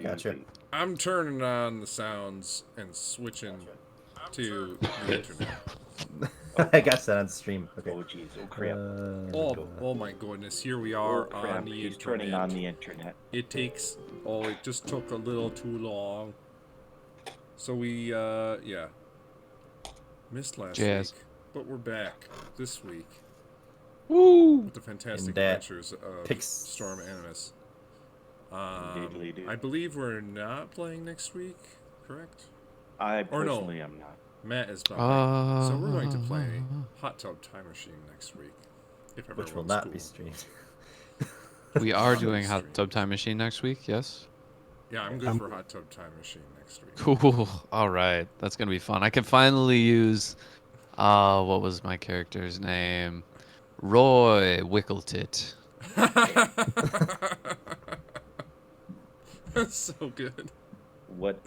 Gotcha. I'm turning on the sounds and switching to the internet. I got that on stream. Okay. Oh jeez, oh crap. Oh my goodness, here we Oh are on crap, the he's internet. turning on the internet. It just took a little too long. So we, missed last Jazz. week, but we're back this week Woo! with the fantastic And, adventures of Pix- Storm Animus. Indeedly do. I believe we're not playing next week, correct? I or no. personally am not. Matt is bumping. So we're going to play Hot Tub Time Machine next week. If Which will everyone's not cool. be streamed. We are doing Hot Tub Time Machine next week, yes? Yeah, I'm good for Hot Tub Time Machine next week. Cool. All right. That's going to be fun. I can finally use, what was my character's name? Roy Wickletit. That's so good. What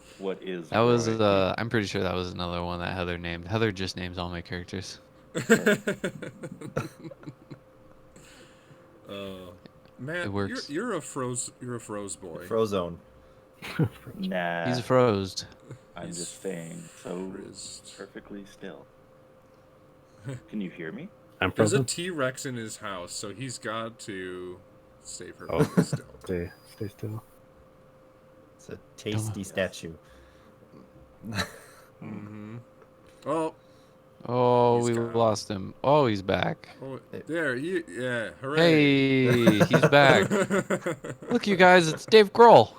is That was, Roy? I'm pretty sure that was another one that Heather named. Heather just names all my characters. Matt, It works. You're a froze boy. Frozone. Nah. He's frozed. I'm He's just saying so frizzed. perfectly still. Can you hear me? I'm There's a frozen. T-Rex in his house, so he's got to save her Oh. still. Stay still. It's a tasty statue. Mm-hmm. Oh, Oh, He's we gone. lost him. Oh, he's back. there. Yeah, hooray. Hey, he's back. Look, you guys, it's Dave Grohl.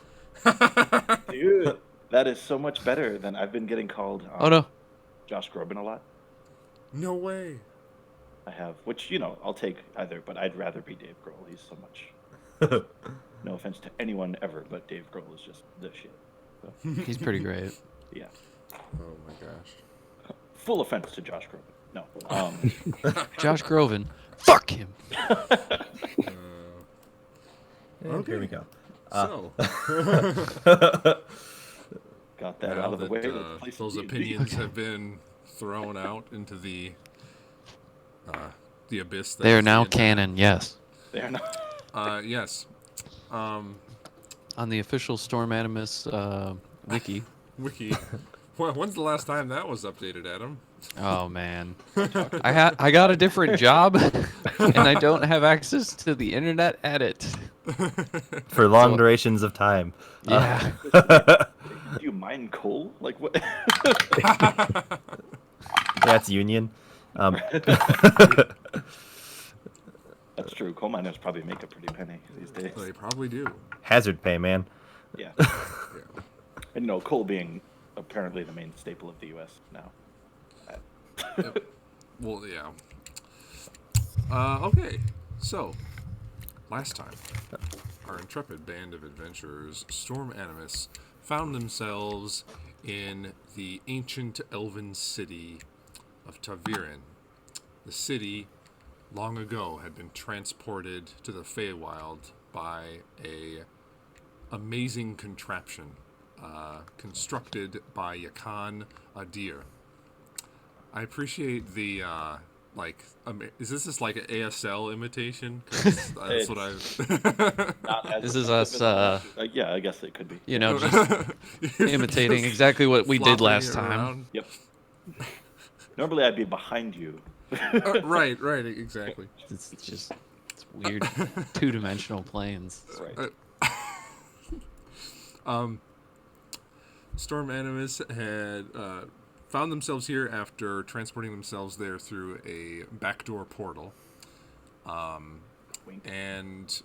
Dude, that is so much better than I've been getting called Oh, no. Josh Groban a lot. No way. I have, which, I'll take either, but I'd rather be Dave Grohl. He's so much. No offense to anyone ever, but Dave Grohl is just the shit. So, He's pretty great. yeah. Oh my gosh. Full offense to Josh Groban. No. Josh Groban. Fuck him. Here we go. So, Got that now out of the that way. Let's play some those D&D. opinions have been thrown out into the abyss. that They are is the now internet. canon, yes. They are not. Yes. On the official Storm Animus wiki. Wiki. Well, when's the last time that was updated, Adam? Oh, man. I got a different job, and I don't have access to the internet edit. For long durations of time. Yeah. Do you mine coal? Like what? That's Union. That's true. Coal miners probably make a pretty penny these days. They probably do. Hazard pay, man. Yeah. And coal being apparently the main staple of the U.S. now. Well, yeah. Okay. So, last time, our intrepid band of adventurers, Storm Animus, found themselves in the ancient elven city of Taviran. The city, long ago, had been transported to the Feywild by a amazing contraption constructed by Yakan Adir. I appreciate the is this like an ASL imitation? 'Cause that's what I. Not as This is effective us, as yeah, I guess it could be. just imitating exactly what we did Flopping last it time. around. Yep. Normally I'd be behind you. Right, exactly. It's weird. Two-dimensional planes. Right. Storm Animus had found themselves here after transporting themselves there through a backdoor portal, Wink. and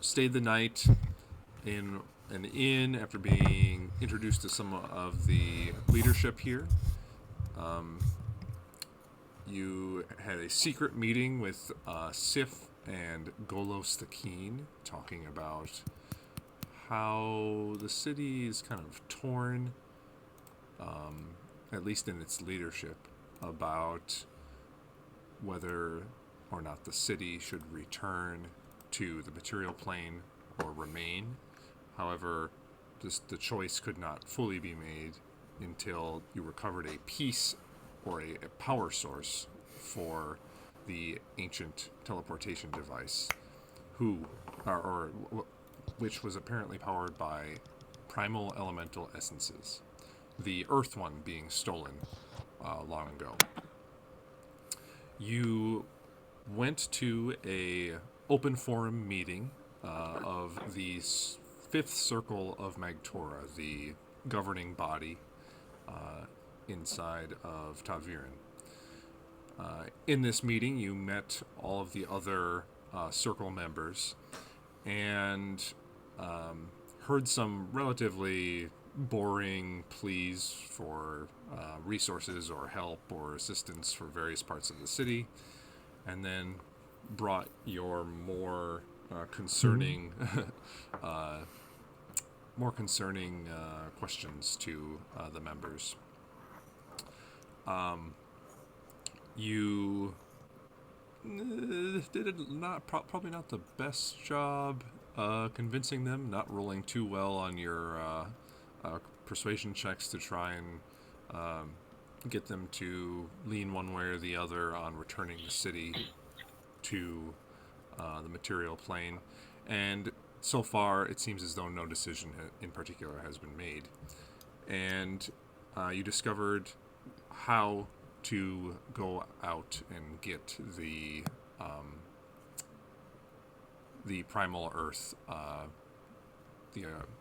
stayed the night in an inn after being introduced to some of the leadership here. You had a secret meeting with Sif and Golos the Keen, talking about how the city is kind of torn, at least in its leadership, about whether or not the city should return to the material plane or remain. However, the choice could not fully be made until you recovered a piece or a power source for the ancient teleportation device. which was apparently powered by primal elemental essences, the earth one being stolen long ago. You went to a open forum meeting of the Fifth Circle of Magtora, the governing body inside of Taviran. In this meeting, you met all of the other circle members and heard some relatively boring pleas for resources or help or assistance for various parts of the city, and then brought your more concerning questions to the members. You did probably not the best job convincing them, not rolling too well on your persuasion checks to try and get them to lean one way or the other on returning the city to the material plane. And so far, it seems as though no decision in particular has been made. And you discovered how to go out and get the primal earth,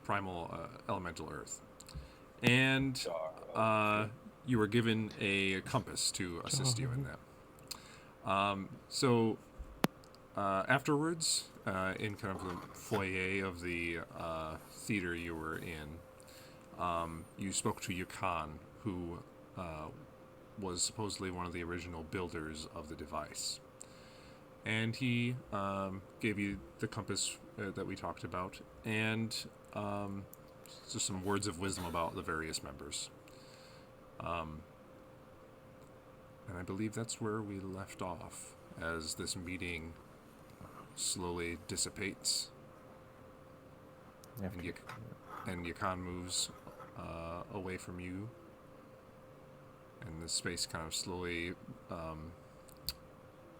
primal elemental earth, and you were given a compass to assist you in that. So afterwards, in kind of the foyer of the theater you were in, you spoke to Yukon, who was supposedly one of the original builders of the device. And he gave you the compass that we talked about, and just some words of wisdom about the various members. And I believe that's where we left off, as this meeting slowly dissipates. And Yukon moves away from you. And the space kind of slowly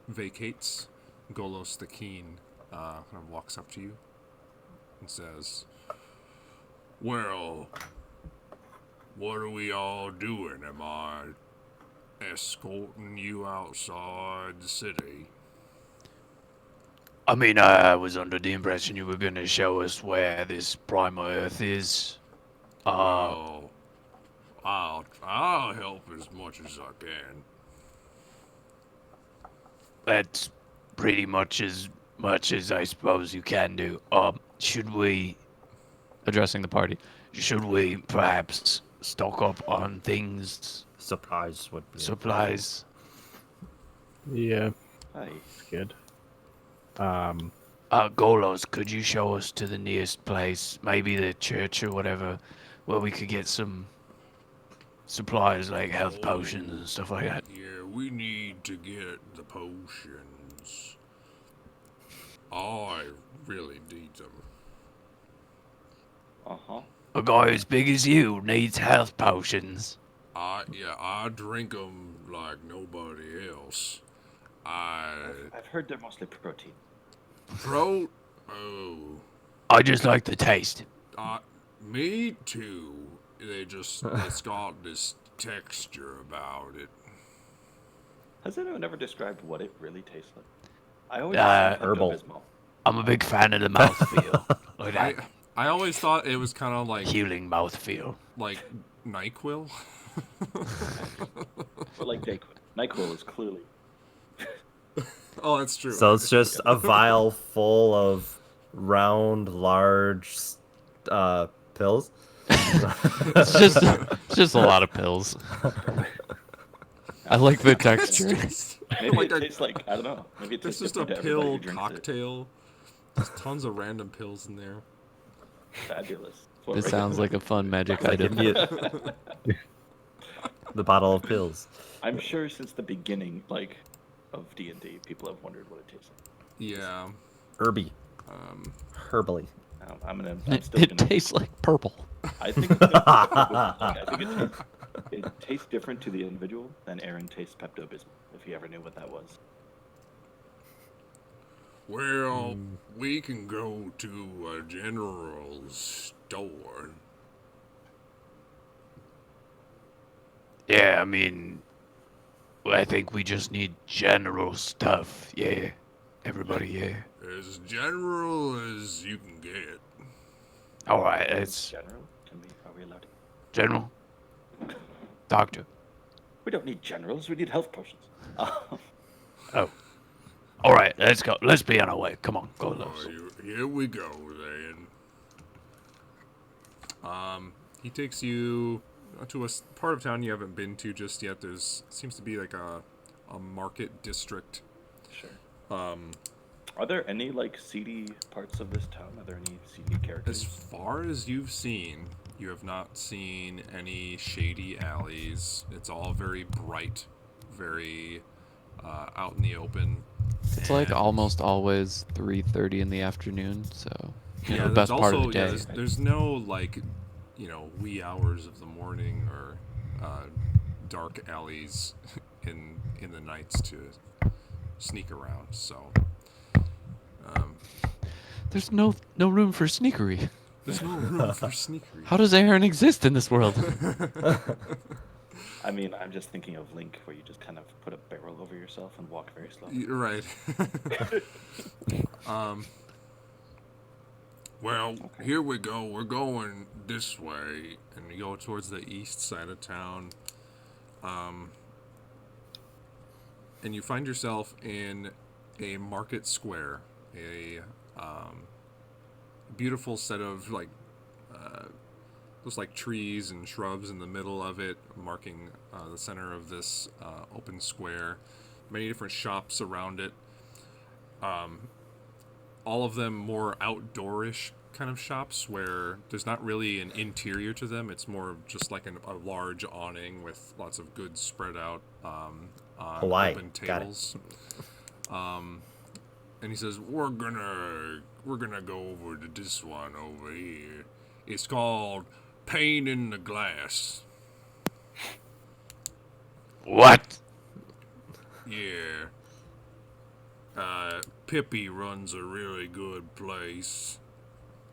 vacates. Golos the Keen kind of walks up to you and says, "Well, what are we all doing? Am I escorting you outside the city?" I mean, I was under the impression you were going to show us where this primal earth is. Well, I'll help as much as I can. That's pretty much as I suppose you can do. Should we, Addressing the party. should we perhaps stock up on things, Supplies would be supplies? Yeah, Hi. it's good. Golos, could you show us to the nearest place, maybe the church or whatever, where we could get some supplies like health potions and stuff like that? Yeah, we need to get the potions. I really need them. Uh-huh. A guy as big as you needs health potions. I drink them like nobody else. I've heard they're mostly protein. I just like the taste. Me too. It's got this texture about it. Has anyone ever described what it really tastes like? I always herbal. Pepto-Bismol. I'm a big fan of the mouthfeel. Like that I always thought it was kind of like healing mouthfeel. NyQuil. But like NyQuil. NyQuil is clearly... Oh, that's true. So it's just a vial full of round, large pills. It's just a lot of pills. I like the texture. Maybe Like it tastes like, I don't know. Maybe it It's tastes just a different to everybody pill who drinks it. cocktail. There's tons of random pills in there. Fabulous. That's what This we're sounds doing. like a fun magic Like if item. you, the bottle of pills. I'm sure since the beginning, of D&D, people have wondered what it tastes like. Yeah. Herby. Herbally. I'm It, still it gonna... tastes like purple. I think it's I think it tastes different to the individual than Aaron tastes Pepto-Bismol, if he ever knew what that was. Well, we can go to a general store. Yeah, I mean, I think we just need general stuff. Yeah. Everybody, yeah. As general as you can get. All right, it's General? Are we allowed to? general. Doctor. We don't need generals. We need health potions. Oh. All right, let's go. Let's be on our way. Come on, go, Oh, Los. here we go then. He takes you to a part of town you haven't been to just yet. There's seems to be like a market district. Sure. Are there any like seedy parts of this town? Are there any seedy As characters? far as you've seen, you have not seen any shady alleys. It's all very bright, very out in the open. It's like And- almost always 3:30 in the afternoon, so you know, the there's best part of the also- yeah, day. there's no like, wee hours of the morning or dark alleys in the nights to sneak around. So There's no room for sneakery. there's no room for sneakery. How does Aaron exist in this world? I mean, I'm just thinking of Link, where you just kind of put a barrel over yourself and walk very slowly. You're right. Well, here we go. We're going this way, and you go towards the east side of town. And you find yourself in a market square, a beautiful set of looks like trees and shrubs in the middle of it, marking the center of this open square. Many different shops around it. All of them more outdoorish kind of shops where there's not really an interior to them. It's more of just like a large awning with lots of goods spread out on Hawaii. open Got it. tables. And he says, we're gonna go over to this one over here. It's called Pain in the Glass. What? Yeah. Pippi runs a really good place.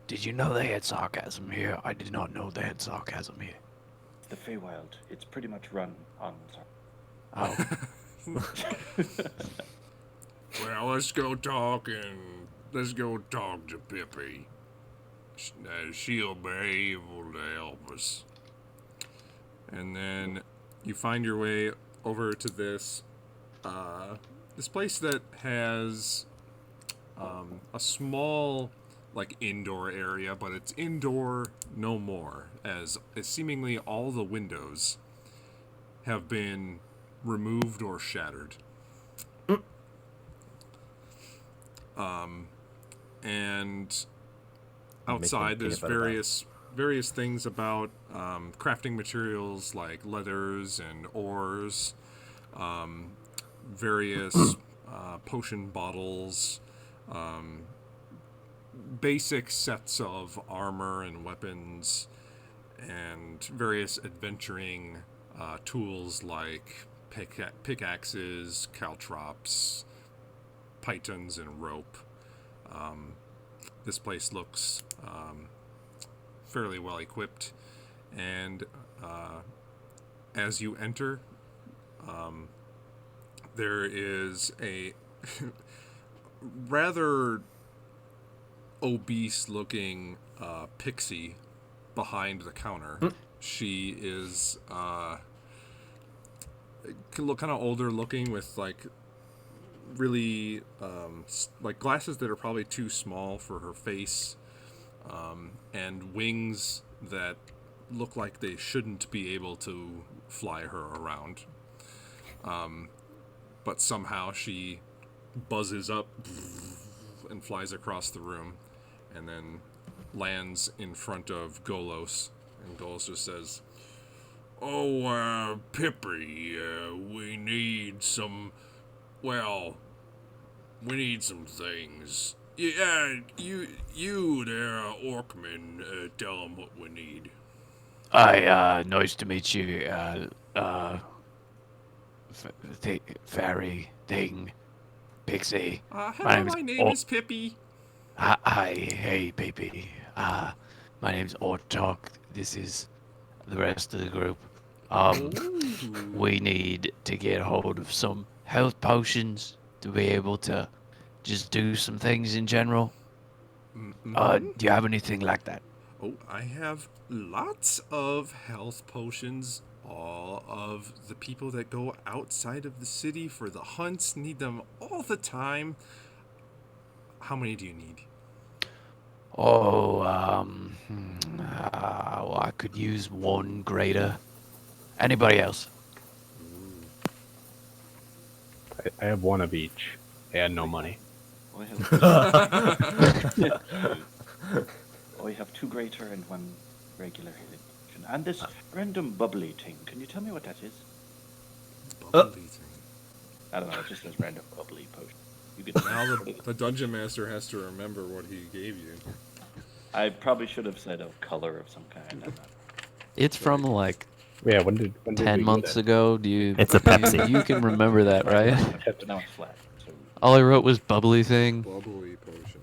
Did you know they had sarcasm here? I did not know they had sarcasm here. The Feywild, it's pretty much run on. Oh, Well, let's go talk to Pippi. She'll be able to help us. And then you find your way over to this place that has a small like indoor area, but it's indoor no more, as seemingly all the windows have been removed or shattered. And outside there's peanut butter various things about crafting materials like leathers and ores, various potion bottles, basic sets of armor and weapons, and various adventuring tools like pickaxes, caltrops, pythons, and rope. This place looks fairly well equipped, and as you enter, there is a rather obese looking pixie behind the counter. She is look kind of older looking, with like really like glasses that are probably too small for her face, and wings that look like they shouldn't be able to fly her around. But somehow she buzzes up and flies across the room, and then lands in front of Golos. And Golos just says, "Oh, Pippi, we need some things. Yeah, you there, Orkman, tell them what we need." Nice to meet you, fairy thing. Pixie. Hello, my name is Pippi. Hi, hey, Pippi. My name's Ortok. This is the rest of the group. Ooh. We need to get hold of some health potions to be able to just do some things in general. Do you have anything like that? Oh, I have lots of health potions. All of the people that go outside of the city for the hunts need them all the time. How many do you need? Oh, well, I could use one greater. Anybody else? I have one of each. I had no money. I have two greater and one regular healing potion. And this random bubbly thing. Can you tell me what that is? Bubbly thing. I don't know. It just says random bubbly potion. You could Now the dungeon master has to remember what he gave you. I probably should have said a color of some kind. I'm not. It's from like Yeah, when did 10 we get months it? ago. Do you? It's a Pepsi. You can remember that, right? But now it's flat. So All I wrote was bubbly thing. Bubbly potion.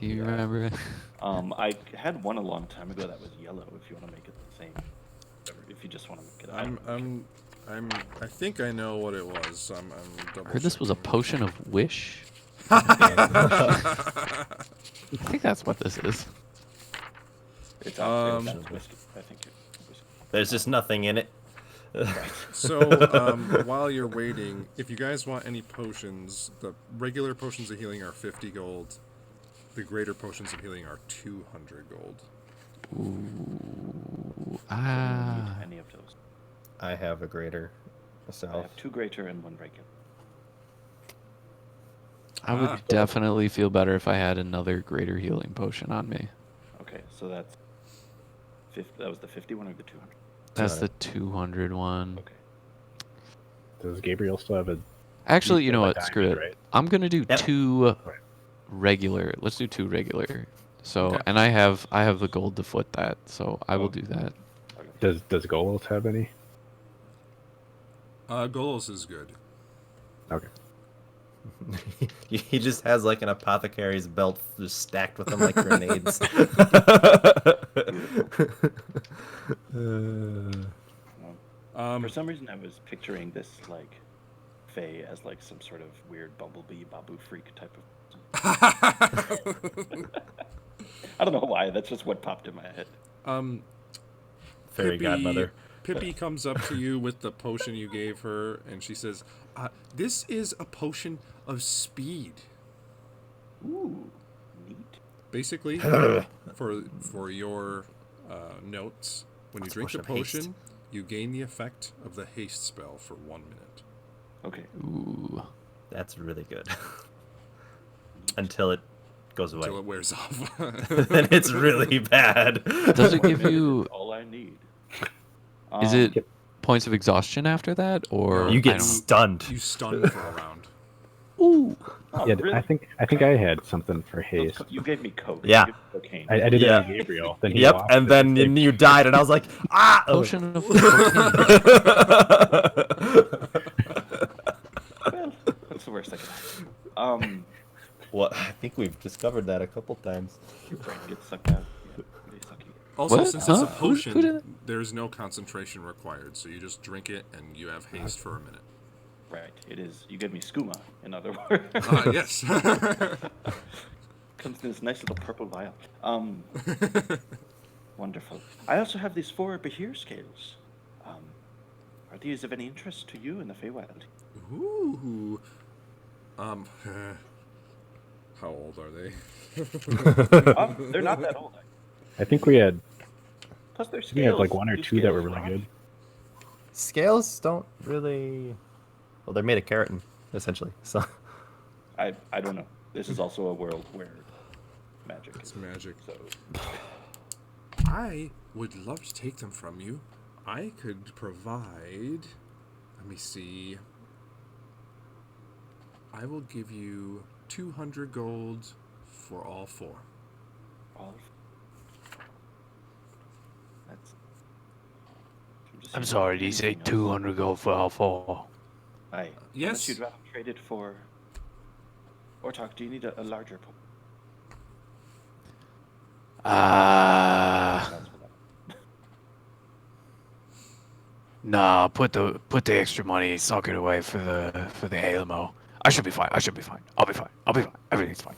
Do you remember it? I had one a long time ago that was yellow. If you want to make it the same, if you just want to make it. I think I know what it was. So I'm double. I heard this was a checking. potion of wish. I think that's what this is. It's whiskey. I think it's whiskey. There's just nothing in it. So, while you're waiting, if you guys want any potions, the regular potions of healing are 50 gold. The greater potions of healing are 200 gold. Ooh. I don't Ah. need any of those. I have a greater I myself. have two greater and one regular. I would definitely feel better if I had another greater healing potion on me. Okay, so that's. That was the 51 or the 200. That's the 200 one. Okay. Does Gabriel still have a? Actually, You you know said what? a Screw diamond, it. right? I'm gonna do Yep. two Right. regular. Let's do two regular. So, Okay. and I have the gold to foot that, so I will do that. Does Golos have any? Golos is good. Okay. He just has like an apothecary's belt just stacked with them like grenades. For some reason, I was picturing this like Faye as like some sort of weird bumblebee babu freak type of. I don't know why. That's just what popped in my head. Fairy godmother. Pippi comes up to you with the potion you gave her, and she says, "This is a potion of speed." Ooh, neat. Basically, for your notes, when you drink the Potion of haste. potion, you gain the effect of the haste spell for 1 minute. Okay. Ooh. That's really good. Until it goes away. Until it wears off. Then it's really bad. Does it give you? All I need. Is it points of exhaustion after that, or You I get don't know. stunned. You stun for a round. Ooh. Oh, Yeah, really? I think I had something for haste. You gave me coke. Yeah. You gave me cocaine. I did Yeah. it on Gabriel. Then he Yep, lost and it. then you died, and I was like, ah! Potion of Well, that's the worst I can have. Well, I think we've discovered that a couple times. Your brain gets sucked out. Yeah, they suck you. Also, What? since it's Huh? a Who did potion, that? there's no concentration required, so you just drink it and you have haste for a minute. Right. It is. You gave me skooma, in other words. Yes. Comes in this nice little purple vial. Wonderful. I also have these 4 Behir scales. Are these of any interest to you in the Feywild? Ooh. How old are they? They're not that old. I think we had Plus, they're scales. we had like one or Do two that were scales really rot? good. Scales don't really. Well, they're made of keratin, essentially. So. I don't know. This is also a world where magic It's is. magic. So, I would love to take them from you. I could provide. Let me see. I will give you 200 gold for all 4. all. That's. just I'm seeing sorry, did you say anything else. 200 gold for all 4? Aye. Yes. Unless you'd rather trade it for Ortok, do you need a larger bow? Ah, That's what nah. Put the extra money, sock it away for the Alamo. I should be fine. I should be fine. I'll be fine. I'll be fine. Everything's fine.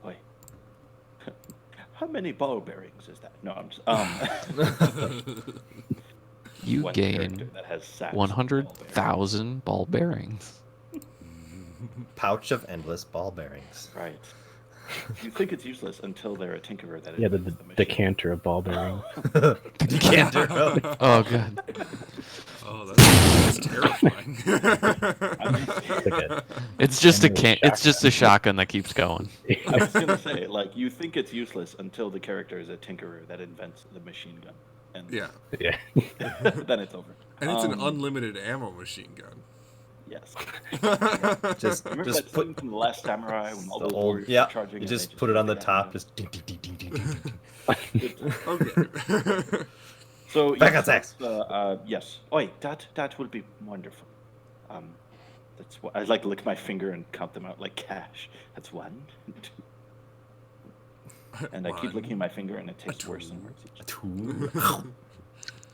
Boy. How many ball bearings is that? No, I'm just You one gain character that has sacks of ball 100,000 ball bearings. Pouch of endless ball bearings. bearings. Right. You think it's useless until they're a tinkerer that Yeah, invents the machine. decanter of ball bearings. You can't do it. Oh god. Oh, that's terrifying. It's just a Endless it's just a shotgun that keeps going. I was gonna say, like, you think it's useless until the character is a tinkerer that invents the machine gun, and Yeah. Yeah. then it's over. And it's an Um, unlimited ammo machine gun. Yes. Just Remember just that put scene from The Last Samurai when all the the old warriors yeah. were charging? You and just they put it on threw the gun top. down? Just ding, ding, ding, ding, ding, ding, ding. Okay. So Back yes, on sex. yes. Oi, that will be wonderful. That's what I like to lick my finger and count them out like cash. That's 1, 2. And I keep One. licking my finger, and it tastes worse and worse. Each. 2,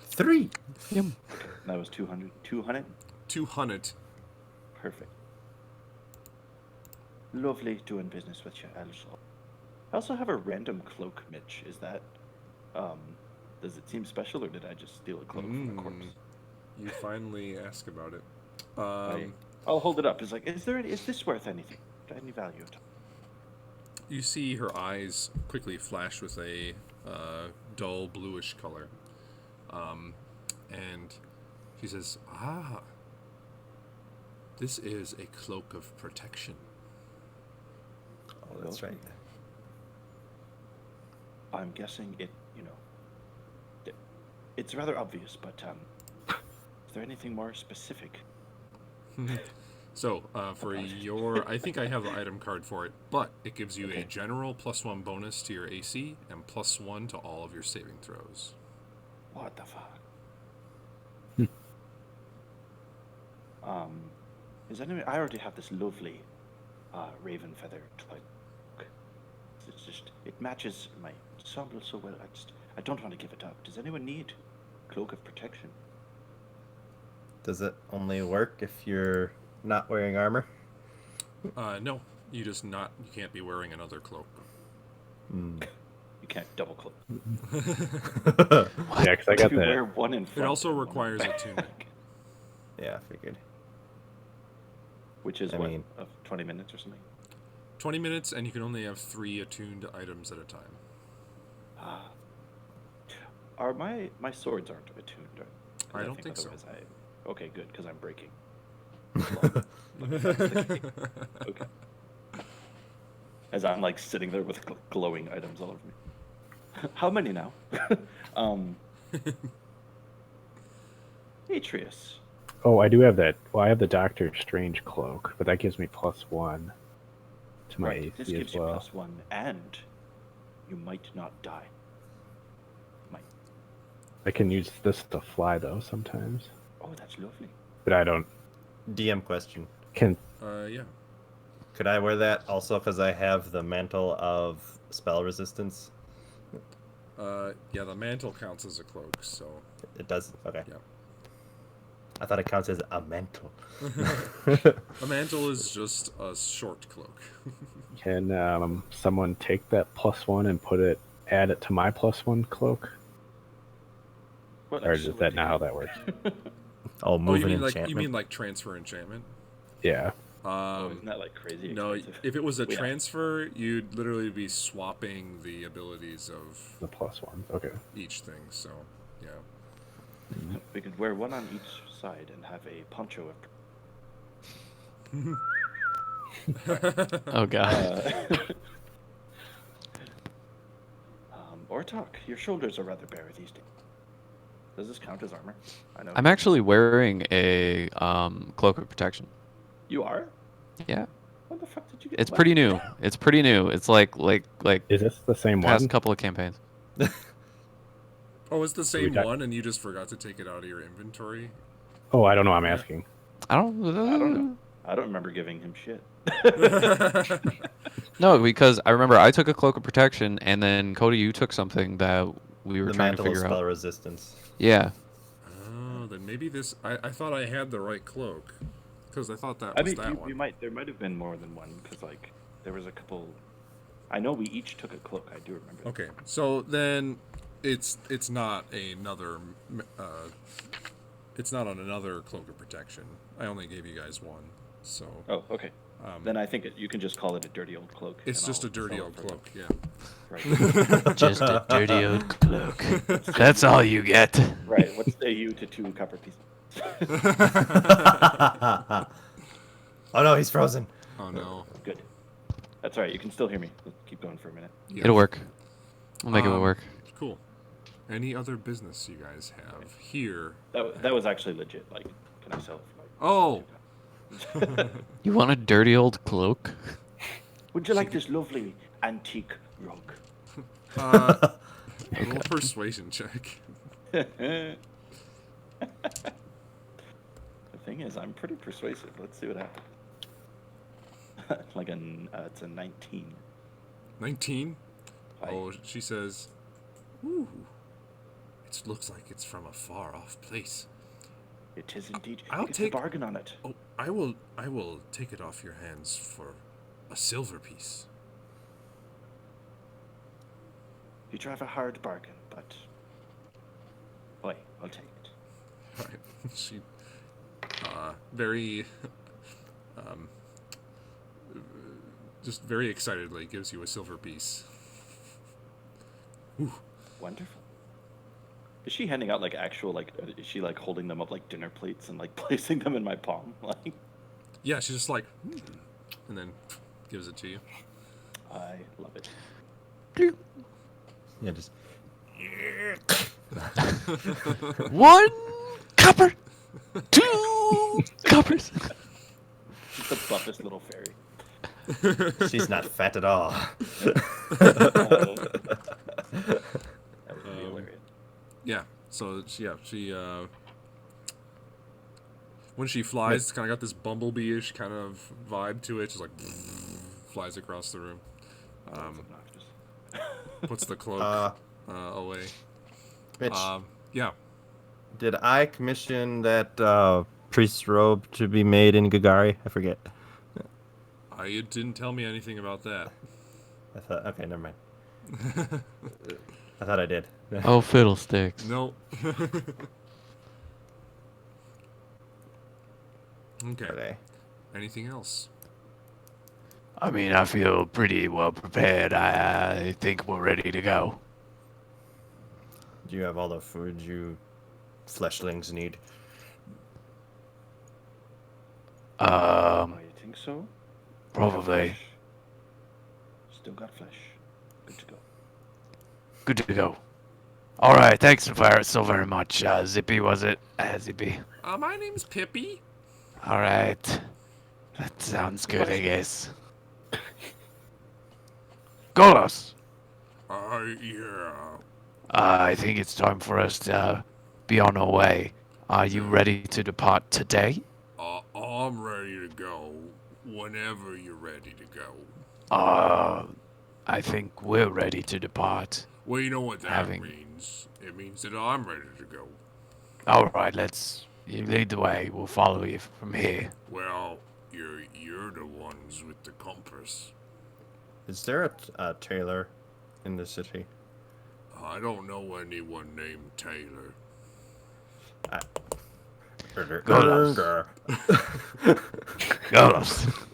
3. That was 200. 200. 200. Perfect. Lovely doing business with you, also. I also have a random cloak, Mitch. Is that, does it seem special, or did I just steal a cloak from a corpse? You finally ask about it. I'll hold it up. It's like, is this worth anything? Any value at all? You see her eyes quickly flash with a dull bluish color. And she says, "Ah, this is a cloak of protection." Oh, that's right. I'm guessing it's rather obvious, but is there anything more specific? So, for your... I think I have the item card for it, but it gives you a general +1 bonus to your AC and +1 to all of your saving throws. What the fuck? Is anyone? I already have this lovely raven feather cloak. It's just it matches my ensemble so well. I don't want to give it up. Does anyone need cloak of protection? Does it only work if you're not wearing armor? No, you can't be wearing another cloak. You can't double cloak. Yeah, because I got You wear that. one in It front. also and one requires in back. attunement. Yeah, I figured. Which is I what, mean- 20 minutes or something. 20 minutes, and you can only have 3 attuned items at a time. Are my swords aren't attuned? Right? 'Cause I don't think so. otherwise okay, good, because I'm breaking. Okay. As I'm like sitting there with glowing items all over me. How many now? Atreus. Oh, I do have that. Well, I have the Doctor Strange cloak, but that gives me +1 to my Right. This AC gives as you well. +1, and you might not die. Might. I can use this to fly though sometimes, Oh, that's lovely. but I don't. DM question. Can Yeah. Could I wear that also because I have the mantle of spell resistance? Yeah, the mantle counts as a cloak, so... It does? Okay. Yeah. I thought it counts as a mantle. A mantle is just a short cloak. someone take that +1 and add it to my +1 cloak? What Or is that not how that works? Oh, Oh, moving you mean enchantment. like transfer enchantment? Yeah. Oh, isn't that like crazy No, expensive? if it was a Yeah. transfer, you'd literally be swapping the abilities of The +1s. Okay. each thing, so, yeah. We could wear one on each side and have a poncho of. Oh god. Ortok, your shoulders are rather bare these days. Does this count as armor? I know. I'm actually wearing a cloak of protection. You are? Yeah. What the fuck did you get? It's pretty new. It's pretty new. It's like Is this the same past one? couple of campaigns. Oh, it's the same got- one, and you just forgot to take it out of your inventory? Oh, I don't know. I'm asking. I don't I don't know. I don't remember giving him shit. No, because I remember I took a cloak of protection, and then Cody, you took something that we were The trying to mantle of figure spell out. resistance. Yeah. Oh, then maybe this. I thought I had the right cloak, because I thought that I was mean, that one. there might have been more than one because like there was a couple. I know we each took a cloak. I do remember. Okay, so then it's not another. It's not on another cloak of protection. I only gave you guys one, so Oh, okay. Then I think you can just call it a dirty old cloak. it's and just I'll a dirty sell it old for cloak. Yeah. Right. Just a dirty old cloak. That's all you get. Right. What say you to 2 copper pieces? Oh no, he's frozen. Oh no. Good. That's all right. You can still hear me. Let's keep going for a minute. Yeah. It'll work. We'll make it Um, work. Cool. Any other business you guys have here? That was actually legit. Like, can I sell it for like? Oh, You want a dirty old cloak? Would you like this lovely antique rug? a little persuasion check. The thing is, I'm pretty persuasive. Let's see what happens. It's a 19. 19. Hi. Oh, she says, "Ooh, it looks like it's from a far-off place. It is indeed. I'll It's take- a bargain on it. Oh, I will take it off your hands for a silver piece." You drive a hard bargain, but boy, I'll take it. Right. She, very, just very excitedly gives you a silver piece. Ooh. Wonderful. Is she handing out like actual like? Is she like holding them up like dinner plates and like placing them in my palm? Like, Yeah, she's just like, and then gives it to you. I love it. Yeah, just 1 copper. 2 coppers. She's the buffest little fairy. she's not fat at all. That would be hilarious. Yeah. So she when she flies, it's kind of got this bumblebee-ish kind of vibe to it. Just like flies across the room. That's obnoxious. Puts the cloak away. Mitch, Yeah. did I commission that priest's robe to be made in Gagari? I forget. You didn't tell me anything about that. I thought. Okay, never mind. I thought I did. Oh, fiddlesticks. No. Okay. Okay. Anything else? I mean, I feel pretty well prepared. I think we're ready to go. Do you have all the food you fleshlings need? Oh, you think so? Probably. Flesh. Still got flesh. Good to go. Good to go. All right, thanks so very much, Zippy, was it? Zippy. My name's Pippi. All right. That sounds good, I guess. Golos! Yeah. I think it's time for us to be on our way. Are you ready to depart today? I'm ready to go whenever you're ready to go. I think we're ready to depart. Well, you know what that Having- means. It means that I'm ready to go. All right, you lead the way. We'll follow you from here. Well, you're the ones with the compass. Is there a tailor in the city? I don't know anyone named Taylor. Golos. Golos.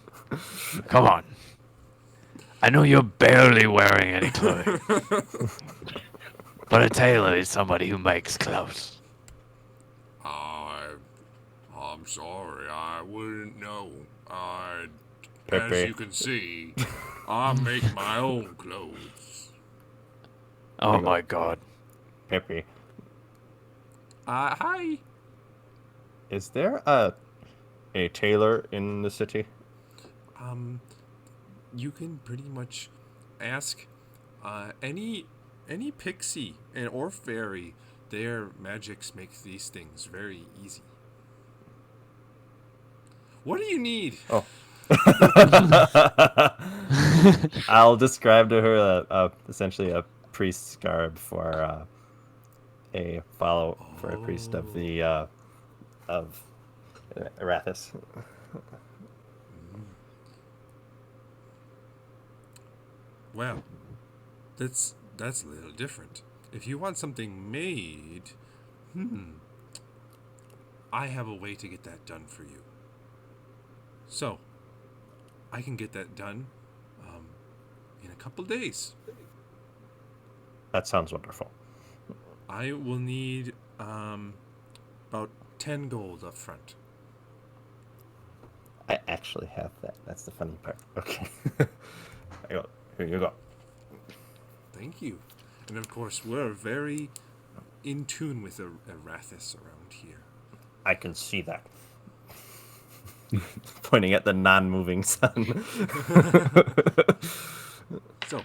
Come on. I know you're barely wearing any clothes. But a tailor is somebody who makes clothes. I'm sorry, I wouldn't know. As Pepe. you can see, I make my own clothes. Oh my god. Peppy. Hi. Is there a tailor in the city? You can pretty much ask any pixie or fairy. Their magics make these things very easy. What do you need? Oh. I'll describe to her essentially a priest's garb for a priest of the of Arathis. Well, that's a little different. If you want something made, I have a way to get that done for you. So, I can get that done in a couple days. That sounds wonderful. I will need about 10 gold up front. I actually have that. That's the funny part. Okay. I go. Here you go. Thank you. And of course, we're very in tune with Arathis around here. I can see that. Pointing at the non-moving sun. So,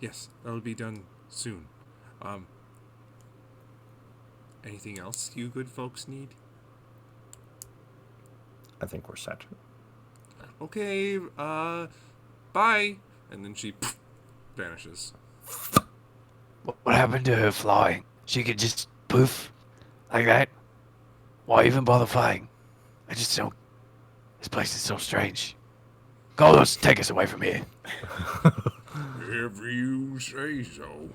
yes, that'll be done soon. Anything else you good folks need? I think we're set. Okay, bye. And then she vanishes. What happened to her flying? She could just poof like that. Why even bother flying? I just don't. This place is so strange. Golos, take us away from here. If you say so.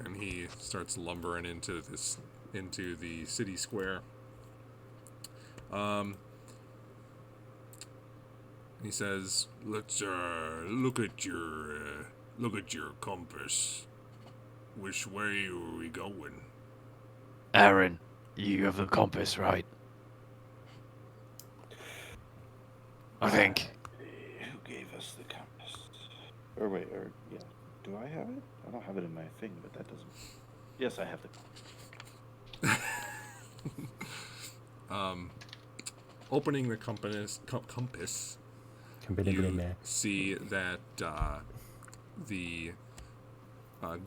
And he starts lumbering into the city square. He says, "Let's look at your compass. Which way are we going?" Aaron, you have the compass, right? I think. Who gave us the compass? Yeah. Do I have it? I don't have it in my thing, but that doesn't. Yes, I have the. Opening the compass, you see that the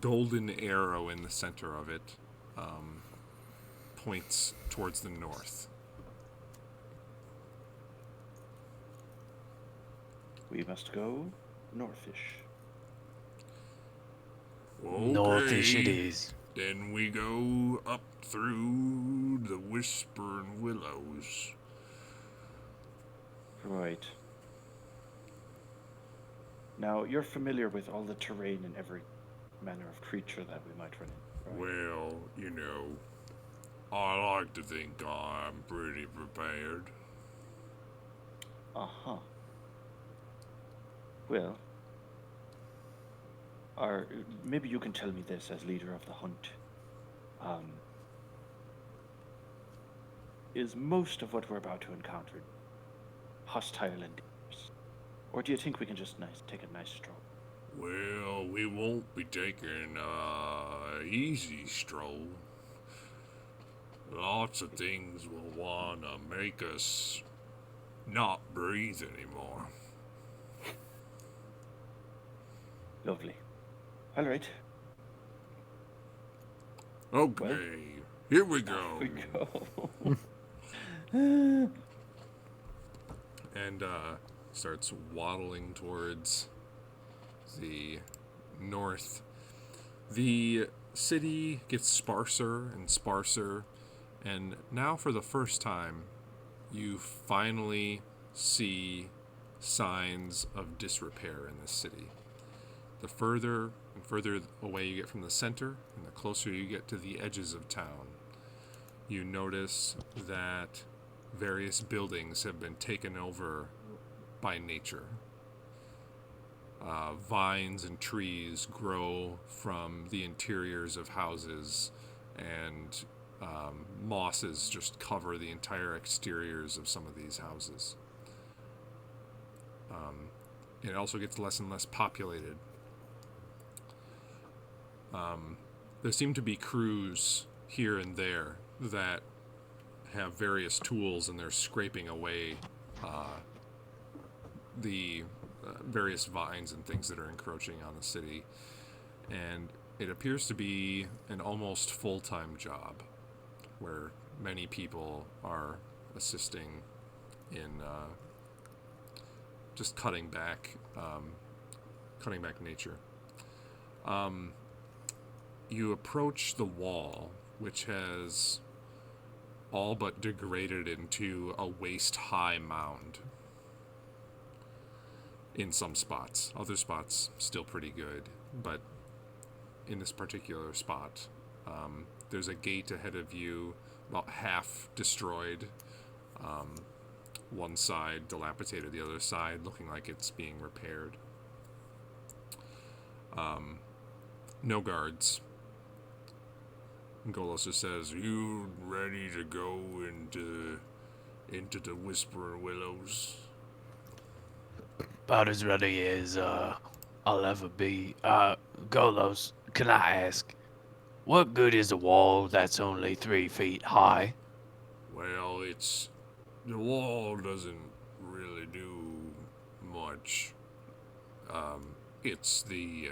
golden arrow in the center of it points towards the north. We must go northish. Northish it is. Then we go up through the Whispering Willows. Right. Now, you're familiar with all the terrain and every manner of creature that we might run into, right? Well, you know, I like to think I'm pretty prepared. Uh-huh. Well, maybe you can tell me this as leader of the hunt. Is most of what we're about to encounter hostile and dangerous? Or do you think we can just take a nice stroll? Well, we won't be taking an easy stroll. Lots of things will want to make us not breathe anymore. Lovely. All right. Okay, Well, here we go. We go. And starts waddling towards the north. The city gets sparser and sparser, and now for the first time, you finally see signs of disrepair in this city. The further and further away you get from the center, and the closer you get to the edges of town, you notice that various buildings have been taken over by nature. Vines and trees grow from the interiors of houses, and mosses just cover the entire exteriors of some of these houses. It also gets less and less populated. There seem to be crews here and there that have various tools, and they're scraping away the various vines and things that are encroaching on the city. And it appears to be an almost full-time job where many people are assisting in just cutting back nature. You approach the wall, which has all but degraded into a waist-high mound. In some spots. Other spots, still pretty good. But in this particular spot, there's a gate ahead of you, about half destroyed. One side dilapidated, the other side looking like it's being repaired. No guards. Golos just says, "You ready to go into the Whispering Willows?" About as ready as I'll ever be. Golos, can I ask, what good is a wall that's only 3 feet high? Well, the wall doesn't really do much. It's the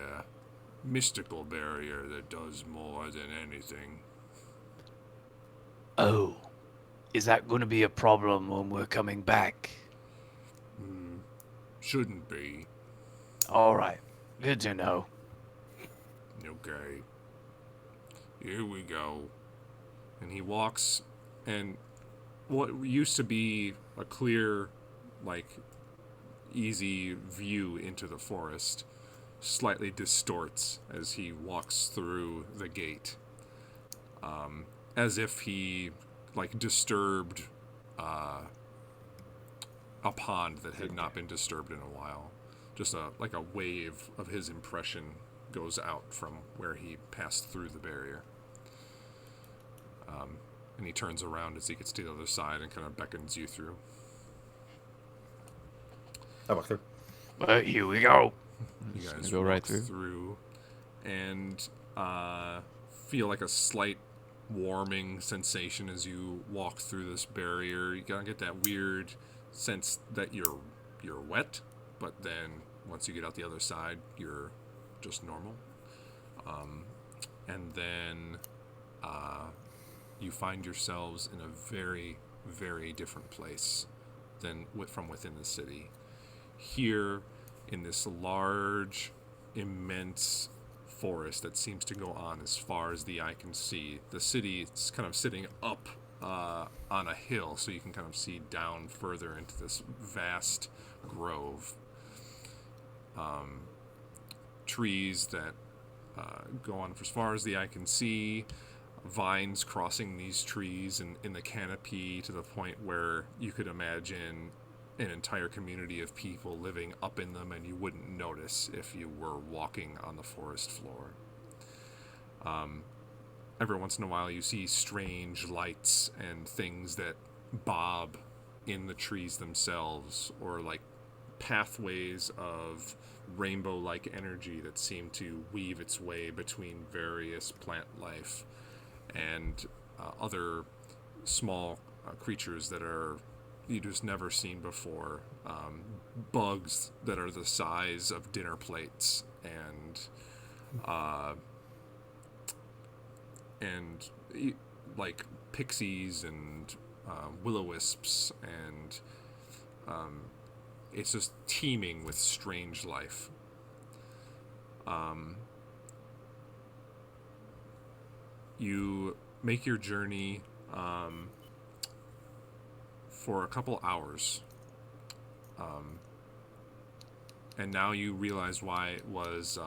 mystical barrier that does more than anything. Oh, is that going to be a problem when we're coming back? Shouldn't be. All right, good to know. Okay. Here we go. And he walks, and what used to be a clear, easy view into the forest slightly distorts as he walks through the gate. As if he, disturbed a pond that had not been disturbed in a while. Just a wave of his impression goes out from where he passed through the barrier. And he turns around as he gets to the other side and kind of beckons you through. I walk through. Well, here we go. You guys go walk right through. And feel like a slight warming sensation as you walk through this barrier. You gotta get that weird sense that you're wet, but then once you get out the other side, you're just normal. And then you find yourselves in a very, very different place than from within the city. Here, in this large, immense forest that seems to go on as far as the eye can see. The city is kind of sitting up on a hill, so you can kind of see down further into this vast grove. Trees that go on for as far as the eye can see, vines crossing these trees in the canopy to the point where you could imagine an entire community of people living up in them, and you wouldn't notice if you were walking on the forest floor. Every once in a while you see strange lights and things that bob in the trees themselves, or pathways of rainbow-like energy that seem to weave its way between various plant life and other small creatures that are you just never seen before. Bugs that are the size of dinner plates, and pixies and will-o-wisps, and it's just teeming with strange life. You make your journey for a couple hours, and now you realize why it was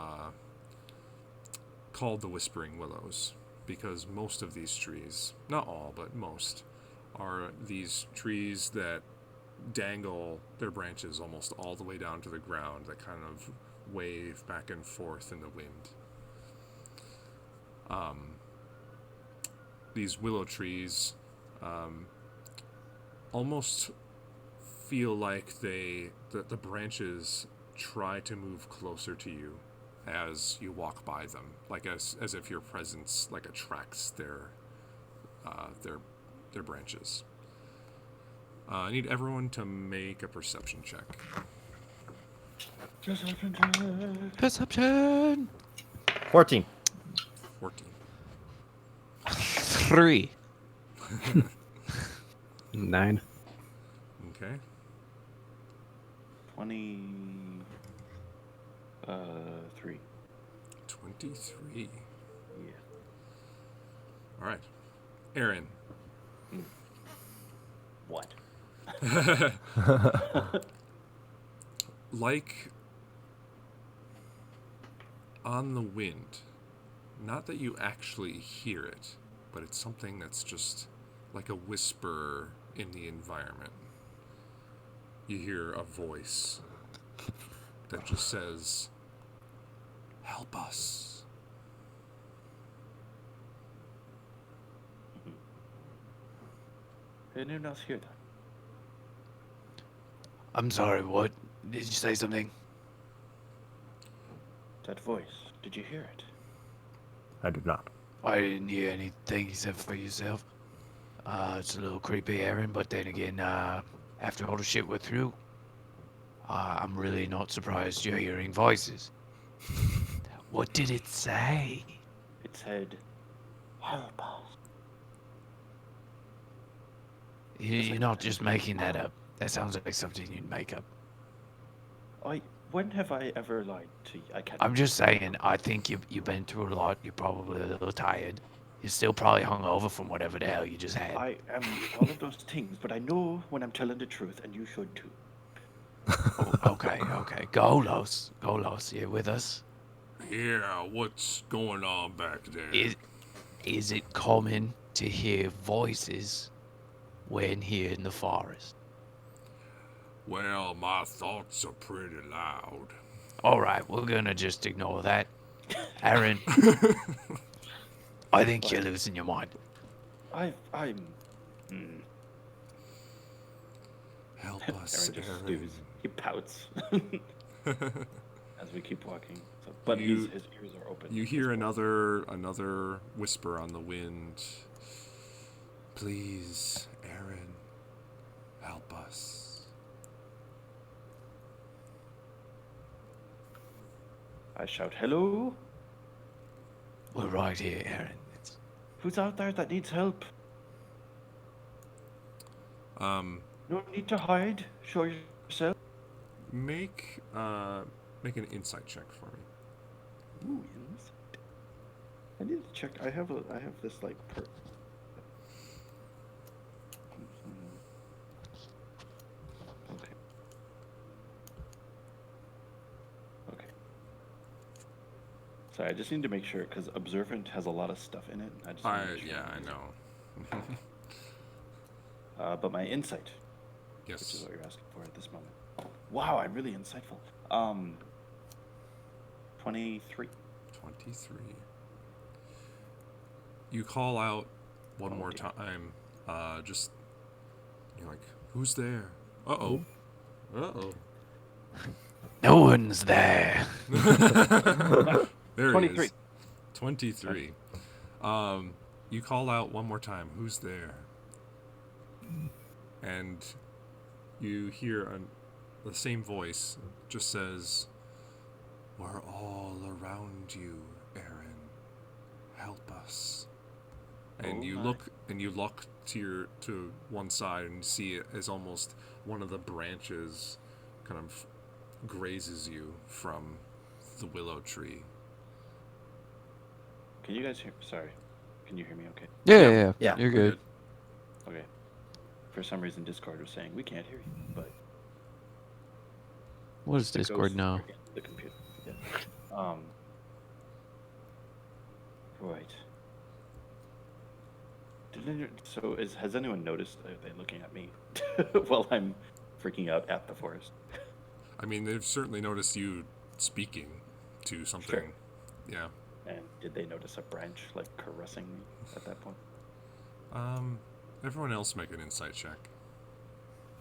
called the Whispering Willows, because most of these trees, not all, but most, are these trees that dangle their branches almost all the way down to the ground, that kind of wave back and forth in the wind. These willow trees almost feel like the branches try to move closer to you as you walk by them, as if your presence attracts their branches. I need everyone to make a perception check. Perception. 14. 14. 3. 9. Okay. 23. 23. Yeah. All right. Aaron. What? Like on the wind, not that you actually hear it, but it's something that's just like a whisper in the environment. You hear a voice that just says, "Help us." Anyone else hear that? I'm sorry, what? Did you say something? That voice. Did you hear it? I did not. I didn't hear anything except for yourself. It's a little creepy, Aaron, but then again, after all the shit we're through, I'm really not surprised you're hearing voices. What did it say? It said, "Help us." You're not just making that up. That sounds like something you'd make up. When have I ever lied to you? I can't. I'm just saying, I think you've been through a lot. You're probably a little tired. You're still probably hungover from whatever the hell you just had. I am all of those things, but I know when I'm telling the truth, and you should too. Oh, okay. Go, Los. You with us? Yeah, what's going on back there? Is it common to hear voices when here in the forest? Well, my thoughts are pretty loud. All right, we're gonna just ignore that. Aaron, I think you're losing your mind. I'm. Help us, Aaron just Aaron. stews. He pouts as we keep walking. So, but You- his ears are open. You hear another whisper on the wind. Please, Aaron, help us. I shout, "Hello! We're right here, Aaron. Who's out there that needs help? No need to hide. Show yourself." Make an insight check for me. Ooh, insight. I need to check. I have this like Okay. Okay. Sorry, I just need to make sure because observant has a lot of stuff in it. I just need to make sure. Yeah, I know. But my insight, which is Yes. what you're asking for at this moment. Wow, I'm really insightful. 23. 23. You call out one Oh, more dear. time. Just you're like, who's there? Uh-oh. Uh-oh. No one's there. There 23. he is. 23. You call out one more time, who's there? And you hear the same voice just says, "We're all around you, Aaron. Help us." And Oh you my. look to one side and see it as almost one of the branches kind of grazes you from the willow tree. Can you guys hear? Sorry. Can you hear me okay? Yeah. You're good. Okay. For some reason, Discord was saying we can't hear you, but What does the Discord ghosts know? are in the computer. Yeah. Right. Has anyone noticed? Are they looking at me while I'm freaking out at the forest? I mean, they've certainly noticed you speaking to something. Yeah. And did they notice a branch like caressing me at that point? Everyone else make an insight check.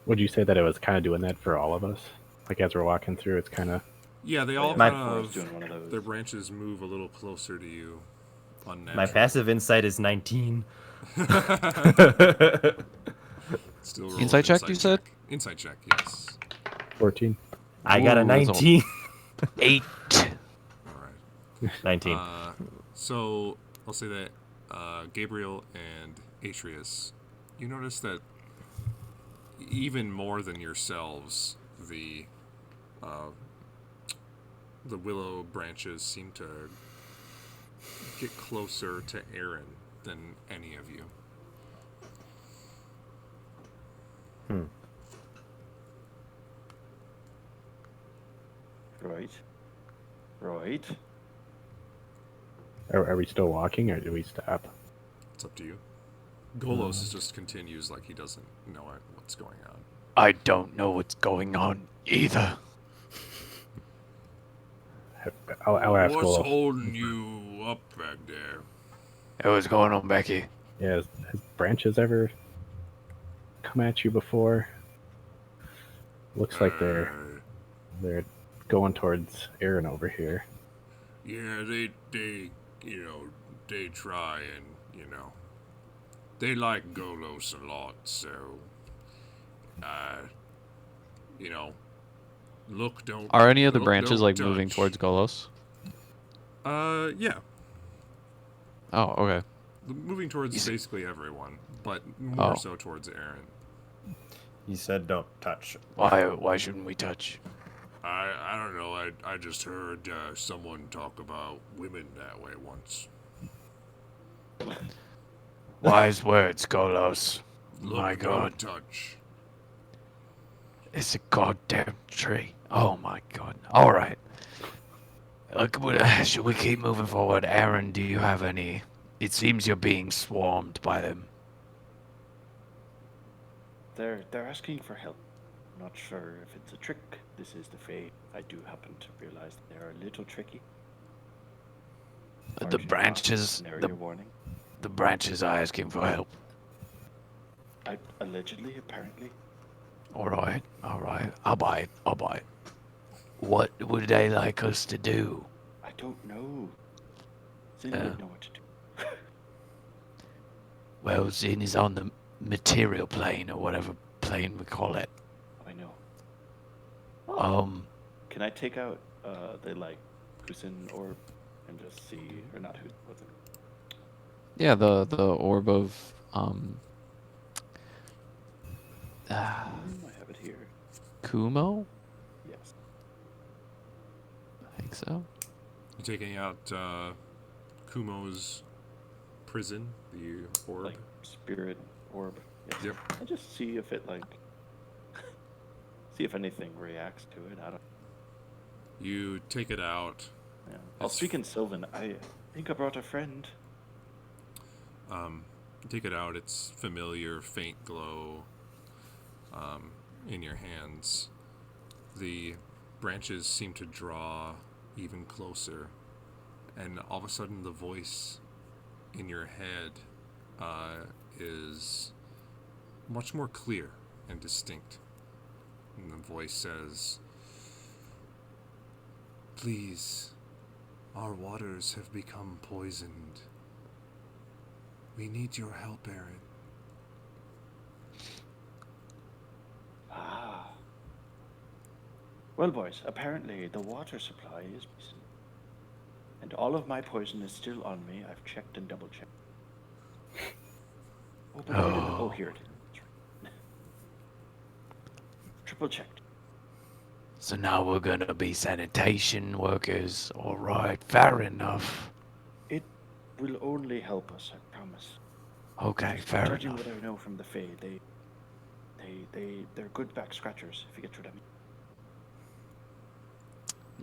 Would you say that it was kind of doing that for all of us? Like as we're walking through, it's kind of. Yeah, they all Yeah, My- kind I was of doing one of those. their branches move a little closer to you. Unnatural. My passive insight is 19. Still roll Insight an check, you said? Insight check, yes. 14. I got a Ooh, that's a- 19. 8. All right. 19. So I'll say that Gabriel and Atreus, you notice that even more than yourselves, the The willow branches seem to get closer to Aaron than any of you. Right. Right. Are we still walking, or do we stop? It's up to you. Golos just continues like he doesn't know what's going on. I don't know what's going on either. I'll ask What's Olaf. holding you up back there? Hey, what's going on, Becky? Yeah, has branches ever come at you before? Looks like they're going towards Aaron over here. Yeah, they they try and, they like Golos a lot, so, look, don't... Are any of the look, branches don't like moving touch. towards Golos? Yeah. Oh, okay. Moving towards basically everyone, but more so towards Aaron. He said don't touch. Why shouldn't we touch? I don't know, I just heard someone talk about women that way once. Wise words, Golos. Look, My God. don't touch. It's a goddamn tree. Oh my God. All right. Look, should we keep moving forward? Aaron, do you have any... It seems you're being swarmed by them. They're asking for help. Not sure if it's a trick. This is the Fae. I do happen to realize they are a little tricky. The Aren't you branches... not? The, Your warning. the branches are asking for help. Allegedly, apparently. All right. I'll buy it. What would they like us to do? I don't know. Zin Yeah. would know what to do. Well, Zin is on the material plane, or whatever plane we call it. I know. Um, Can I take out the Husin orb and just see, or not who was it? Yeah, the orb of I have it here. Kumo? Yes. I think so. You taking out Kumo's prison, the orb? Like spirit orb. Yes. Yep. I just see if it see if anything reacts to it. I don't. You take it out. Yeah. I'll speak in Sylvan. I think I brought a friend. You take it out. It's familiar, faint glow in your hands. The branches seem to draw even closer, and all of a sudden, the voice in your head is much more clear and distinct. And the voice says, "Please, our waters have become poisoned. We need your help, Aaron." Ah. Well, boys, apparently the water supply is poison. And all of my poison is still on me. I've checked and double checked. Oh, but where did it? Oh, here it is. That's right. Triple checked. so now we're gonna be sanitation workers. All right, fair enough. It will only help us, I promise. Okay, fair Judging enough. what I know from the Fae, they're good back scratchers, if you get what I mean.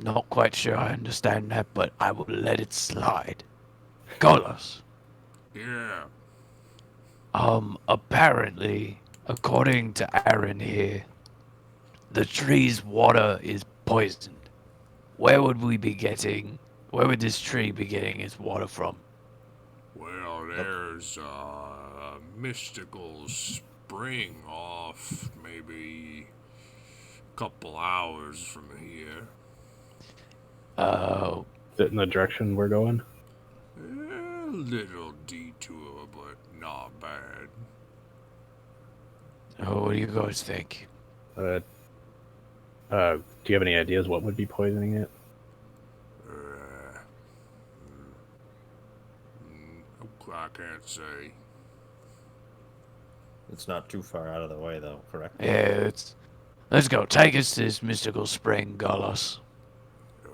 Not quite sure I understand that, but I will let it slide. Golos. Yeah. Apparently, according to Aaron here, the tree's water is poisoned. Where would this tree be getting its water from? Well, there's a mystical spring off maybe a couple hours from here. Is it in the direction we're going? A little detour, but not bad. What do you guys think? Do you have any ideas what would be poisoning it? I can't say. It's not too far out of the way, though, correct? Yeah, Let's go. Take us to this mystical spring, Golos. Oh,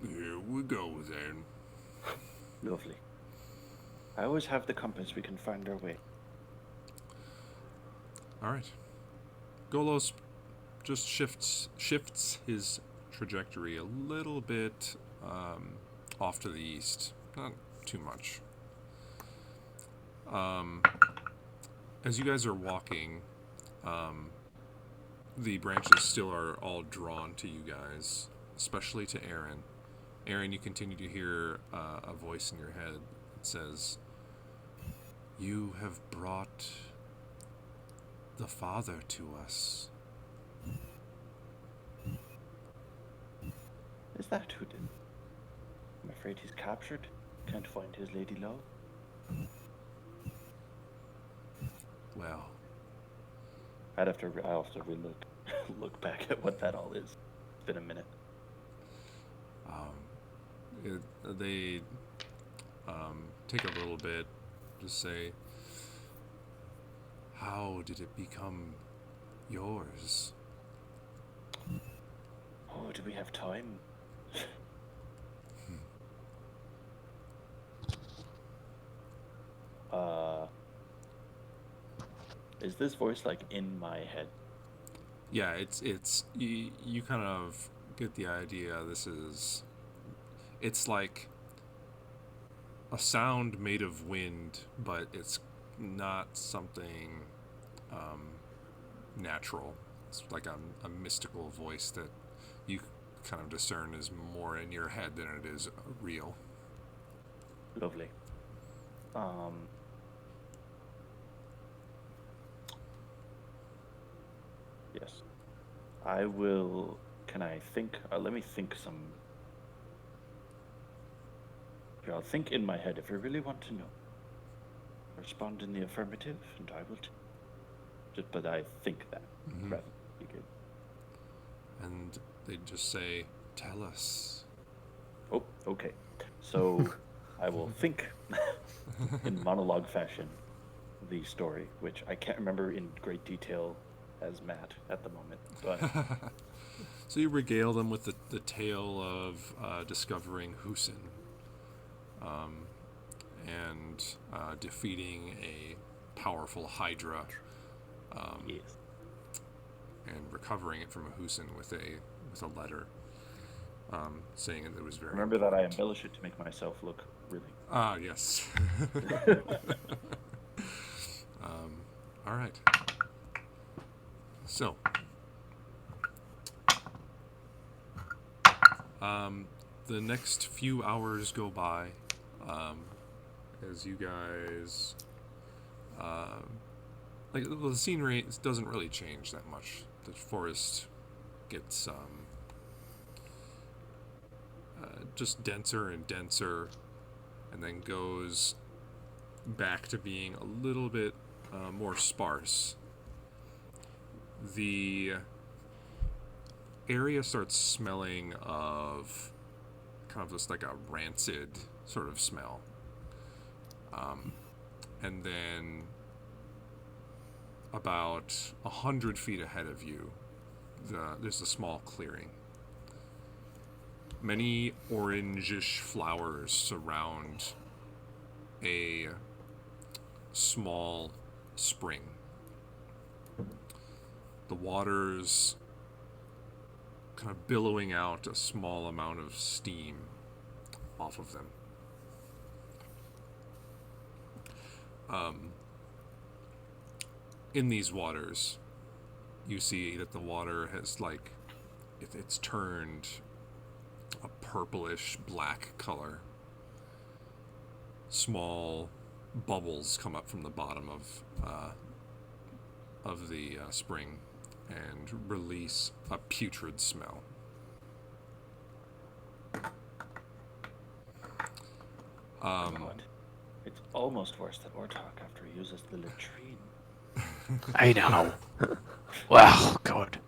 here we go then. Lovely. I always have the compass. We can find our way. All right. Golos just shifts his trajectory a little bit off to the east. Not too much. As you guys are walking, the branches still are all drawn to you guys, especially to Aaron. Aaron, you continue to hear a voice in your head that says, "You have brought the Father to us." Is that who did? I'm afraid he's captured. Can't find his lady love. Well, I'll have to look back at what that all is. It's been a minute. they take a little bit to say, "How did it become yours?" Oh, do we have time? Is this voice like in my head? Yeah, it's you kind of get the idea. It's like a sound made of wind, but it's not something natural. It's like a mystical voice that you kind of discern is more in your head than it is real. Lovely. Yes. I will. Can I think? Let me think some. Here, I'll think in my head if you really want to know. Respond in the affirmative, and I will. But I think that. Mhm. Rather be good. And they just say, "Tell us." Oh, okay. So I will think in monologue fashion the story, which I can't remember in great detail as Matt at the moment. But So you regale them with the tale of discovering Husin and defeating a powerful Hydra yes. and recovering it from a Husin with a letter saying that it was very Remember that I important. embellish it to make myself look really. Ah, yes. All right. So, the next few hours go by as you guys, the scenery doesn't really change that much. The forest gets just denser and denser, and then goes back to being a little bit more sparse. The area starts smelling of kind of just like a rancid sort of smell. And then about 100 feet ahead of you, there's a small clearing. Many orangish flowers surround a small spring. The water's kind of billowing out a small amount of steam off of them. In these waters, you see that the water has it's turned a purplish black color. Small bubbles come up from the bottom of the spring and release a putrid smell. God. It's almost worse than Ortok after he uses the latrine. I know. Well, God.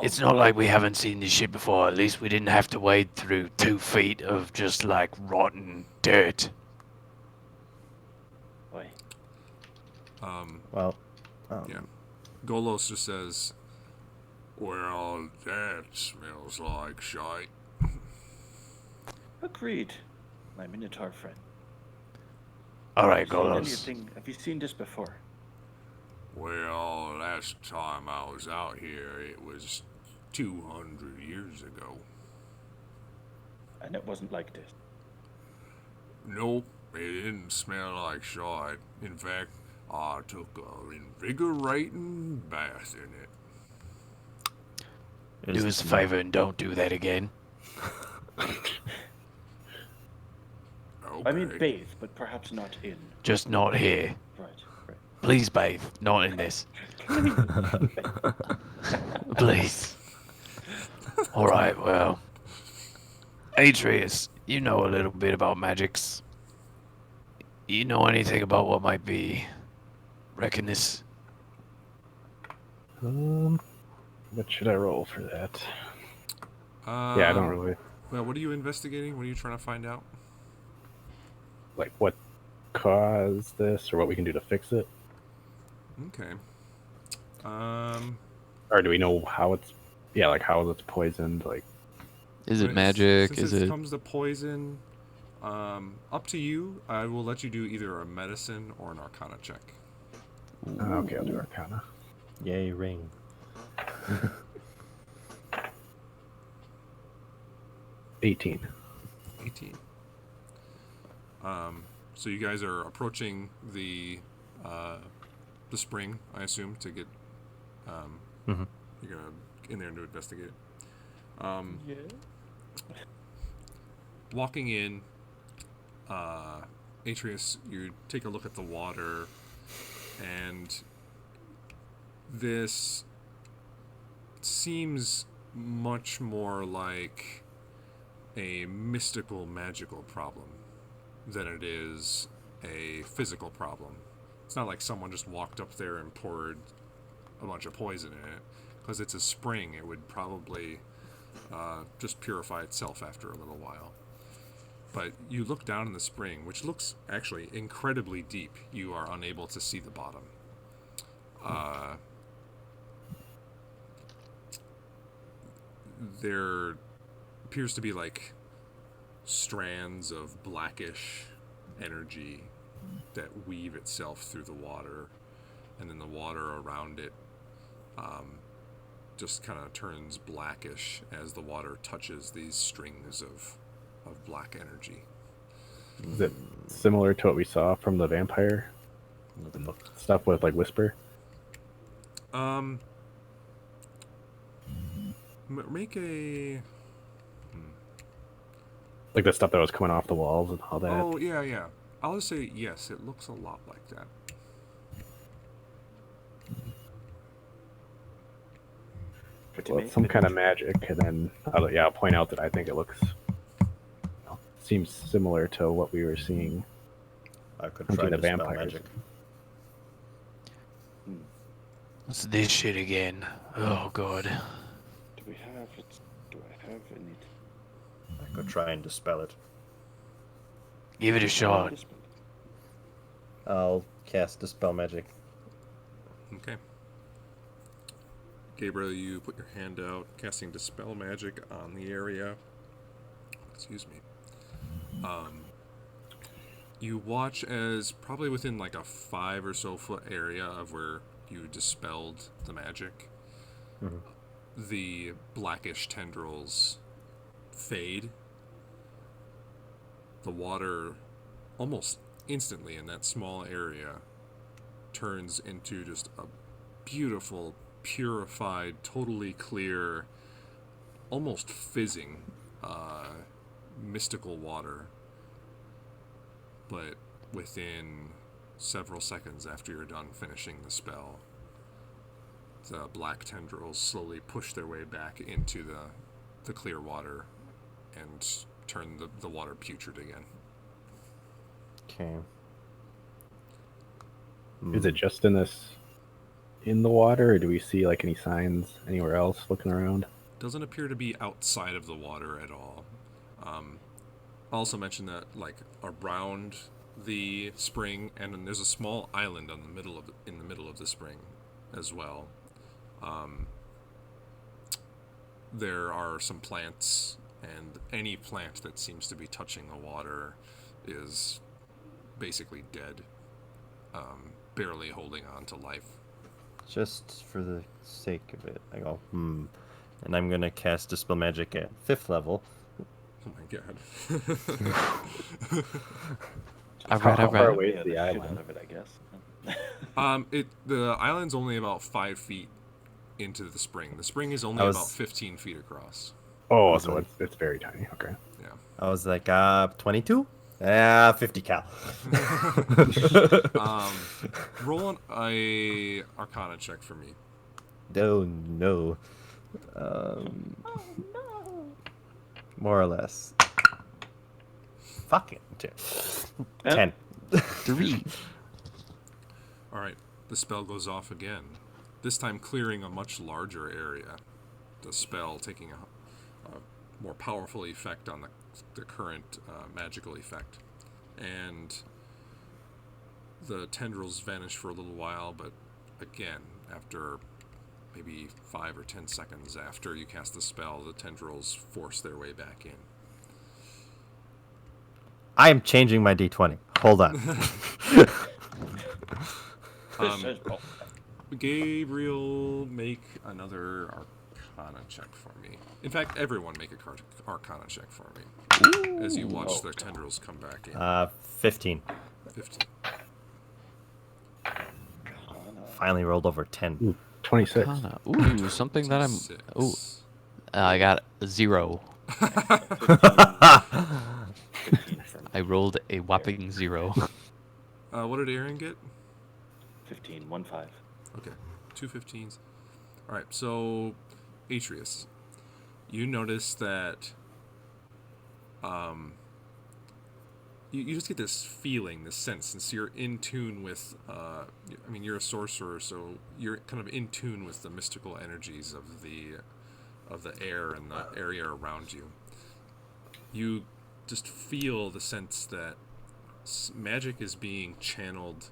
It's not like we haven't seen this shit before. At least we didn't have to wade through 2 feet of just like rotten dirt. Boy. Well, Yeah. Golos just says, Well, that smells like shite. Agreed, my Minotaur friend. All right, Have you seen Golos. anything? Have you seen this before? Well, last time I was out here, it was 200 years ago. And it wasn't like this. Nope, it didn't smell like shite. In fact, I took a invigorating bath in it. Do us a favor and don't do that again. Okay. I mean, bathe, but perhaps not in. Just not here. Right, right. Please bathe, not in this. Please. All right, well. Atreus, you know a little bit about magics. You know anything about what might be wrecking this? What should I roll for that? Yeah, I don't really Well, what are you investigating? What are you trying to find out? like what caused this or what we can do to fix it. Okay. Or do we know how it's like how it's poisoned? Like Is it magic? Since Is it it? comes to poison, up to you. I will let you do either a medicine or an arcana check. okay, I'll do Arcana. Yay, ring. 18. 18. So you guys are approaching the spring, I assume, to get. Mhm. You're gonna in there to investigate. Yeah. Walking in, Atreus, you take a look at the water, and this seems much more like a mystical, magical problem than it is a physical problem. It's not like someone just walked up there and poured a bunch of poison in it. Because it's a spring, it would probably just purify itself after a little while. But you look down in the spring, which looks actually incredibly deep. You are unable to see the bottom. There appears to be like strands of blackish energy that weave itself through the water, and then the water around it just kind of turns blackish as the water touches these strings of black energy. Is it similar to what we saw from the vampire stuff with like whisper? Make a... Like the stuff that was coming off the walls and all that. Oh, yeah. I'll just say yes, it looks a lot like that. Well, it's some kind of magic, and then I'll point out that I think it looks seems similar to what we were seeing. I could Something try the to spell vampires. magic. What's this shit again? Oh, God. Do I have any? I could try and dispel it. Give it a shot. I'll cast dispel magic. Okay. Gabriel, you put your hand out, casting Dispel Magic on the area. Excuse me. You watch as, probably within like a 5 or so foot area of where you dispelled the magic, the blackish tendrils fade. The water, almost instantly in that small area, turns into just a beautiful, purified, totally clear, almost fizzing, mystical water. But within several seconds after you're done finishing the spell, the black tendrils slowly push their way back into the clear water and turn the water putrid again. Okay. Is it just in the water, or do we see like any signs anywhere else looking around? Doesn't appear to be outside of the water at all. I'll also mention that like around the spring, and then there's a small island in the middle of the spring as well. there are some plants, and any plant that seems to be touching the water is basically dead, barely holding on to life. Just for the sake of it, I go, and I'm gonna cast Dispel Magic at 5th level. Oh my god. All How right, all far right. away Yeah, is the shit out island? of it, I guess. The island's only about 5 feet into the spring. The spring is only I was- about 15 feet across. Oh, so it's very tiny. Okay. Yeah. I was like, 22? 50 cal. Roll a Arcana check for me. Oh, no. More or less. Fucking 10. 3. All right, the spell goes off again. This time clearing a much larger area. The spell taking a more powerful effect on the current magical effect. And the tendrils vanish for a little while, but again, after maybe 5 or 10 seconds after you cast the spell, the tendrils force their way back in. I am changing my d20. Hold on. Gabriel, make another Arcana check for me. In fact, everyone make a Arcana check for me. As you watch the tendrils come back in. 15. 15. Finally rolled over 10. 26. Arcana. Ooh, something that I'm. Ooh, 6. I got 0. 15 from I rolled a whopping 0. What did Aaron get? 15, 1-5. Okay, 2 15s. All right, so Atreus, you notice that you just get this feeling, this sense, since you're in tune with, you're a sorcerer, so you're kind of in tune with the mystical energies of the air and the area around you. You just feel the sense that magic is being channeled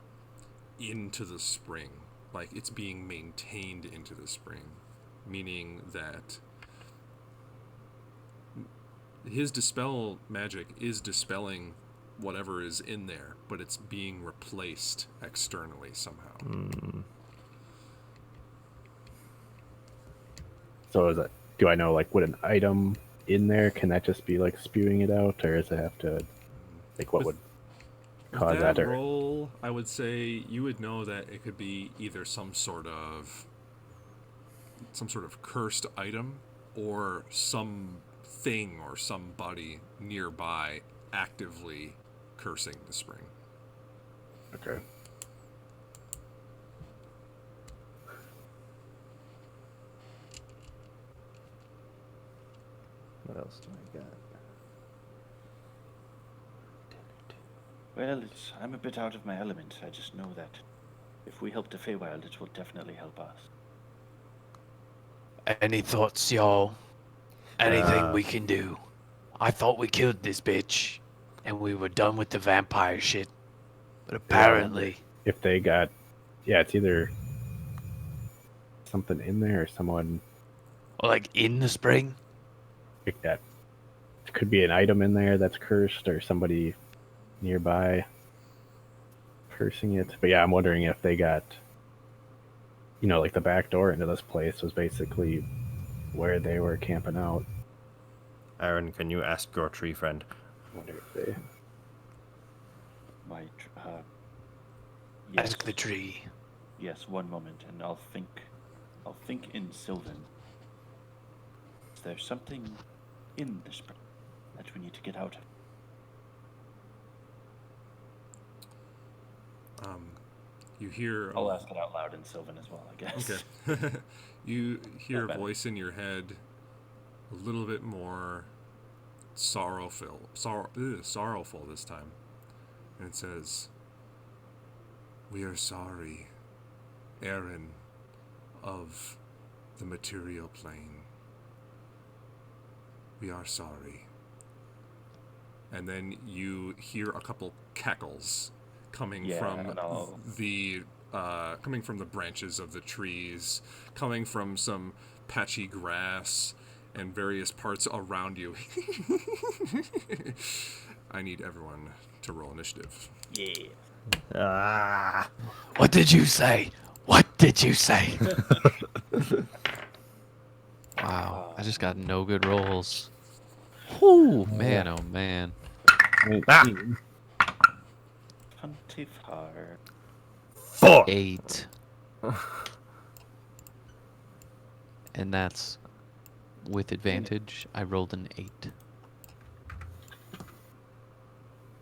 into the spring, like it's being maintained into the spring, meaning that his dispel magic is dispelling whatever is in there, but it's being replaced externally somehow. So is it? Do I know would an item in there? Can that just be spewing it out, or does it have to what would cause That that? Or roll, I would say you would know that it could be either some sort of cursed item, or some thing or somebody nearby actively cursing the spring. okay. What else do I got? Well, I'm a bit out of my element. I just know that if we help the Feywild, it will definitely help us. Any thoughts, y'all? Anything we can do? I thought we killed this bitch, and we were done with the vampire shit. But apparently, If they got, it's either something in there or someone. in the spring. That could be an item in there that's cursed, or somebody nearby cursing it. But yeah, I'm wondering if they got, the back door into this place was basically where they were camping out. Aaron, can you ask your tree friend? I wonder if they. Yes, Ask the tree. yes, one moment, and I'll think in Sylvan. Is there something in the spring that we need to get out of? You hear I'll ask it out loud in Sylvan as well, I guess. Okay. You hear Not a bad. voice in your head, a little bit more sorrowful this time. And it says, "We are sorry, Aaron of the material plane. We are sorry." And then you hear a couple cackles coming Yeah, from no. coming from the branches of the trees, coming from some patchy grass, and various parts around you. I need everyone to roll initiative. Yeah. Ah. What did you say? What did you say? Wow, I just got no good rolls. Whew, man, oh man. 19. 25. 4. 8. And that's with advantage. I rolled an 8.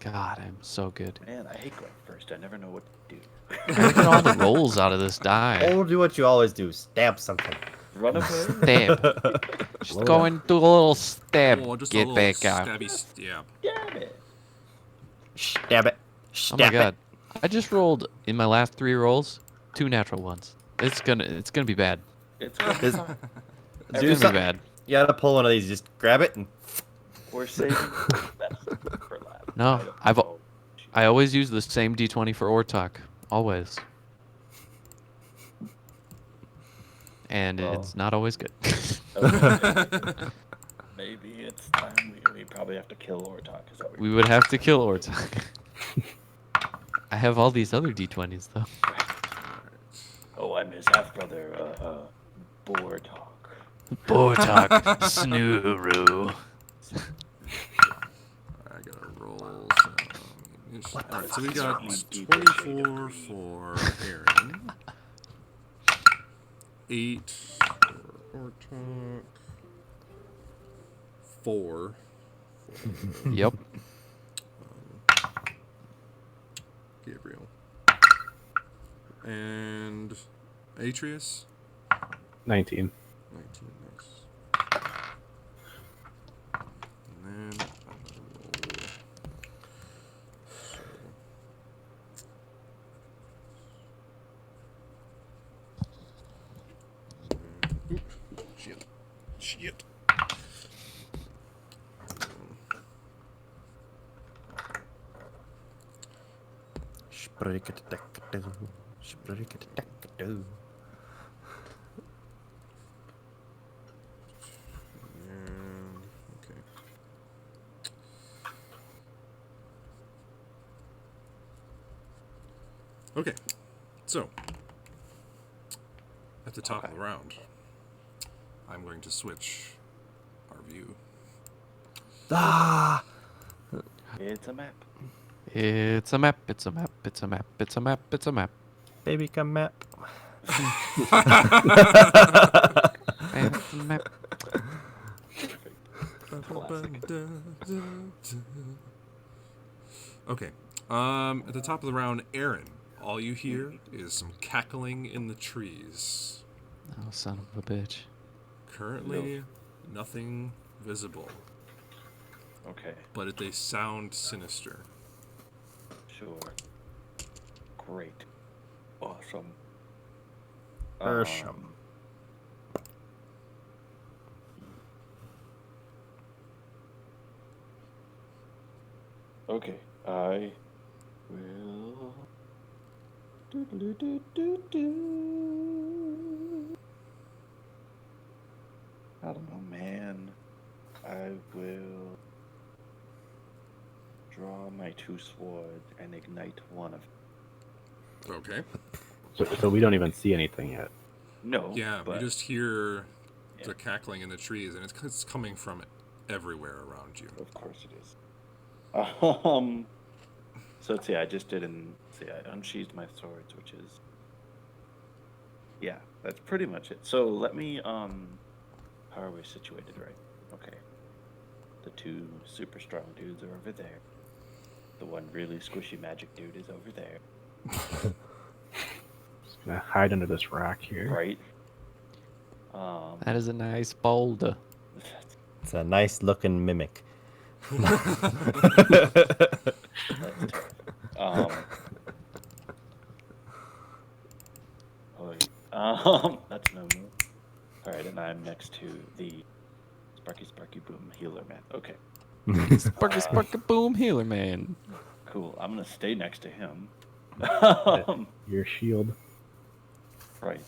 God, I'm so good. Man, I hate going first. I never know what to do. I get all the rolls out of this die. Oh, do what you always do. Stab something. Run away. Stab. Just go and do a little stab. Oh, just a Get little back out. stabby stab. Damn it. Stab it. Oh Stab my it. god. I just rolled in my last 3 rolls 2 natural ones. It's gonna be bad. It's This- gonna It's Do gonna be something. bad. You gotta pull one of these. Just grab it and. We're saving the best for last. No, I don't know. I always use the same D20 for Ortok. Always. And Oh. it's not always good. Okay. Maybe it's time we probably have to kill Ortok. Is that what We would have to kill Ortok. I have all these other D20s though. Oh, I'm his half brother, Bortok. Bortok, Snooru. I gotta roll some initiative. Alright, so we got 24 for Aaron. 8 for Ortok. 4 Yep. Gabriel. And Atreus? 19. 19, nice. And then I'm gonna roll. Oop, shit. Shit. Okay. Okay, so at the top of the round, I'm going to switch our view. Ah. It's a map. It's a map, it's a map, it's a map, it's a map, it's a map. Baby, come map. And it's a map. Okay. At the top of the round, Aaron. All you hear is some cackling in the trees. Oh, son of a bitch. Currently, nothing visible, Okay, but they sound sinister. sure. Great. Awesome. Ursham. Okay, I will. Do-do-do-do-do. I don't know, man. I will draw my 2 swords and ignite one of. Okay. So we don't even see anything yet. No. Yeah, but you just hear Yeah. the cackling in the trees, and it's coming from everywhere around you. Of course it is. So let's see. I just did I unsheathed my swords, which is. Yeah, that's pretty much it. So let me how are we situated, right? Okay. The 2 super strong dudes are over there. The one really squishy magic dude is over there. Just gonna hide under this rock here. Right? That is a nice boulder. It's a nice looking mimic. um, that's no move. Alright, and I'm next to the Sparky Boom healer man. Okay, Sparky Sparky Boom Healer Man. cool. I'm gonna stay next to him. Your shield. Right.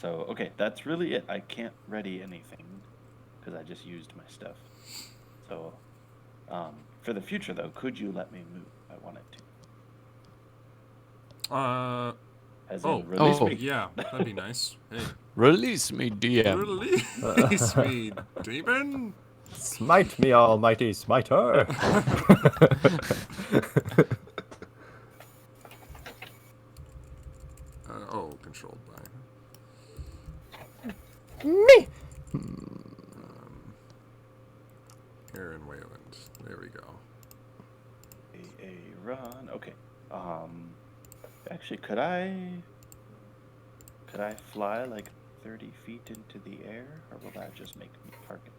So, okay, that's really it. I can't ready anything because I just used my stuff. So, for the future, though, could you let me move if I wanted to? As in, Oh, release me. yeah, that'd be nice. Hey, Release me, DM. release me, demon. Smite me, almighty smiter! Controlled by. Me! Aaron Wayland. There we go. A run. Okay. Actually, could I fly like 30 feet into the air, or will that just make me park it?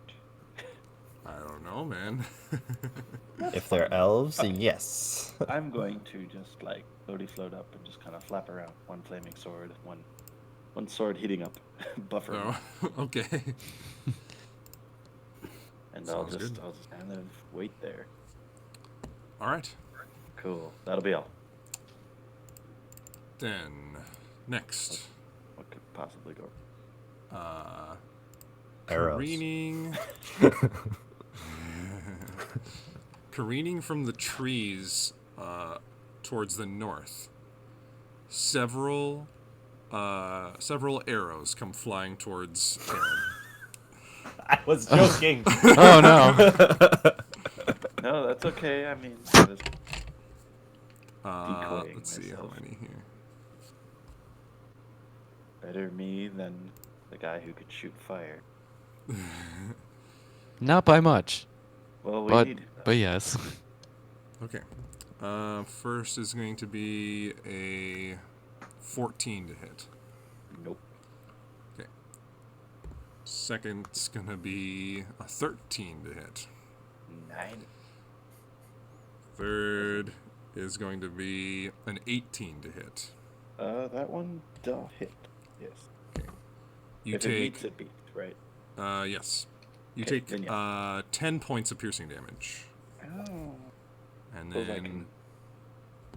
I don't know, man. If they're elves, yes. I'm going to just like floaty float up and just kind of flap around. One flaming sword, one sword heating up, buffering, Oh, okay. and I'll sounds just good. kind of wait there. All right. Cool. That'll be all. Then next, What could possibly go? Arrows. Careening from the trees towards the north. Several arrows come flying towards Aaron. I was joking. Oh no. No, that's okay. I mean, I was decoying Let's see how myself. many here. Better me than the guy who could shoot fire. Not by much, Well, we but need. yes. Okay. First is going to be a 14 to hit. Nope. Okay. Second's gonna be a 13 to hit. 9. Third is going to be an 18 to hit. That one don't hit. Yes. You If it meets, it beats, right? yes. You Okay, take then yes. 10 points of piercing damage. Oh. And Suppose I then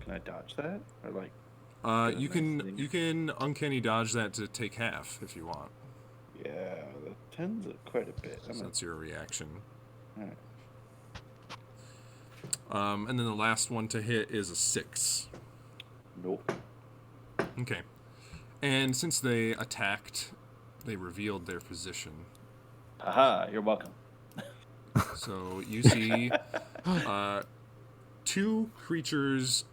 Can I dodge that? Or like? get a you nice can thing? you can uncanny dodge that to take half if you want. Yeah, the 10's quite a bit. So that's your reaction. Alright. And then the last one to hit is a 6. Nope. Okay. And since they attacked, they revealed their position. Haha, you're welcome. So you see 2 creatures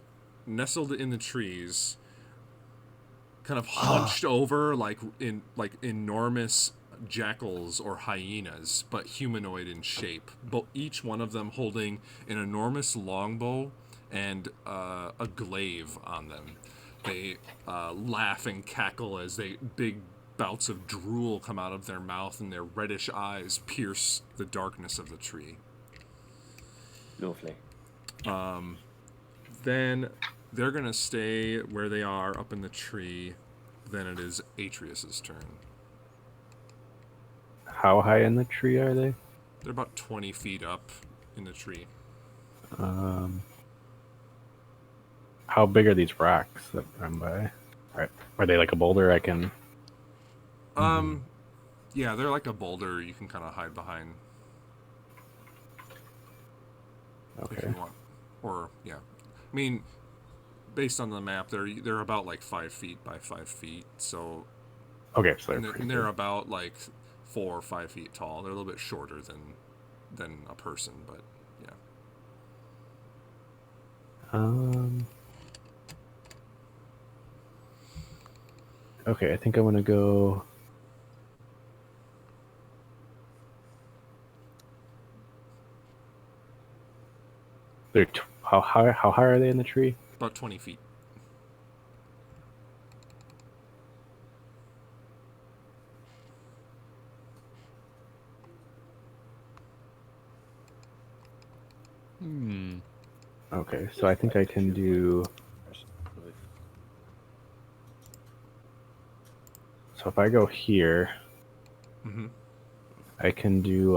nestled in the trees, kind of hunched over like enormous jackals or hyenas, but humanoid in shape. But each one of them holding an enormous longbow and a glaive on them. They laugh and cackle as big bouts of drool come out of their mouth, and their reddish eyes pierce the darkness of the tree. Lovely. Then they're gonna stay where they are up in the tree. Then it is Atreus's turn. How high in the tree are they? They're about 20 feet up in the tree. How big are these rocks that I'm by? Are they like a boulder I can? Yeah, they're like a boulder you can kind of hide behind if Okay. you want. Or yeah, I mean, based on the map, they're about like 5 feet by 5 feet. So Okay, so and they're they're, pretty and they're big. about like 4 or 5 feet tall. They're a little bit shorter than a person, but yeah. Okay, I think I want to go. How high? How high are they in the tree? About 20 feet. Okay, so I think I can do. So if I go here, Mm-hmm. I can do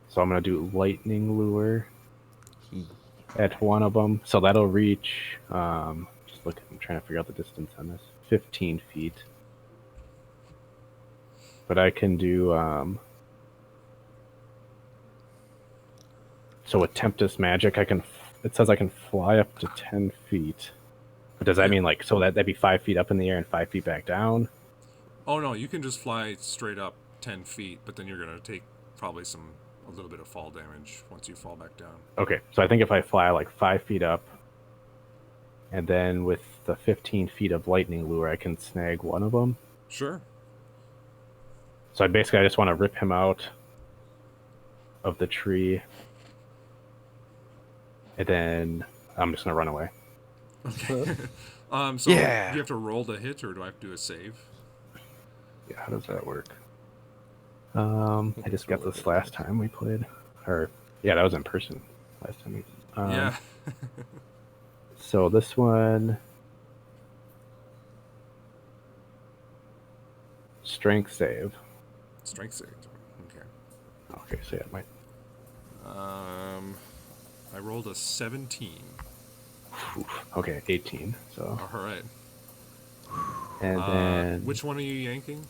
So I'm gonna do lightning lure. at one of them. So that'll reach. Just look. I'm trying to figure out the distance on this. 15 feet. But I can do. So with Tempest magic, I can. It says I can fly up to 10 feet. But does that mean like so that'd be 5 feet up in the air and 5 feet back down? Oh no, you can just fly straight up 10 feet, but then you're gonna take probably a little bit of fall damage once you fall back down. Okay, so I think if I fly like 5 feet up, and then with the 15 feet of lightning lure, I can snag one of them. Sure. So I just want to rip him out of the tree, and then I'm just gonna run away. Okay. So Yeah. do you have to roll to hit, or do I have to do a save? Yeah, how does that work? I just got this last time we played, or yeah, that was in person last time. Yeah. So this one, strength save. Strength save. Okay. Okay, so yeah, it might. I rolled a 17. Okay, 18. So All right. and then Which one are you yanking?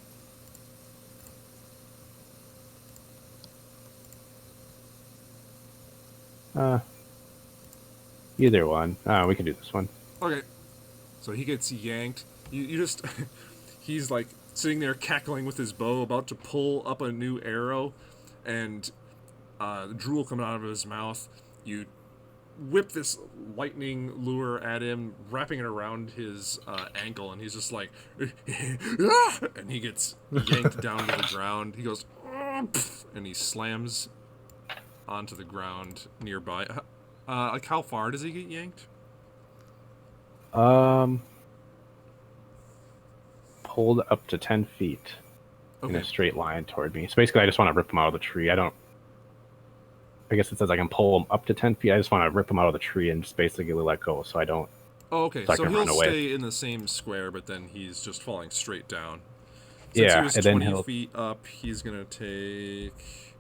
either one. We can do this one. Okay. So he gets yanked. You just he's like sitting there cackling with his bow, about to pull up a new arrow, and drool coming out of his mouth. You whip this lightning lure at him, wrapping it around his ankle, and he's just like, "Ah!" And he gets yanked down to the ground. He goes, "Ah!" And he slams onto the ground nearby. Like how far does he get yanked? Pulled up to 10 feet in Okay. a straight line toward me. So basically, I just want to rip him out of the tree. I guess it says I can pull him up to 10 feet. I just want to rip him out of the tree and just basically let go, so I don't. Oh, okay. So I So can he'll run away. stay in the same square, but then he's just falling straight down. Since Yeah, he was and then 20 he'll. feet up, he's gonna take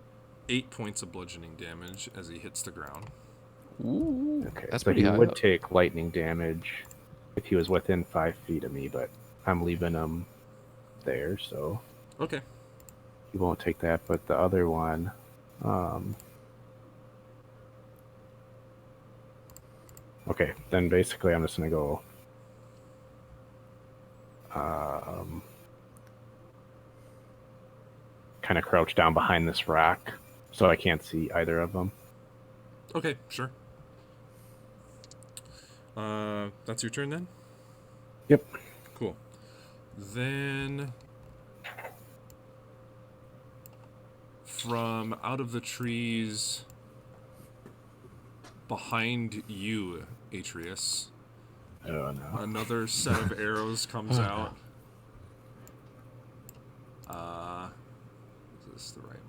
8 points of bludgeoning damage as he hits the ground. Ooh, Okay, that's so pretty he high would up. take lightning damage if he was within 5 feet of me, but I'm leaving him there, so Okay. he won't take that. But the other one, okay, then basically I'm just gonna go, kind of crouch down behind this rock, so I can't see either of them. Okay, sure. That's your turn then? Yep. Cool. Then from out of the trees behind you, Atreus, Oh no. another set of arrows comes out. Is this the right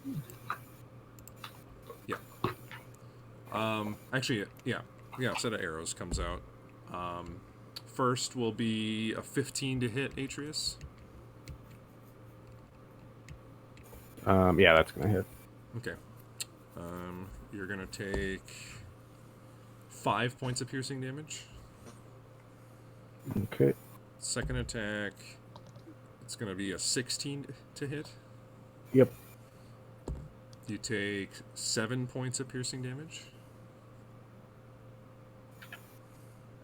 one? Yeah. Actually, yeah. A set of arrows comes out. First will be a 15 to hit, Atreus. Yeah, that's gonna hit. Okay. You're gonna take 5 points of piercing damage. Okay. Second attack, it's gonna be a 16 to hit. Yep. You take 7 points of piercing damage.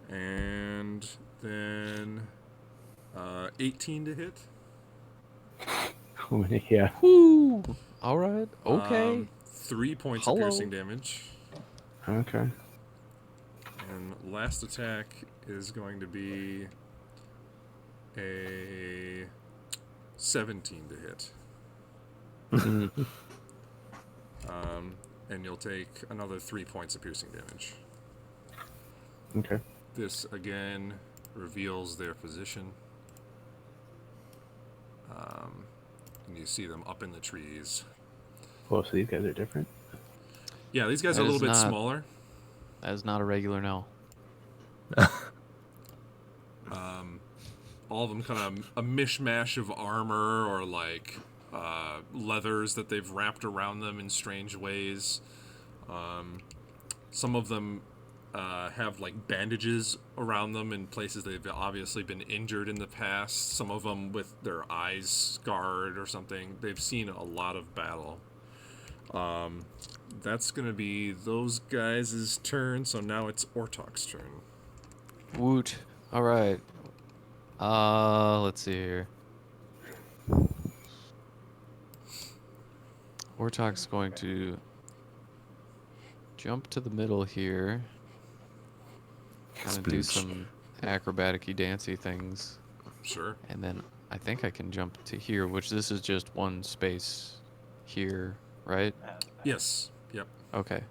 And then 18 to hit. How many? Yeah. Woo! All right. Okay. 3 points Hello. of piercing damage. Okay. And last attack is going to be a 17 to hit. And you'll take another 3 points of piercing damage. Okay. This again reveals their position. And you see them up in the trees. Oh, so these guys are different. Yeah, these guys are a That little is bit not- smaller. That is not a regular no. All of them kind of a mishmash of armor or like leathers that they've wrapped around them in strange ways. Some of them have like bandages around them in places they've obviously been injured in the past. Some of them with their eyes scarred or something. They've seen a lot of battle. That's gonna be those guys' turn. So now it's Ortok's turn. Woot. All right. Let's see here. Ortok's going to jump to the middle here. Kind of do Splooge. some acrobatic-y, dancey things. Sure. And then I think I can jump to here, which this is just one space here, right? Yes. Yep. Okay.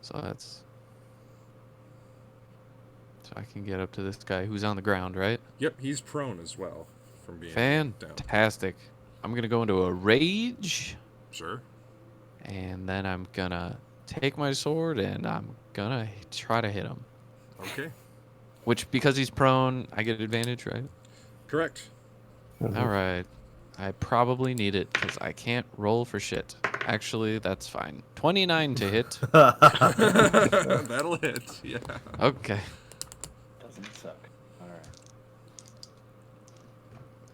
So that's... So I can get up to this guy who's on the ground, right? Yep. He's prone as well from being down. Fantastic. I'm going to go into a rage, Sure. and then I'm going to take my sword, and I'm going to try to hit him. Okay. Which, because he's prone, I get advantage, right? Correct. All right. I probably need it because I can't roll for shit. Actually, that's fine. 29 to hit. That'll hit. Yeah. Okay. Doesn't suck. All right.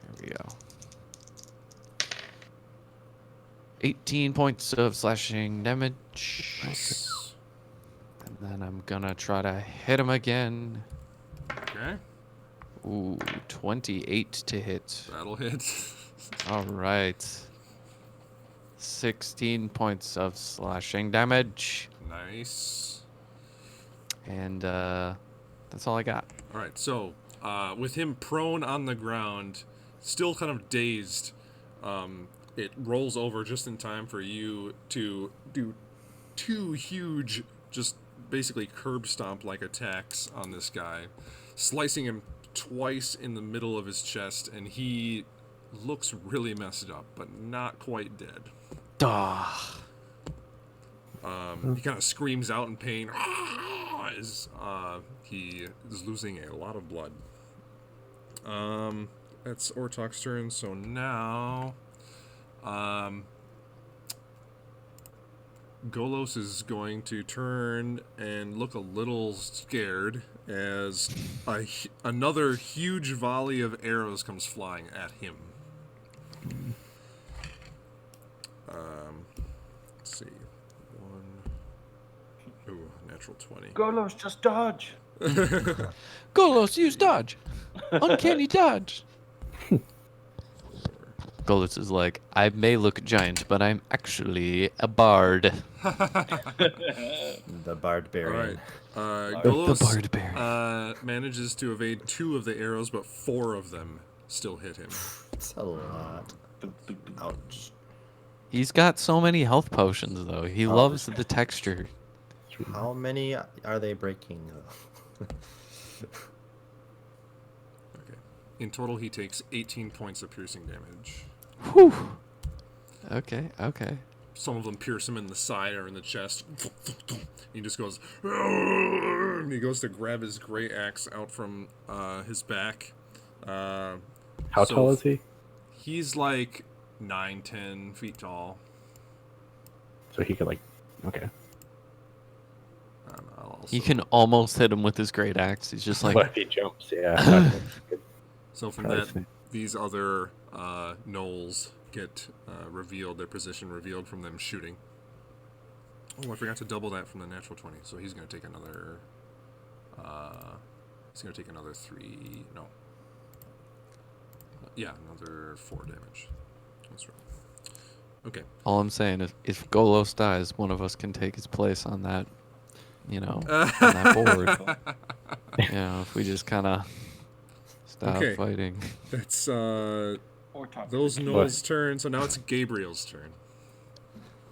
There we go. 18 points of slashing damage. Nice. And then I'm gonna try to hit him again. Okay. Ooh, 28 to hit. That'll hit. All right. 16 points of slashing damage. Nice. And that's all I got. All right. So, with him prone on the ground, still kind of dazed, it rolls over just in time for you to do two huge, just basically curb stomp like attacks on this guy, slicing him twice in the middle of his chest, and he looks really messed up, but not quite dead. Duh. He kind of screams out in pain as he is losing a lot of blood. That's Ortok's turn. So now, Golos is going to turn and look a little scared as another huge volley of arrows comes flying at him. Let's see. Natural 20. Golos, just dodge. Golos, use dodge. Uncanny dodge. Golos is like, I may look giant, but I'm actually a bard. The barbarian. All right. The Golos barbarian. manages to evade 2 of the arrows, but 4 of them still hit him. It's a lot. Ouch. He's got so many health potions, though. He loves the texture. How many are they breaking? Okay. In total, he takes 18 points of piercing damage. Whew. Okay, okay. Some of them pierce him in the side or in the chest. He just goes, and he goes to grab his great axe out from his back. How So- tall is he? He's like 9-10 feet tall. So he could like, okay. I'll also, You can almost hit him with his great axe. He's just like, What if he jumps? Yeah. so from Probably that, snake. these other gnolls get revealed, their position revealed from them shooting. Oh, I forgot to double that from the natural 20. So he's going to take another. He's going to take another 3. No. Yeah, another 4 damage. That's right. Okay. all I'm saying is, if Golos dies, one of us can take his place on that, on that board. If we just kind of stop Okay. fighting. That's Or talk. those gnolls' turn. So now it's Gabriel's turn.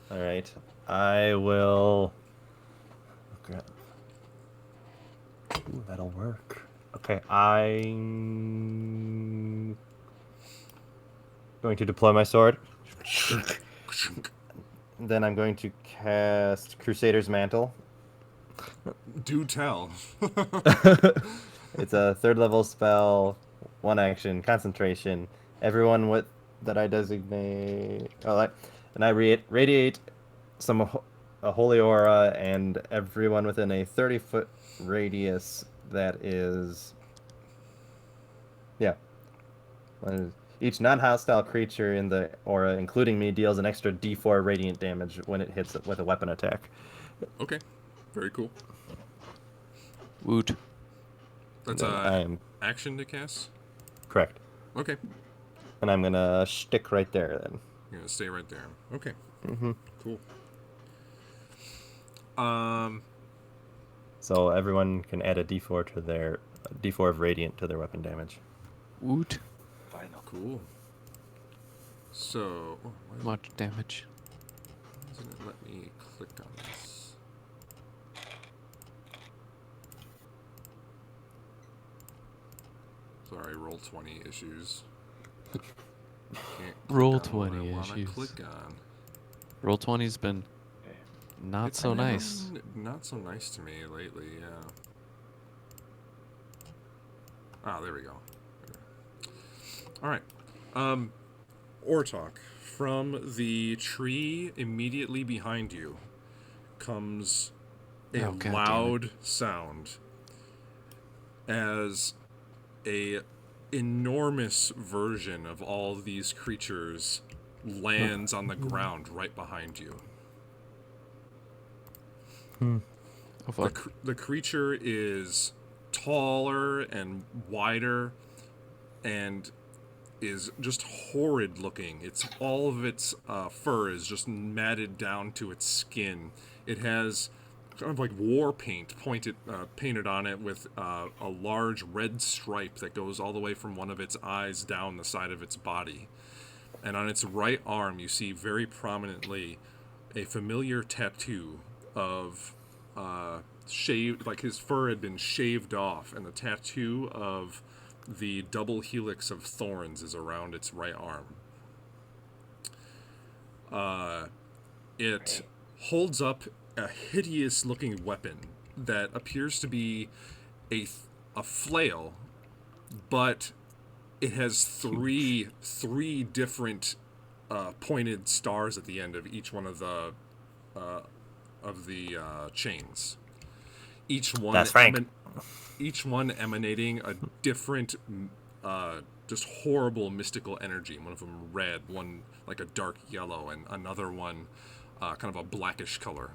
All right. I will. Ooh, that'll work. Okay, I'm going to deploy my sword. Then I'm going to cast Crusader's Mantle. Do tell. It's a 3rd level spell, 1 action, concentration. Everyone that I designate, and I radiate some a holy aura, and everyone within a 30-foot radius that is. Yeah. Each non-hostile creature in the aura, including me, deals an extra d4 radiant damage when it hits it with a weapon attack. Okay. Very cool. Woot. That's Then I am action to cast? correct. Okay. And I'm gonna stick right there then. You're gonna stay right there. Okay. Mm-hmm. Cool. So everyone can add a d4 to their d4 of radiant to their weapon damage. Woot. Final. Cool. So, why Much damage. doesn't it let me click on this? Sorry, roll 20 issues. Can't click Roll on what 20 I wanna issues. Click on. Roll 20's been Okay. not It's so never nice. been Not so nice to me lately, yeah. Ah, there we go. Alright. Ortok, from the tree immediately behind you comes a Oh, God damn it. loud sound as a enormous version of all these creatures lands on the ground right behind you. Oh, The, fuck. the creature is taller and wider and is just horrid looking. It's all of its fur is just matted down to its skin. It has kind of like war paint painted on it with a large red stripe that goes all the way from one of its eyes down the side of its body. And on its right arm, you see very prominently a familiar tattoo of shaved, like his fur had been shaved off, and the tattoo of the double helix of thorns is around its right arm. It holds up a hideous looking weapon that appears to be a flail, but it has three different pointed stars at the end of each one of the chains. Each one That's Frank. each one emanating a different just horrible mystical energy. One of them red, one like a dark yellow, and another one kind of a blackish color.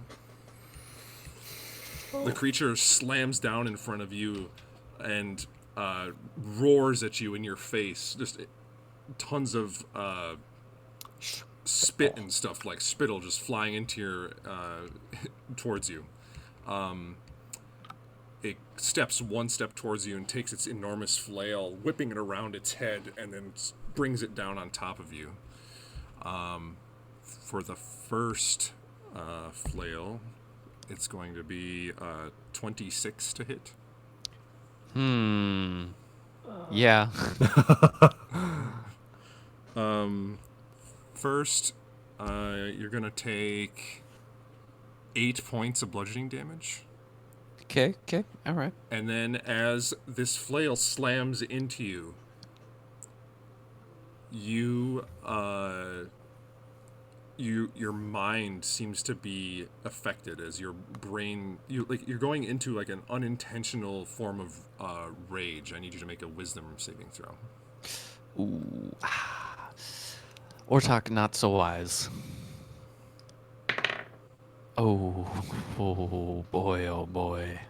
The creature slams down in front of you and roars at you in your face. Just tons of spit and stuff, like spittle just flying into your towards you. It steps one step towards you and takes its enormous flail, whipping it around its head, and then brings it down on top of you. For the first flail, it's going to be 26 to hit. Yeah. First, you're going to take 8 points of bludgeoning damage. Okay. All right. And then as this flail slams into you, your mind seems to be affected as your brain you're going into like an unintentional form of rage. I need you to make a wisdom saving throw. Ooh. Ortok not so wise. Oh boy, oh boy.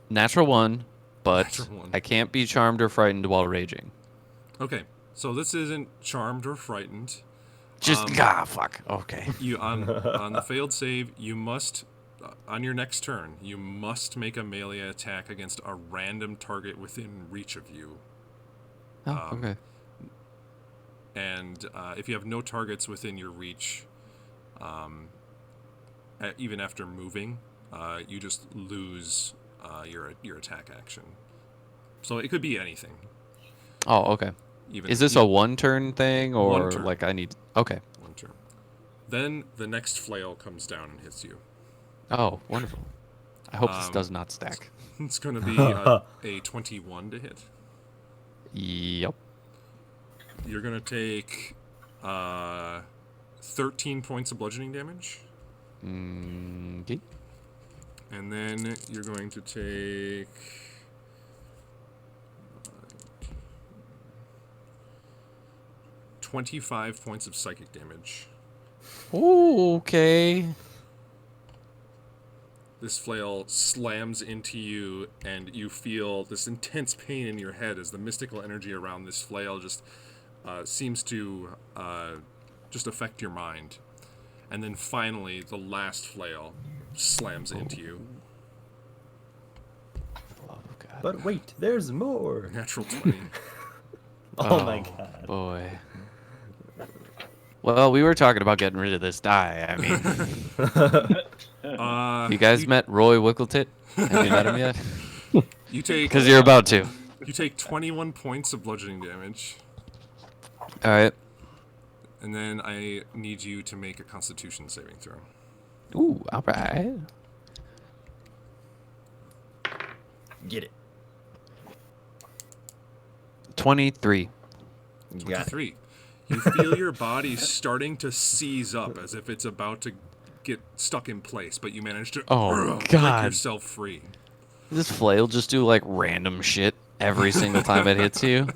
Natural one, but Natural one. I can't be charmed or frightened while raging. Okay, so this isn't charmed or frightened. Just fuck. Okay. You on the failed save, you must on your next turn, you must make a melee attack against a random target within reach of you. Oh, okay. And if you have no targets within your reach, even after moving, you just lose your attack action. So it could be anything. Oh, okay. Even Is this a one-turn thing, or One turn. like I need? Okay. one turn? Then the next flail comes down and hits you. Oh, wonderful. I hope this does not stack. It's going to be a 21 to hit. Yep. You're going to take 13 points of bludgeoning damage. Okay. And then you're going to take 25 points of psychic damage. Okay. This flail slams into you, and you feel this intense pain in your head as the mystical energy around this flail just seems to just affect your mind. And then finally, the last flail slams into you. Oh, God. But wait, there's more. Natural 20. Oh my god. Boy. Well, we were talking about getting rid of this die. I mean, you guys met Roy Wickletit? Have you met him yet? You take Because you're about to. you take 21 points of bludgeoning damage, All right. and then I need you to make a Constitution saving throw. Ooh, all right. Get it. 23. You got it. 23. You feel your body starting to seize up as if it's about to get stuck in place, but you manage to Oh, break God. yourself free. Does this flail just do like random shit every single time it hits you?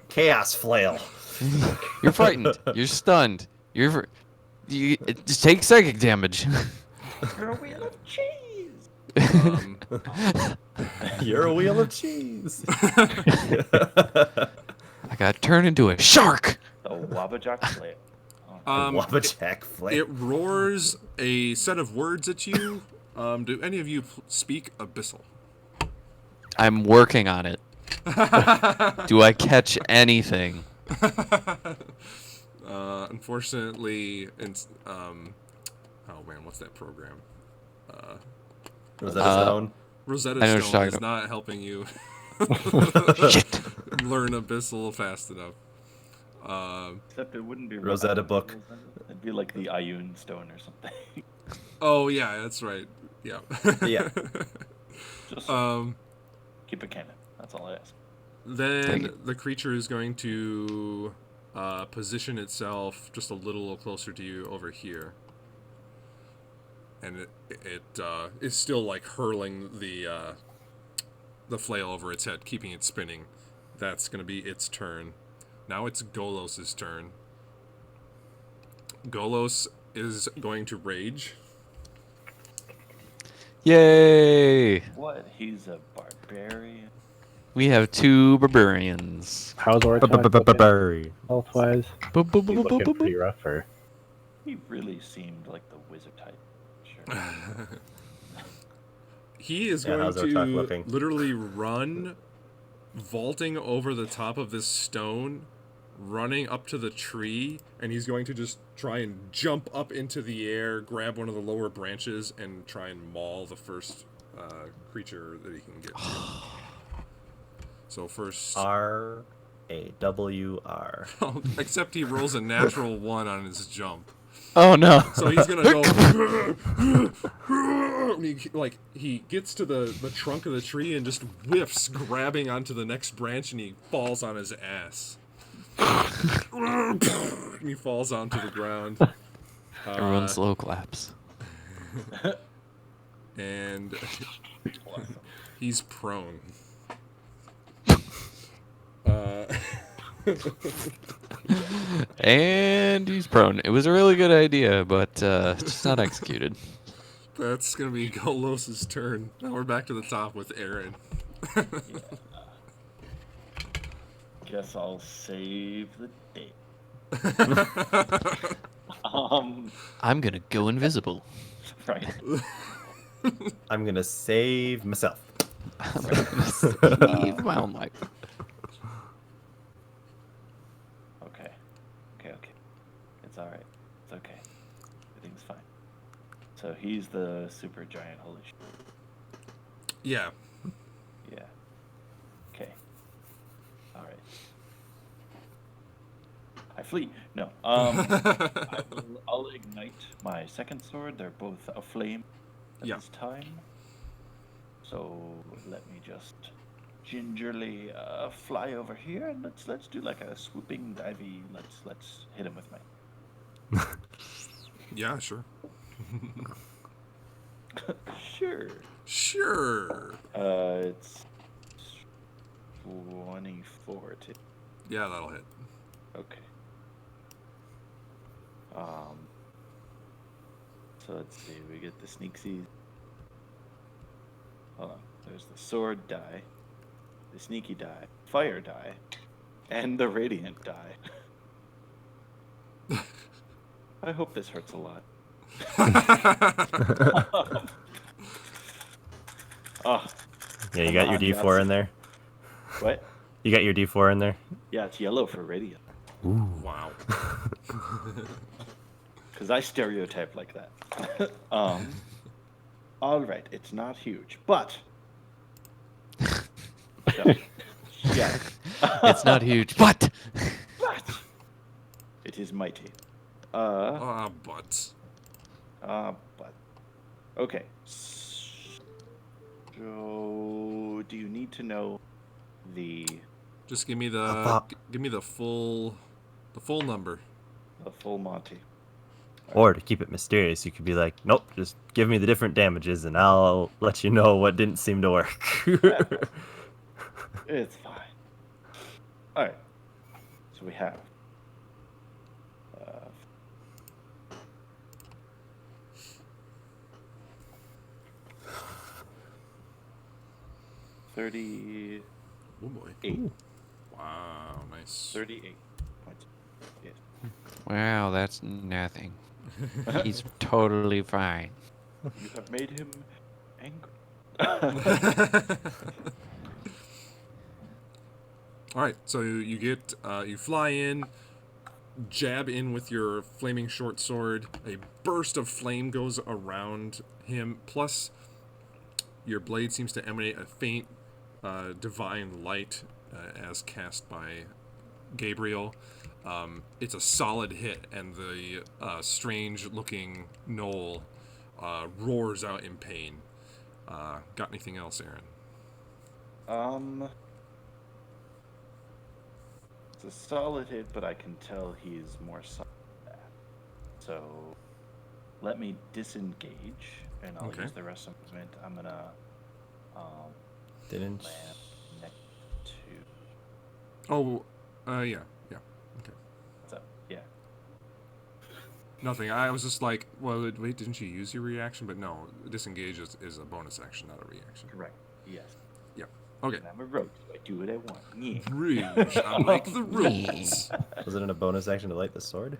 Chaos flail. You're frightened. You're stunned. You just take psychic damage. You're a wheel of cheese. You're a wheel of cheese. I got turned into a shark. The Wabbajack flail. Wabbajack flail. It roars a set of words at you. Do any of you speak Abyssal? I'm working on it. Do I catch anything? Unfortunately, oh man, what's that program? Rosetta Stone. Rosetta I know what you're Stone talking is about. not helping you Shit. learn Abyssal fast enough. Except it wouldn't be Rosetta book. It'd be like the Ioun Stone or something. Oh yeah, that's right. Yeah. Yeah. Just keep it canon. That's all I ask. Thank Then you. the creature is going to position itself just a little closer to you over here, and it is still like hurling the flail over its head, keeping it spinning. That's going to be its turn. Now it's Golos' turn. Golos is going to rage. Yay! What? He's a barbarian. We have 2 barbarians. How's Ortok health-wise? He looking pretty rough, or He really seemed like the wizard type. Sure. He is Yeah, going how's our talk to looking? literally run, vaulting over the top of this stone, running up to the tree, and he's going to just try and jump up into the air, grab one of the lower branches, and try and maul the first creature that he can get to. So first, R-A-W-R. except he rolls a natural 1 on his jump. Oh no. So he's gonna go. And he gets to the trunk of the tree and just whiffs, grabbing onto the next branch, and he falls on his ass. And he falls onto the ground. Everyone slow claps. And he's prone. And he's prone. It was a really good idea, but just not executed. That's gonna be Golos' turn. Now we're back to the top with Aaron. Guess I'll save the day. I'm gonna go invisible. Right. I'm gonna save myself. Save my own life. Okay. It's alright. It's okay. Everything's fine. So he's the super giant holy shit. Yeah. Yeah. Okay. Alright. I flee. No. I'll ignite my second sword. They're both aflame at Yeah. this time. So let me just gingerly fly over here and let's do like a swooping divey. Let's hit him with my Yeah, sure. Sure. Sure. It's 24 to. Yeah, that'll hit. Okay. So let's see. We get the sneaksies. Hold on. There's the sword die, the sneaky die, fire die, and the radiant die. I hope this hurts a lot. Oh, Yeah, you come got your on, D4 Yahtzee. in there. What? You got your D4 in there. Yeah, it's yellow for radiant. Wow. Because I stereotype like that. All right, it's not huge, but. So, yeah. It's not huge, but But it is mighty. But. But okay. So, do you need to know the Just give me Pop. the full number. full Monty? Or to keep it mysterious, you could be like, nope, just give me the different damages and I'll let you know what didn't seem to work. It's fine. All right. So we have. 38. Oh boy. Wow, nice. 38 points. Yes. wow, that's nothing. He's totally fine. You have made him angry. All right, so you get you fly in, jab in with your flaming short sword. A burst of flame goes around him. Plus, your blade seems to emanate a faint divine light as cast by Gabriel. It's a solid hit, and the strange-looking gnoll roars out in pain. Got anything else, Aaron? It's a solid hit, but I can tell he's more solid than that. So let me disengage, and I'll Okay. use the rest of my movement. I'm gonna Didn't. land next to. Oh, yeah. Okay. What's up? Yeah. Nothing. I was just like, well, wait, didn't you use your reaction? But no, disengage is a bonus action, not a reaction. Correct. Yes. Yeah. Okay. And I'm a rogue, so I do what I want. Yeah. Rouge. I like the rules. Was it in a bonus action to light the sword?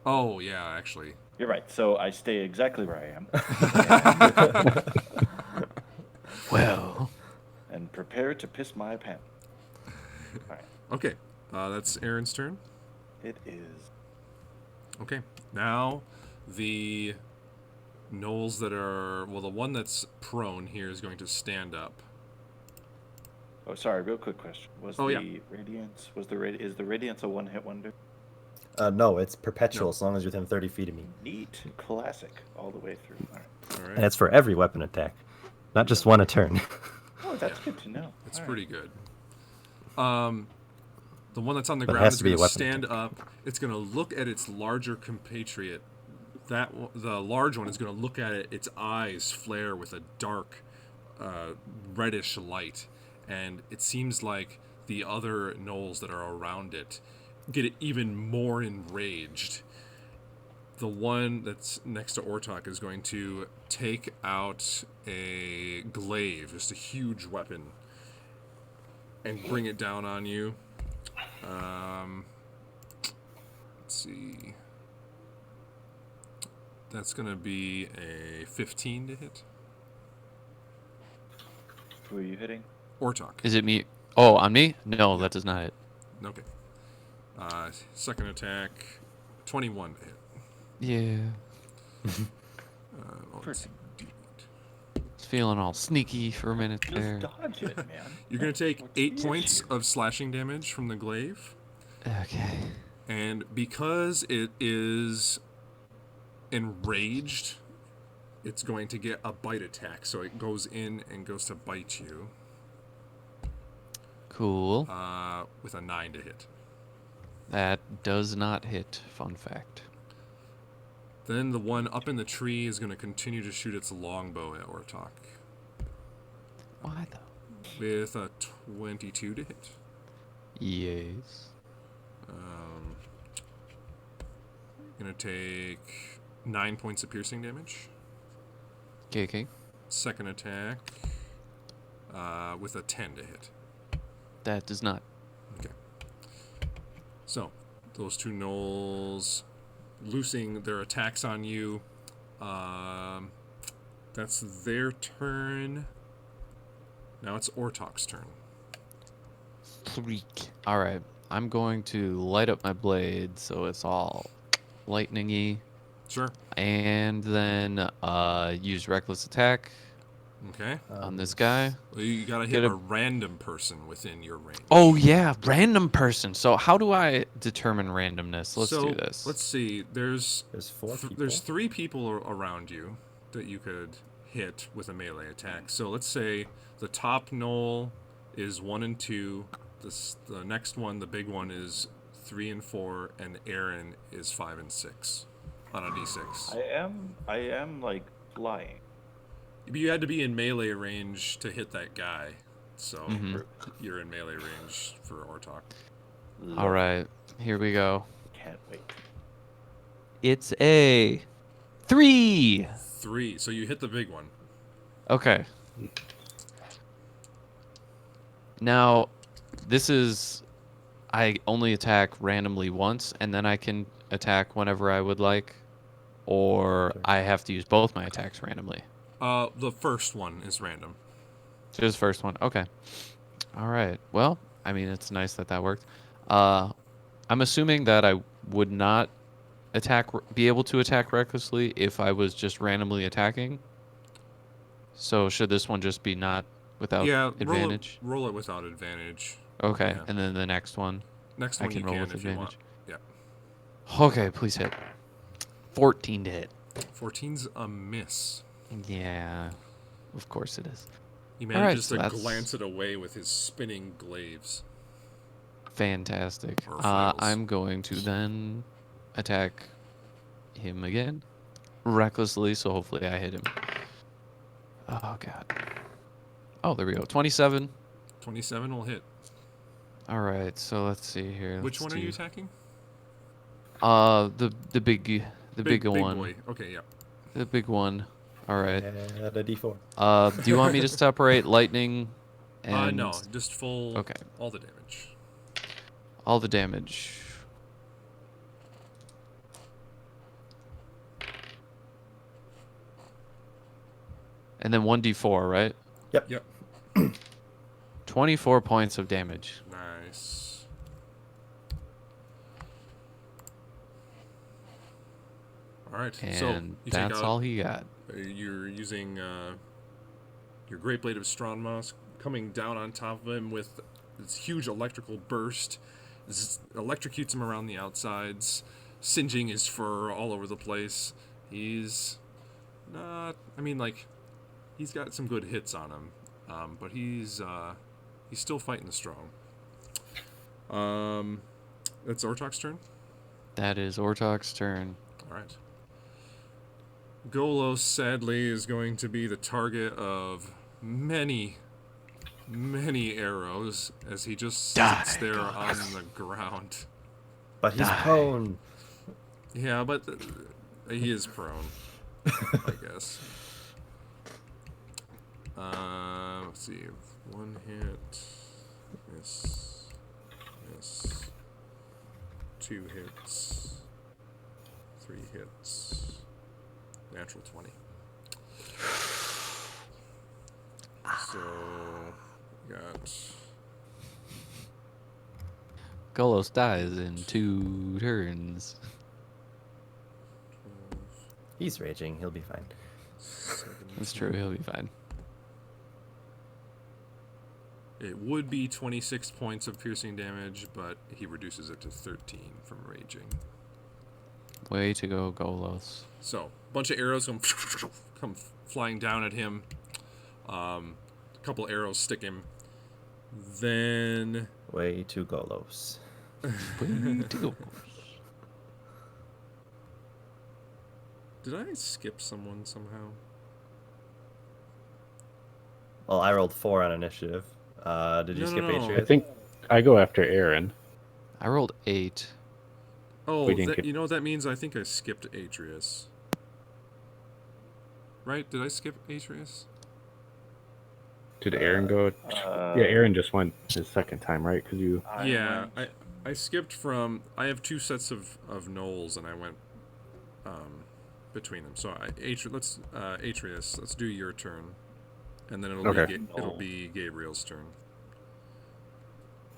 Oh, yeah, actually. You're right. So I stay exactly where I am. Well, And prepare to piss my pants. All right. Okay. That's Aaron's turn. It is. Okay. Now, the gnolls that are... Well, the one that's prone here is going to stand up. Oh, sorry. Real quick question. Was Oh, the yeah. radiance? Is the radiance a one-hit wonder? No, it's perpetual No. as long as you're within 30 feet of me. Neat. Classic. All the way through. All right. All And right. it's for every weapon attack, not just one a turn. Oh, that's good to know. It's All pretty right. good. The one that's on the But it ground has is to be going a to weapon stand up. It's going to look at its larger compatriot. The large one is going to look at it. Its eyes flare with a dark, reddish light, and it seems like the other gnolls that are around it get even more enraged. The one that's next to Ortok is going to take out a glaive, just a huge weapon, and bring it down on you. Let's see. That's going to be a 15 to hit. Who are you hitting? Ortok. Is it me? Oh, on me? No, that does not hit. Okay. Second attack, 21 to hit. Yeah. Let's see. It's feeling all sneaky for a minute Just there. dodge it, man. You're going to take What's 8 the points issue? of slashing damage from the glaive. Okay. And because it is enraged, it's going to get a bite attack. So it goes in and goes to bite you Cool. with a 9 to hit. That does not hit. Fun fact. Then the one up in the tree is going to continue to shoot its longbow at Ortok Why though? with a 22 to hit. Yes. Going to take 9 points of piercing damage. Okay. Second attack with a 10 to hit. That does not. Okay. So, those two gnolls loosing their attacks on you. That's their turn. Now it's Ortok's turn. Freak. All right. I'm going to light up my blade so it's all lightning-y. Sure. And then use reckless attack Okay. on this guy. Well, you gotta Get hit a- a random person within your range. Oh yeah, random person. So how do I determine randomness? Let's so, do this. Let's see. There's There's 4 people. there's 3 people around you that you could hit with a melee attack. So let's say the top gnoll is 1 and 2. The next one, the big one, is 3 and 4, and Aaron is 5 and 6 on a d6. I am like flying. But you had to be in melee range to hit that guy, so Mhm. you're in melee range for Ortok. All right, here we go. Can't wait. It's a 3. 3, so you hit the big one. Okay. Now, this is I only attack randomly once, and then I can attack whenever I would like, or I have to use both my attacks randomly. The first one is random. Just first one. Okay. All right. Well, I mean, it's nice that that worked. I'm assuming that I would not be able to attack recklessly if I was just randomly attacking. So should this one just be not without advantage? Roll it without advantage. Okay. yeah. And then the next one, Next I one can you roll can with if you want. advantage. Yeah. Okay, please hit. 14 to hit. 14's a miss. Yeah. Of course it is. He All right, manages so to that's- glance it away with his spinning glaives. Fantastic. Or flails. I'm going to then attack him again. Recklessly, so hopefully I hit him. Oh, God. Oh, there we go. 27. 27 will hit. All right, so let's see here. Which Let's one are you do- attacking? the big one. boy. Okay, yeah. The big one. All right. Add a d4. Do you want me to separate lightning and No, just full. Okay. All the damage. all the damage? And then 1d4, right? Yep. 24 points of damage. Nice. All right. so And you that's take out, all he got. You're using your Great Blade of Strongmoss coming down on top of him with this huge electrical burst. Electrocutes him around the outsides, singeing his fur all over the place. He's not. I mean, like, he's got some good hits on him, but he's still fighting the strong. That's Ortok's turn. That is Ortok's turn. All right. Golos, sadly, is going to be the target of many, many arrows as he just sits there on the ground. But he's prone. Yeah, but he is prone, I guess. Let's see. 1 hit. Miss. 2 hits. 3 hits. Natural 20. So, got Golos dies in 2 turns. He's raging. He'll be fine. That's true. He'll be fine. It would be 26 points of piercing damage, but he reduces it to 13 from raging. Way to go, Golos. So, a bunch of arrows come flying down at him. A couple arrows stick him. Then Way to Golos. Way to go. Did I skip someone somehow? Well, I rolled 4 on initiative. Did you No, no, skip no. I Atreus? think I go after Aaron. I rolled 8. Oh, We didn't get- you know what that means? I think I skipped Atreus. Right? Did I skip Atreus? Did Aaron go? Yeah, Aaron just went his second time, right? Because you. Yeah, I skipped from. I have 2 sets of knolls, and I went between them. So Atreus. Let's do your turn, and then Okay. it'll be Gabriel's turn.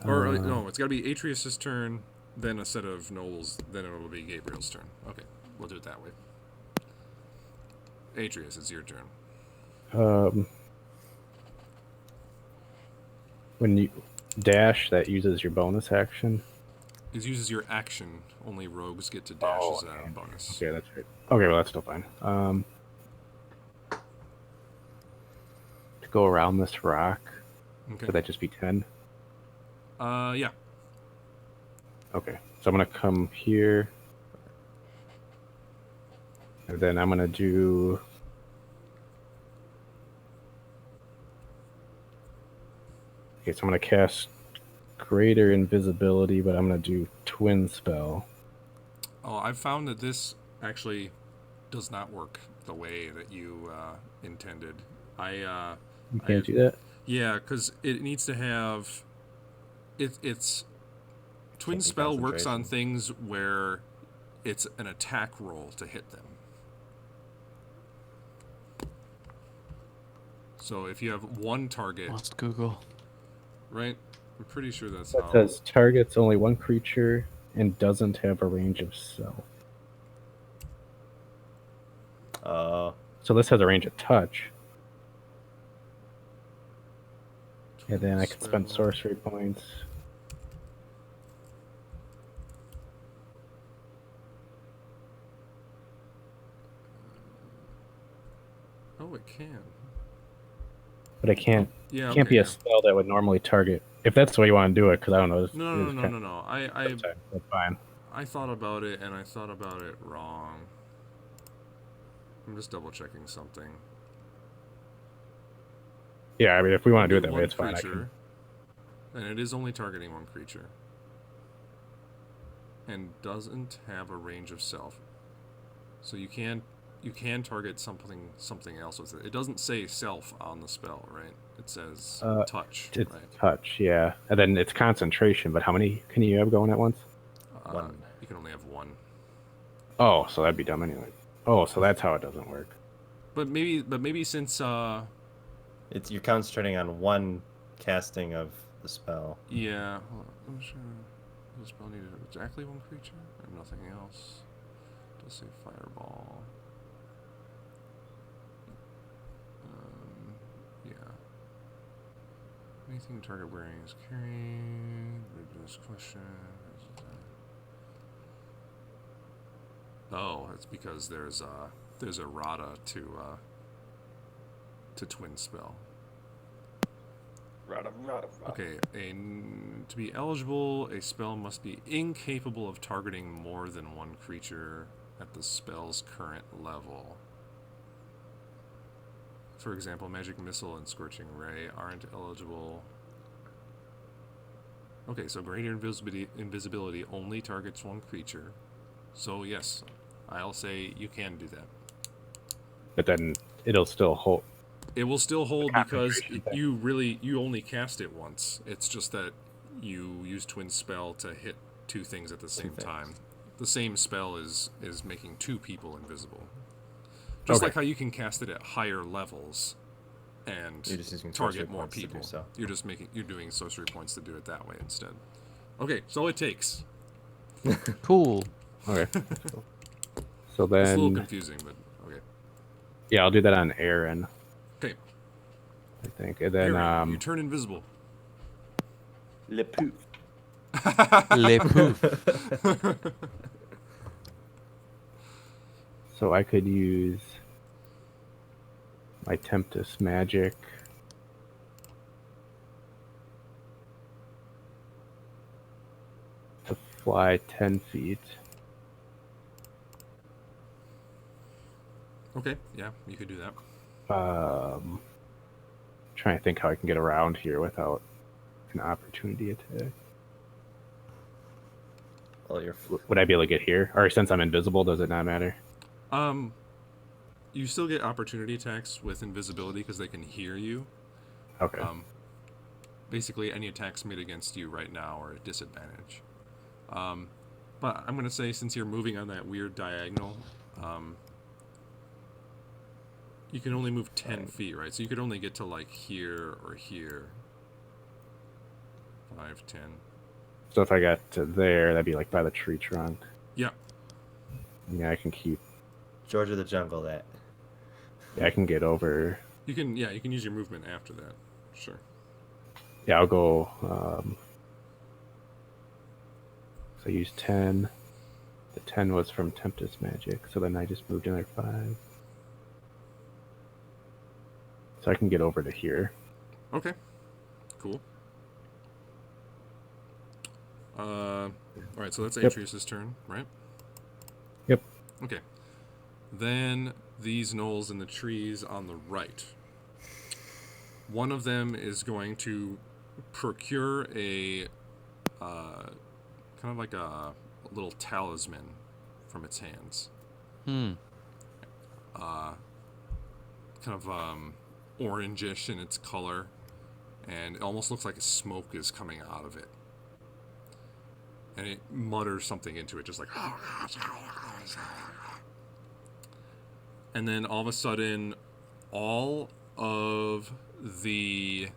Or no, it's got to be Atreus's turn, then a set of knolls, then it'll be Gabriel's turn. Okay, we'll do it that way. Atreus, it's your turn. When you dash, that uses your bonus action. It uses your action. Only rogues get to dash as a bonus. Okay, that's right. Okay, well that's still fine. To go around this rock, Okay. would that just be 10? Yeah. Okay, so I'm gonna come here, and then I'm gonna do. Okay, so I'm gonna cast Greater Invisibility, but I'm gonna do Twin Spell. Oh, I've found that this actually does not work the way that you intended. You can't do that. Yeah, because it needs to have. It's Twin Can't be Spell works on concentration. things where it's an attack roll to hit them. So if you have one target, Lost Google. right? I'm pretty sure that's That how. says targets only one creature and doesn't have a range of self. So this has a range of touch. And then I can spend Spell. sorcery points. Oh, it can. But I can't. Yeah. Can't be okay, a spell that would normally target. If that's the way you want to do it, because I don't know. No. That's fine. I thought about it, and I thought about it wrong. I'm just double checking something. Yeah, I mean, if we want to do it that One way, it's fine. creature, and it is only targeting one creature, and doesn't have a range of self. So you can target something else with it. It doesn't say self on the spell, right? It says touch, It's right? touch, yeah. And then it's concentration, but how many can you have going at once? One. You can only have one. Oh, so that'd be dumb anyway. Oh, so that's how it doesn't work. But maybe since You're concentrating on one casting of the spell. yeah, hold on. I'm sure the spell needed exactly one creature and nothing else. It does say fireball. Yeah. Anything target wearing is carrying. This question. Oh, it's because there's a Rada to twin spell. Rada. Okay, to be eligible, a spell must be incapable of targeting more than one creature at the spell's current level. For example, Magic Missile and Scorching Ray aren't eligible. Okay, so Greater Invisibility only targets one creature. So yes, I'll say you can do that. But then it'll still hold. It will still hold because concentration thing. you only cast it once. It's just that you use Twin Spell to hit 2 things at the same things. time. The same spell is making 2 people invisible. Just Okay. like how you can cast it at higher levels and You're just using sorcery target more points to do people. so. You're doing sorcery points to do it that way instead. Okay, so it takes. Cool. Okay. So It's a little then, confusing, but okay. yeah, I'll do that on Aaron, Okay, I think. And then, Aaron, you turn invisible. Le Pouf. Le Pouf. so I could use my Tempest magic. To fly 10 feet. Okay, yeah, you could do that. Trying to think how I can get around here without an opportunity attack. Well, you're Would I be able to get here? Or since I'm invisible, does it not matter? You still get opportunity attacks with invisibility because they can hear you. Okay. Basically, any attacks made against you right now are at disadvantage. But I'm going to say, since you're moving on that weird diagonal, you can only move 10 feet, right? So you could only get to, like, here or here. 5, 10. So if I got to there, that'd be like by the tree trunk. Yeah. Yeah, I can keep. George of the Jungle. That. Yeah, I can get over. You can use your movement after that. Sure. Yeah, I'll go. So I used 10. The 10 was from Tempest Magic, so then I just moved another 5. So I can get over to here. Okay. Cool. All right, so that's Atreus' turn, right? Yep. Okay. Then these gnolls in the trees on the right. One of them is going to procure a kind of like a little talisman from its hands. Kind of orangish in its color, and it almost looks like smoke is coming out of it. And it mutters something into it, just like. And then all of a sudden, all of the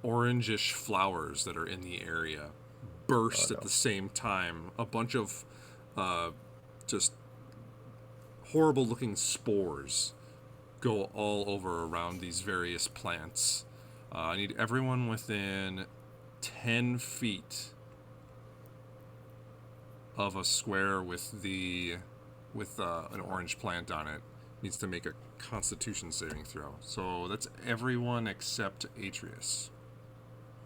orangish flowers that are in the area burst at the same time. A bunch of just horrible looking spores go all over around these various plants. I need everyone within 10 feet of a square with an orange plant on it needs to make a Constitution saving throw. So that's everyone except Atreus.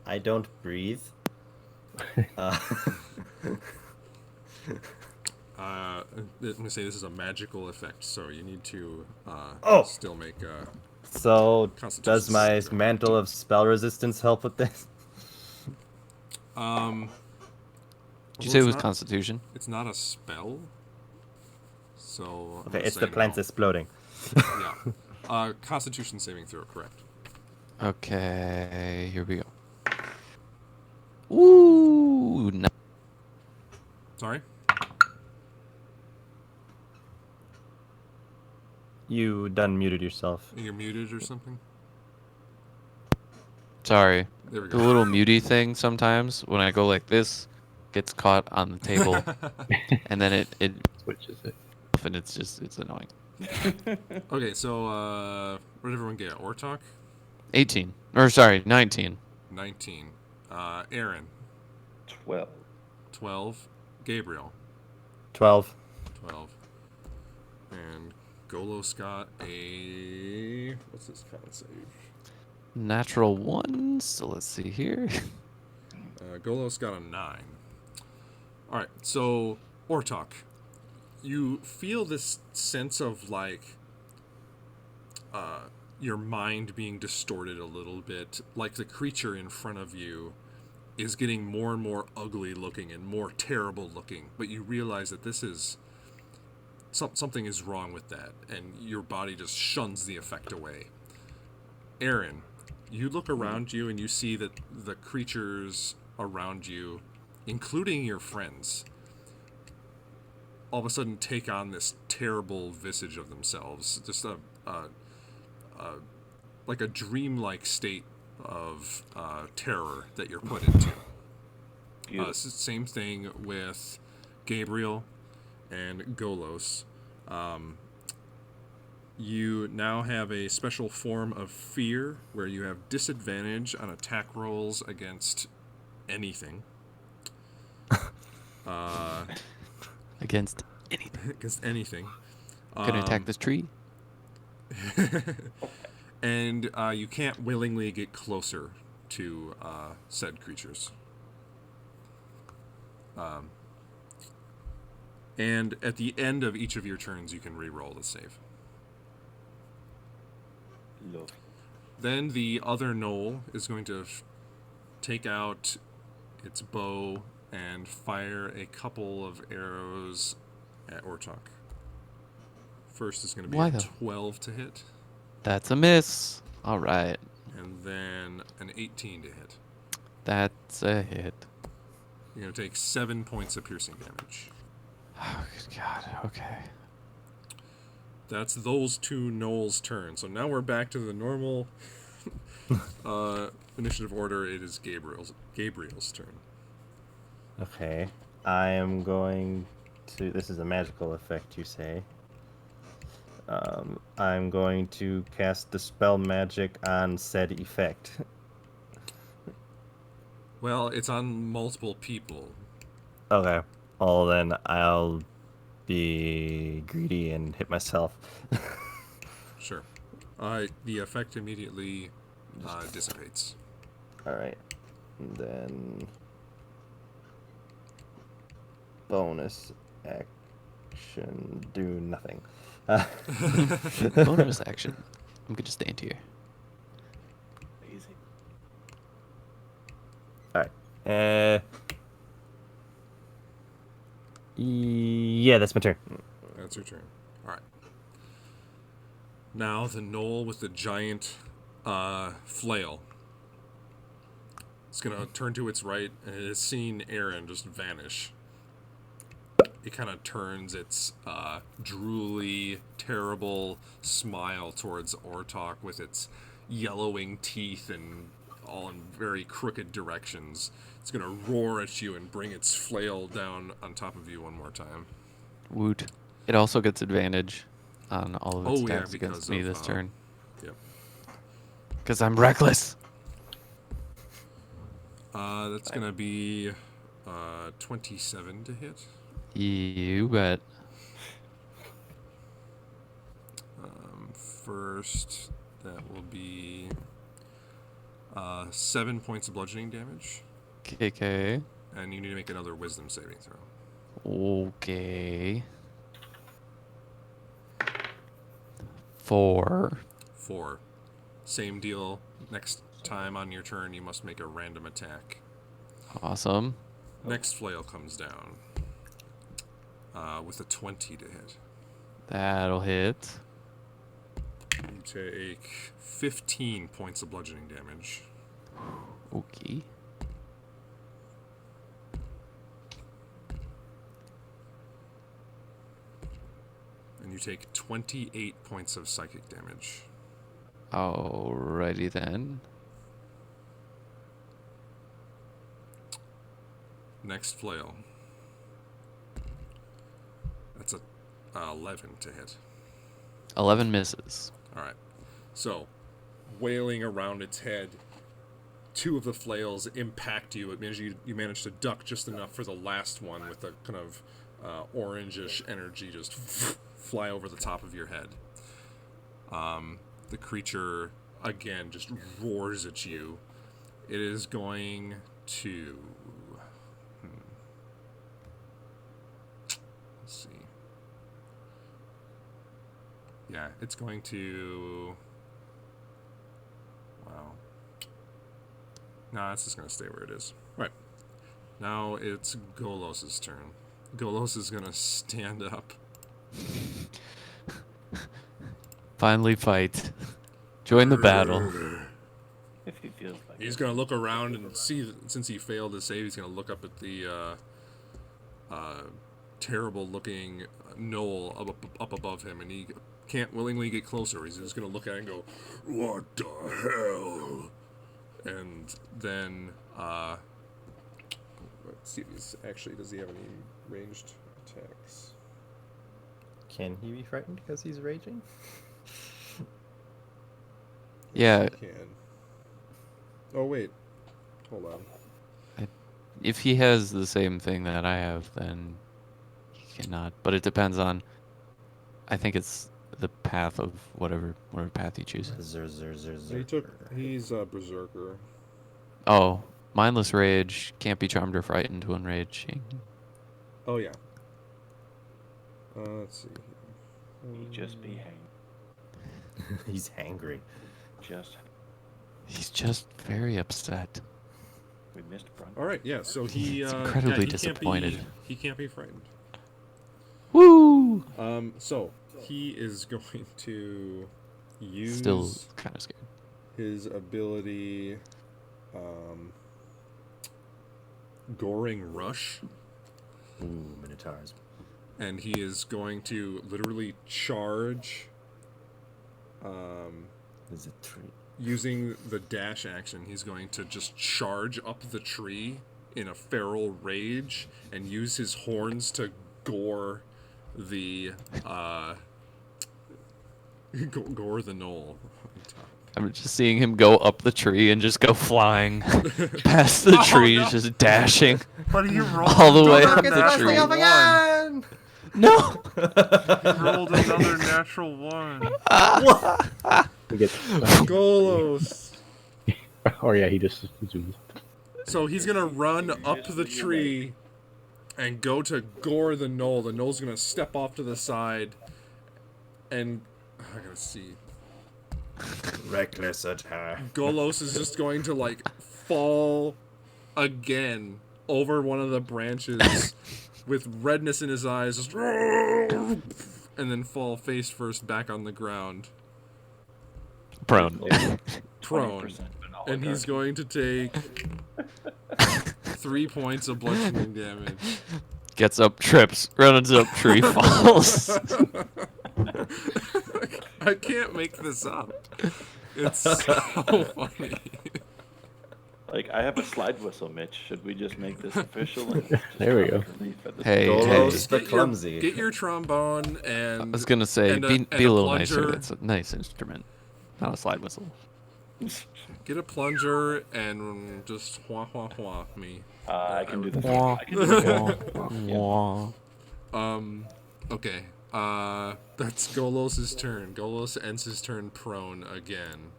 I don't breathe. I'm gonna say this is a magical effect, so you need to still make a So Constitution does my saving throw. mantle of spell resistance help with this? Did you say it was not, Constitution? It's not a spell. So I'm Okay, gonna it's say the plants no. exploding. Yeah. Constitution saving throw, correct. Okay, here we go. Ooh, no. Sorry? You done muted yourself. You're muted or something? Sorry. There we The go. little muty thing sometimes, when I go like this, gets caught on the table, and then it Switches it. and it's annoying. Okay, so what did everyone get? Ortok? 18. Or sorry, 19. 19. Aaron? 12. 12. Gabriel? 12. 12. And Golos got a... What's his con save? Natural 1, so let's see here. Golos got a 9. Alright, so Ortok, you feel this sense of like your mind being distorted a little bit, like the creature in front of you is getting more and more ugly looking and more terrible looking, but you realize that this is something is wrong with that, and your body just shuns the effect away. Aaron, you look around you and you see that the creatures around you, including your friends, all of a sudden take on this terrible visage of themselves, just like a dreamlike state of terror that you're put into. Same thing with Gabriel and Golos. You now have a special form of fear where you have disadvantage on attack rolls against anything. Against anything. Against anything. Gonna attack this tree? And you can't willingly get closer to said creatures. And at the end of each of your turns, you can re-roll the save. Lovely. Then the other knoll is going to take out its bow and fire a couple of arrows at Ortok. First is going to be Why a the- 12 to hit, That's a miss. All right. and then an 18 to hit. That's a hit. You're going to take 7 points of piercing damage. Oh, good God. Okay. That's those two gnolls' turn. So now we're back to the normal initiative order. It is Gabriel's turn. Okay. I am going to. This is a magical effect, you say. I'm going to cast Dispel Magic on said effect. Well, it's on multiple people. Okay. Well, then I'll be greedy and hit myself. Sure. The effect immediately dissipates. Alright. And then. Bonus action. Do nothing. Bonus action. I'm going to stand here. Easy. Alright. Yeah, that's my turn. That's your turn. All right. Now the knoll with the giant flail. It's going to turn to its right, and it has seen Aaron just vanish. It kind of turns its drooly, terrible smile towards Ortok with its yellowing teeth and all in very crooked directions. It's going to roar at you and bring its flail down on top of you one more time. Woot. It also gets advantage on all of its Oh, yeah, attacks because against me of, this turn. Yep. Because I'm reckless. That's going to be 27 to hit. You bet. First, that will be 7 points of bludgeoning damage, KK. and you need to make another wisdom saving throw. Okay. 4. 4. Same deal. Next time on your turn, you must make a random attack. Awesome. Next flail comes down with a 20 to hit. That'll hit. You take 15 points of bludgeoning damage. Okay. And you take 28 points of psychic damage. Alrighty then. Next flail. That's a 11 to hit. 11 misses. All right. So, wailing around its head, 2 of the flails impact you. It means you manage to duck just enough for the last one with a kind of orangish energy just fly over the top of your head. The creature, again, just roars at you. It is going to... Let's see. Yeah, it's going to... Wow. No, it's just going to stay where it is. Right. Now it's Golos' turn. Golos is going to stand up. Finally fight. Join the battle. If he feels like He's it. going to look around and see, since he failed to save, he's going to look up at the terrible-looking knoll up above him, and he can't willingly get closer. He's just going to look at it and go, "What the hell?" And then, let's see if he's actually, does he have any ranged attacks? Can he be frightened because he's raging? Yeah, He can. Oh, wait. Hold on. if he has the same thing that I have, then he cannot. But it depends on. I think it's the path of whatever path he chooses. He's a berserker. Oh, mindless rage can't be charmed or frightened when raging. Oh, yeah. Let's see. He just be hanged. He's hangry. just He's just very upset. we missed Brun. All right, yeah. So he He's incredibly he disappointed. He can't be frightened. Woo! So he is going to use Still kind of scared. his ability, Goring Rush, Ooh, Minotaurs. and he is going to literally charge, Is it tree? using the dash action. He's going to just charge up the tree in a feral rage and use his horns to gore the gore the knoll on top. I'm just seeing him go up the tree and just go flying past the trees, just dashing But he rolled all the way another up the natural tree. one. No! He rolled another natural one. He gets Golos. oh yeah, he just zooms. So he's gonna run up the tree and go to gore the knoll. The knoll's gonna step off to the side, and I gotta see. Reckless attack. Golos is just going to like fall again over one of the branches with redness in his eyes, just and then fall face first back on the ground, Prone. prone. 20% of an And he's going to take 3 points of bludgeoning damage. Gets up, trips, runs up tree, falls. I can't make this up. It's so funny. Like, I have a slide whistle, Mitch. Should we just make this official? And just There we drop go. a relief at this Hey, point? hey. Golos the clumsy. Get your trombone I and was gonna say, and be and a little nicer. plunger. It's a nice instrument, not a slide whistle. Get a plunger and just wah wah wah me. I can do the Wah, I can do the wah. Okay. That's Golos' turn. Golos ends his turn prone again.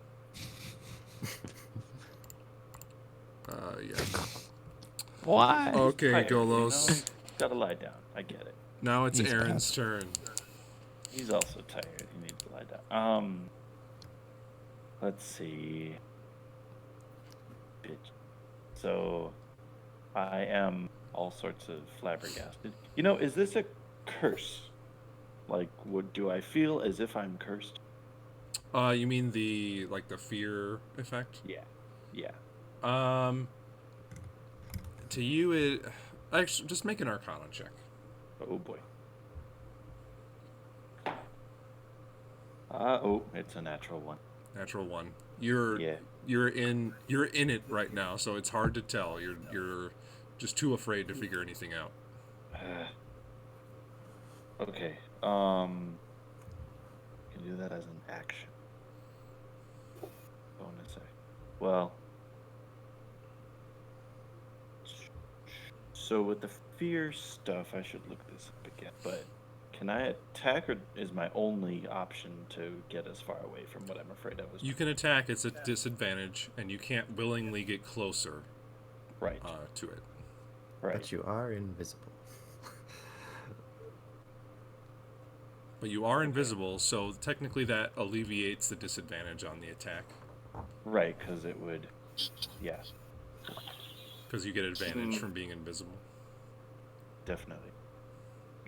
Yeah. Why? Okay, tired, you Golos. know? Gotta lie down. I get it. Now it's He's Aaron's passed. turn. He's also tired. He needs to lie down. Let's see. Bitch. So, I am all sorts of flabbergasted. You know, is this a curse? Like, do I feel as if I'm cursed? You mean the fear effect? Yeah. Yeah. To you it actually just make an Arcana check. Oh boy. It's a natural one. Natural one. You're Yeah. you're in it right now, so it's hard to tell. You're just too afraid to figure anything out. Okay. Can do that as an action. Bonus action. Well. So with the fear stuff, I should look this up again. But can I attack, or is my only option to get as far away from what I'm afraid I was? You can attack, it's a disadvantage, and you can't willingly get closer Right. to it. Right. But you are invisible. But you are invisible, so technically that alleviates the disadvantage on the attack. Right, because it would. Yeah, Because you get advantage from being invisible. definitely.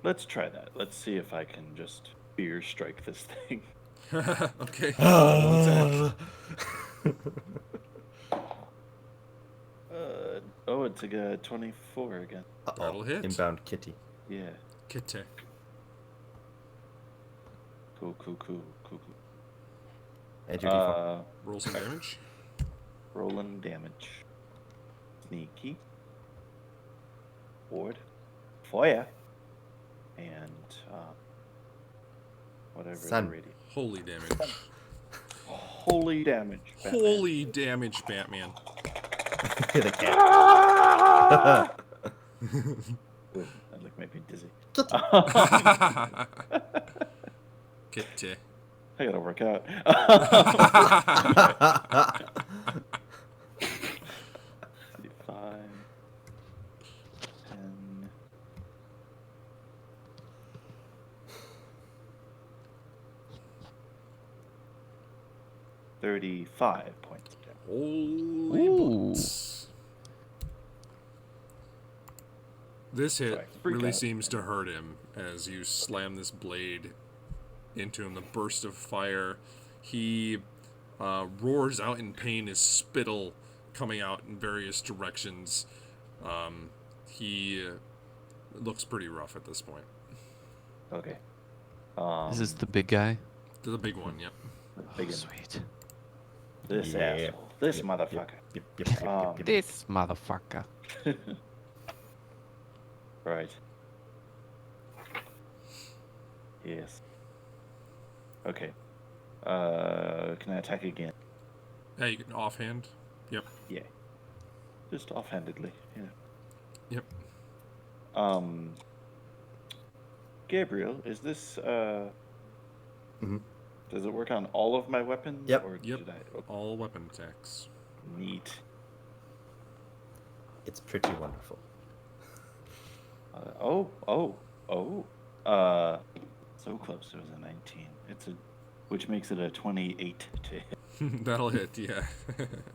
Let's try that. Let's see if I can just fear strike this thing. Okay. It's a 24 again. That'll hit. Inbound kitty. Yeah. Kite. Cool. Add your D4. Roll some damage. Rolling damage. Sneaky. Ward. Fire. And whatever Sun. the radius. Holy damage. Holy damage. Batman. Holy damage, Batman. The cat. Ooh, that look made me dizzy. Kite. I gotta work out. 5, 10. 35 points of damage. Holy Ooh. butts. This hit Sorry, freak really out. seems to hurt him as you slam this blade into him. The burst of fire. He roars out in pain, his spittle coming out in various directions. He looks pretty rough at this point. Okay. Is this the big guy? The big one, yep. big one. Sweet. This Yeah. asshole. This Yep, motherfucker. Yep. This motherfucker. Right. Yes. Okay. Can I attack again? Yeah, you can offhand. Yep. Yeah. Just offhandedly. Yeah. Yep. Gabriel, is this Mhm. does it work on all of my weapons? Yep. Or Yep. did I All weapon attacks. neat. It's pretty wonderful. So close. It was a 19. Which makes it a 28 to hit. That'll hit, yeah.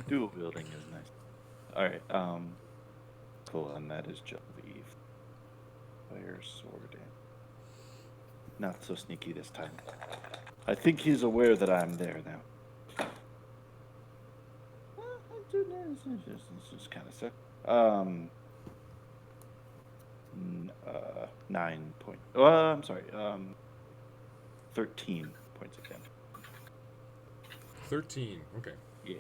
Dual wielding is nice. All right. Cool. And that is Genevieve. Fire sword. Not so sneaky this time. I think he's aware that I'm there now. This is kind of sick. 9 points. I'm sorry. 13 points of damage. 13. Okay. Yeah.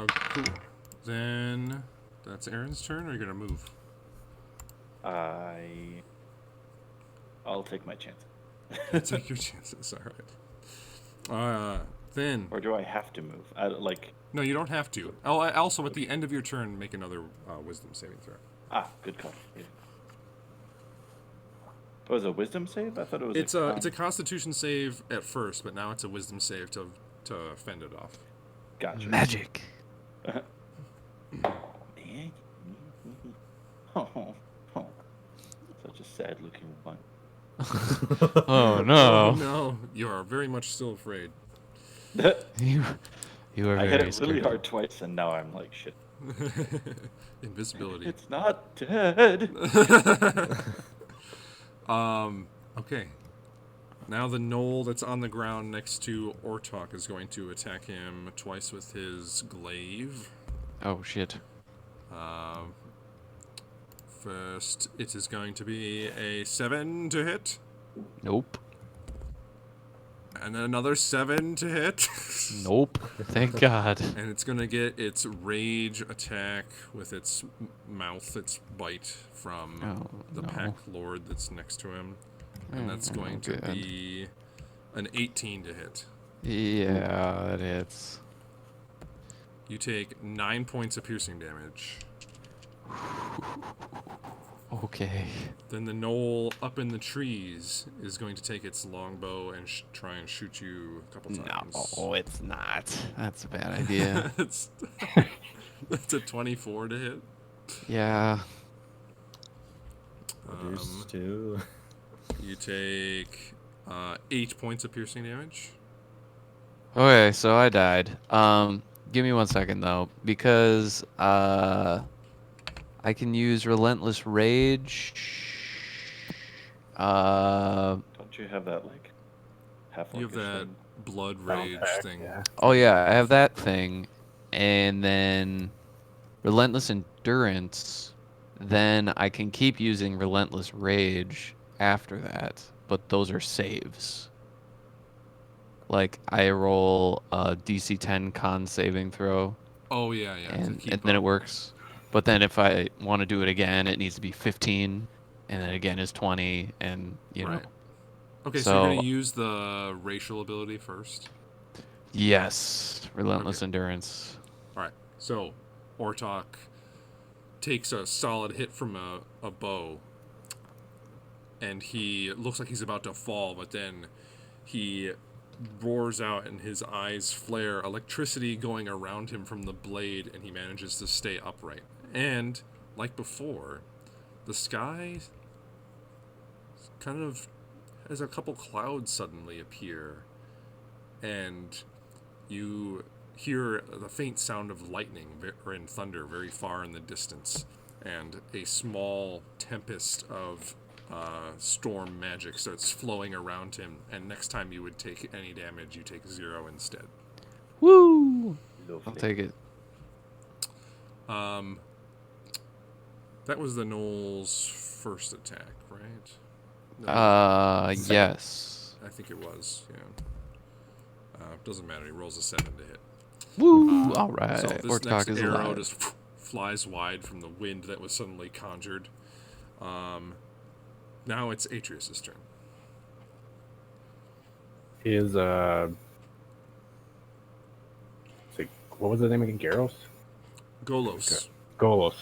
Cool. Then that's Aaron's turn, or are you gonna move? I'll take my chance. Take your chances. All right. Then Or do I have to move? no, you don't have to. Oh, also at the end of your turn, make another Wisdom saving throw. Good call. Yeah. Oh, it was a wisdom save? I thought it was. It's a Constitution save at first, but now it's a Wisdom save to fend it off. Gotcha. Magic. Oh, such a sad-looking one. Oh no. No, you are very much still afraid. You are I very hit it really scared. hard twice, and now I'm like, shit. Invisibility. It's not dead. Okay. Now the knoll that's on the ground next to Ortok is going to attack him twice with his glaive. Oh shit. First, it is going to be a 7 to hit, Nope. and then another 7 to hit. Nope. Thank God. And it's going to get its rage attack with its mouth, its bite from Oh, the no. pack lord that's next to him. And that's Oh, going to good. be an 18 to hit. Yeah, it is. You take 9 points of piercing damage. Okay. Then the knoll up in the trees is going to take its longbow and try and shoot you a couple times. No, it's not. That's a bad idea. it's a 24 to hit. Yeah. Reduce to. You take 8 points of piercing damage. Okay, so I died. Give me 1 second though, because I can use Relentless Rage. Don't you have that half? You have that blood rage Pack, thing. yeah. Oh yeah, I have that thing, and then Relentless Endurance. Then I can keep using Relentless Rage after that, but those are saves. Like I roll a DC 10 con saving throw, Oh yeah, yeah. to and keep then it up. works. But then if I want to do it again, it needs to be 15, and then again is 20, and you know. Right. Okay, so you're So- gonna use the racial ability first. Yes, Relentless Okay. Endurance. All right. So Ortok takes a solid hit from a bow, and he looks like he's about to fall, but then he roars out and his eyes flare, electricity going around him from the blade, and he manages to stay upright. And like before, the sky kind of as a couple clouds suddenly appear, and you hear the faint sound of lightning and thunder very far in the distance, and a small tempest of storm magic starts flowing around him, and next time you would take any damage, you take 0 instead. Woo! Lovely. I'll take it. That was the Gnoll's first attack, right? No, second. Yes. I think it was, yeah. Doesn't matter, he rolls a 7 to hit. Woo! All right. So this Ortok next is arrow alive. just flies wide from the wind that was suddenly conjured. Now it's Atreus' turn. Is what was the name again? Garros? Golos. Golos.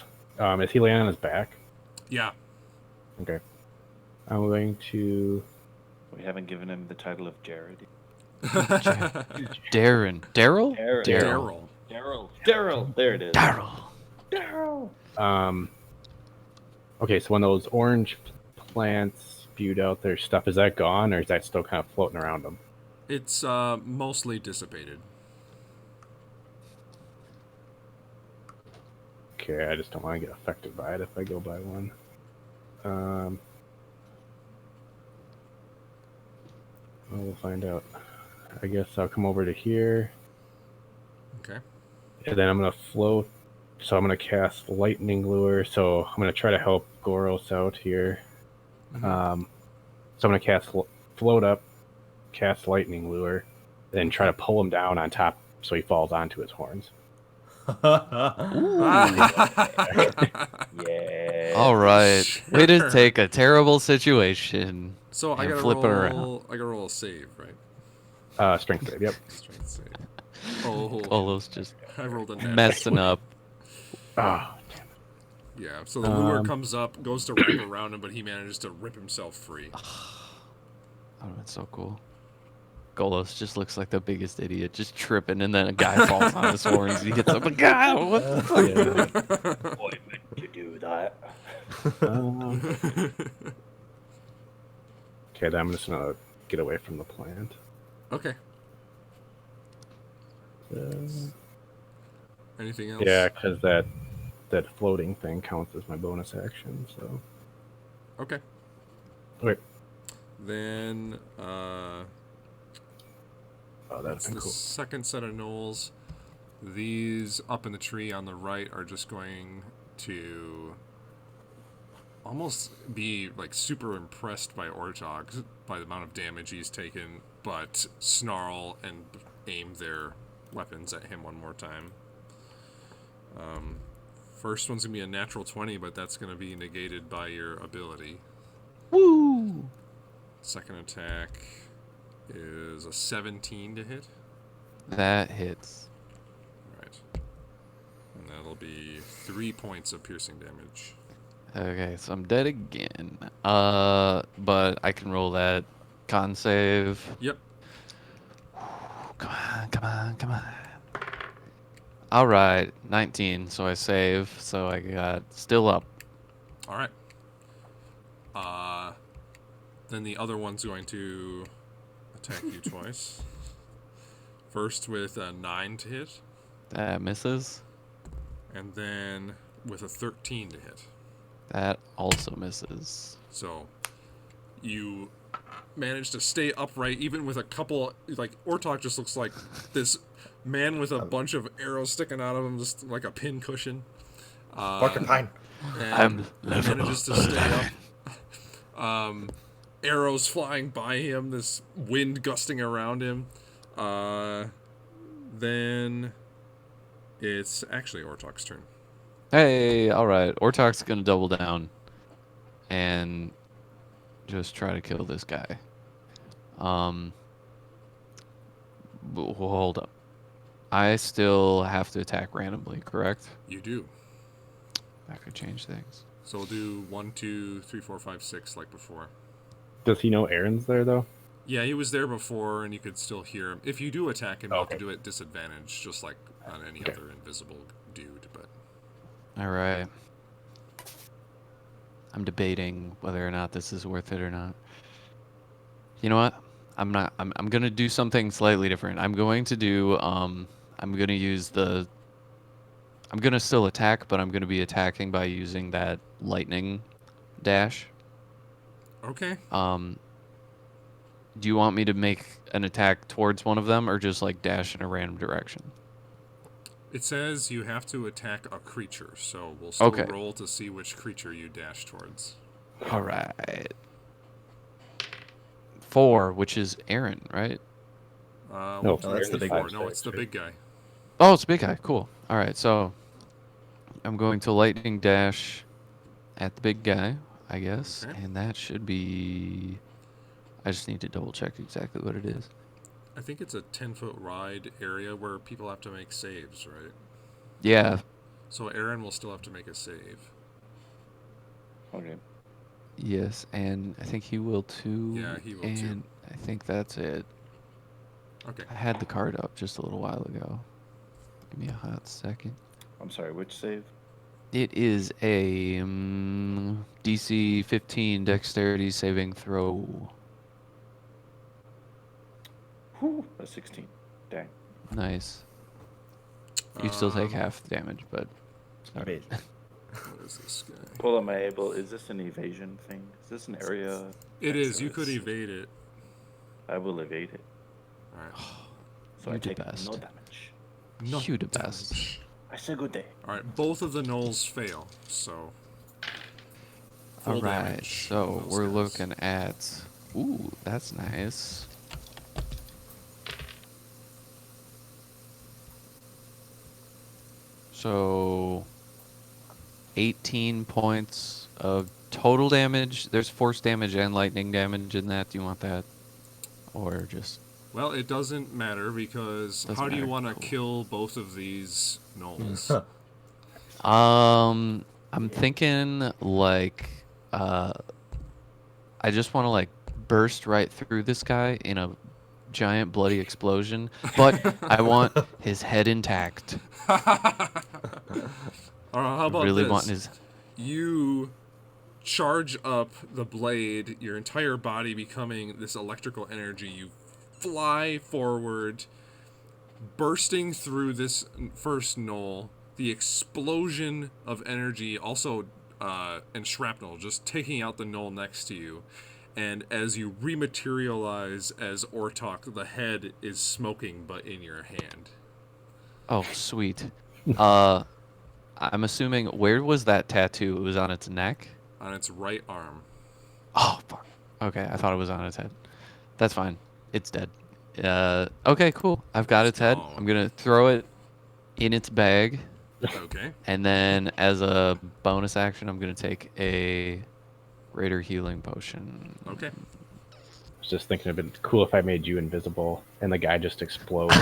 Is he laying on his back? Yeah. Okay. I'm going to. We haven't given him the title of Jared. Darren. Daryl? Daryl. Daryl. There it is. Daryl. Okay, so when those orange plants spewed out their stuff, is that gone or is that still kind of floating around them? It's mostly dissipated. Okay, I just don't want to get affected by it if I go by one. Well, we'll find out. I guess I'll come over to here, Okay. and then I'm going to float. So I'm going to cast Lightning Lure. So I'm going to try to help Goros out here. So I'm going to cast float up, cast Lightning Lure, then try to pull him down on top so he falls onto his horns. Yeah. All right. Way to Sure. take a terrible situation. So I And gotta flip it around. roll. I gotta roll a save, right? Strength save, yep. Strength save. Oh, Golos just I rolled a natural messing 20. up. Ah, Yeah. So the lure comes up, goes to wrap around him, but he manages to rip himself free. Oh, that's so cool. Golos just looks like the biggest idiot, just tripping, and then a guy falls on his horns. He gets up, God, what the fuck? Boy, meant to do that. okay, then I'm just going to get away from the plant. Okay. Anything else? Yeah, because that floating thing counts as my bonus action. So Okay. okay. Then Oh, that's that's been the cool. second set of gnolls. These up in the tree on the right are just going to almost be like super impressed by Ortog by the amount of damage he's taken, but snarl and aim their weapons at him one more time. First one's gonna be a natural 20, but that's gonna be negated by your ability. Woo! Second attack is a 17 to hit. That hits. Right. And that'll be 3 points of piercing damage. Okay, so I'm dead again. But I can roll that con save. Yep. Come on, come on, come on. All right, 19. So I save. So I got still up. All right. Then the other one's going to attack you twice. First with a 9 to hit, That misses. and then with a 13 to hit. That also misses. So you manage to stay upright even with a couple, like Ortok just looks like this man with a bunch of arrows sticking out of him, just like a pin cushion. Porcupine. And I'm manages to stay up. Arrows flying by him, this wind gusting around him. Then it's actually Ortok's turn. Hey, all right. Ortok's gonna double down and just try to kill this guy. But hold up. I still have to attack randomly, correct? You do. That could change things. So we'll do 1, 2, 3, 4, 5, 6 like before. Does he know Aaron's there though? Yeah, he was there before, and you could still hear him. If you do attack him, you have to Okay. do it at disadvantage, just like on any Okay. other invisible dude. But All right. I'm debating whether or not this is worth it or not. You know what? I'm not. I'm gonna do something slightly different. I'm going to do. I'm gonna use the. I'm gonna still attack, but I'm gonna be attacking by using that lightning dash. Okay. Do you want me to make an attack towards one of them, or just like dash in a random direction? It says you have to attack a creature, so we'll still Okay. roll to see which creature you dash towards. All right. 4, which is Aaron, right? No, Which No, that's the big four. one. No, it's the big guy. Oh, it's a big guy. Cool. All right, so I'm going to lightning dash at the big guy, I guess, Okay. and that should be. I just need to double check exactly what it is. I think it's a 10-foot ride area where people have to make saves, right? Yeah. So Aaron will still have to make a save. Okay. Yes, and I think he will too. Yeah, he will too. And I think that's it. Okay. I had the card up just a little while ago. Give me a hot second. I'm sorry, which save? It is a DC 15 dexterity saving throw. Whew, a 16. Dang. Nice. You still take Um, half the damage, but sorry. Amazing. What is this guy? Well, am I able? Is this an evasion thing? Is this an area? It is. You could access? evade it. I will evade it. All right. So You I do take best. no damage. You the best. I say good day. All right. Both of the gnolls fail. So. All full right, damage so on those we're guys. looking at. Ooh, that's nice. So, 18 points of total damage. There's force damage and lightning damage in that. Do you want that? Or just. Well, it doesn't matter because Doesn't how do you matter, want to cool. kill both of these gnolls? I'm thinking like. I just want to like burst right through this guy in a giant bloody explosion, but I want his head intact. All right, how about Really this? want his. You charge up the blade, your entire body becoming this electrical energy. You fly forward, bursting through this first knoll. The explosion of energy also and shrapnel just taking out the knoll next to you. And as you rematerialize as Ortok, the head is smoking but in your hand. Oh, sweet. I'm assuming where was that tattoo? It was on its neck. On its right arm. Oh, fuck. Okay, I thought it was on its head. That's fine. It's dead. Okay, cool. I've got its head. gone. I'm gonna throw it in its bag, Okay. and then as a bonus action, I'm gonna take a Raider healing potion. Okay. I was just thinking it'd been cool if I made you invisible and the guy just explodes.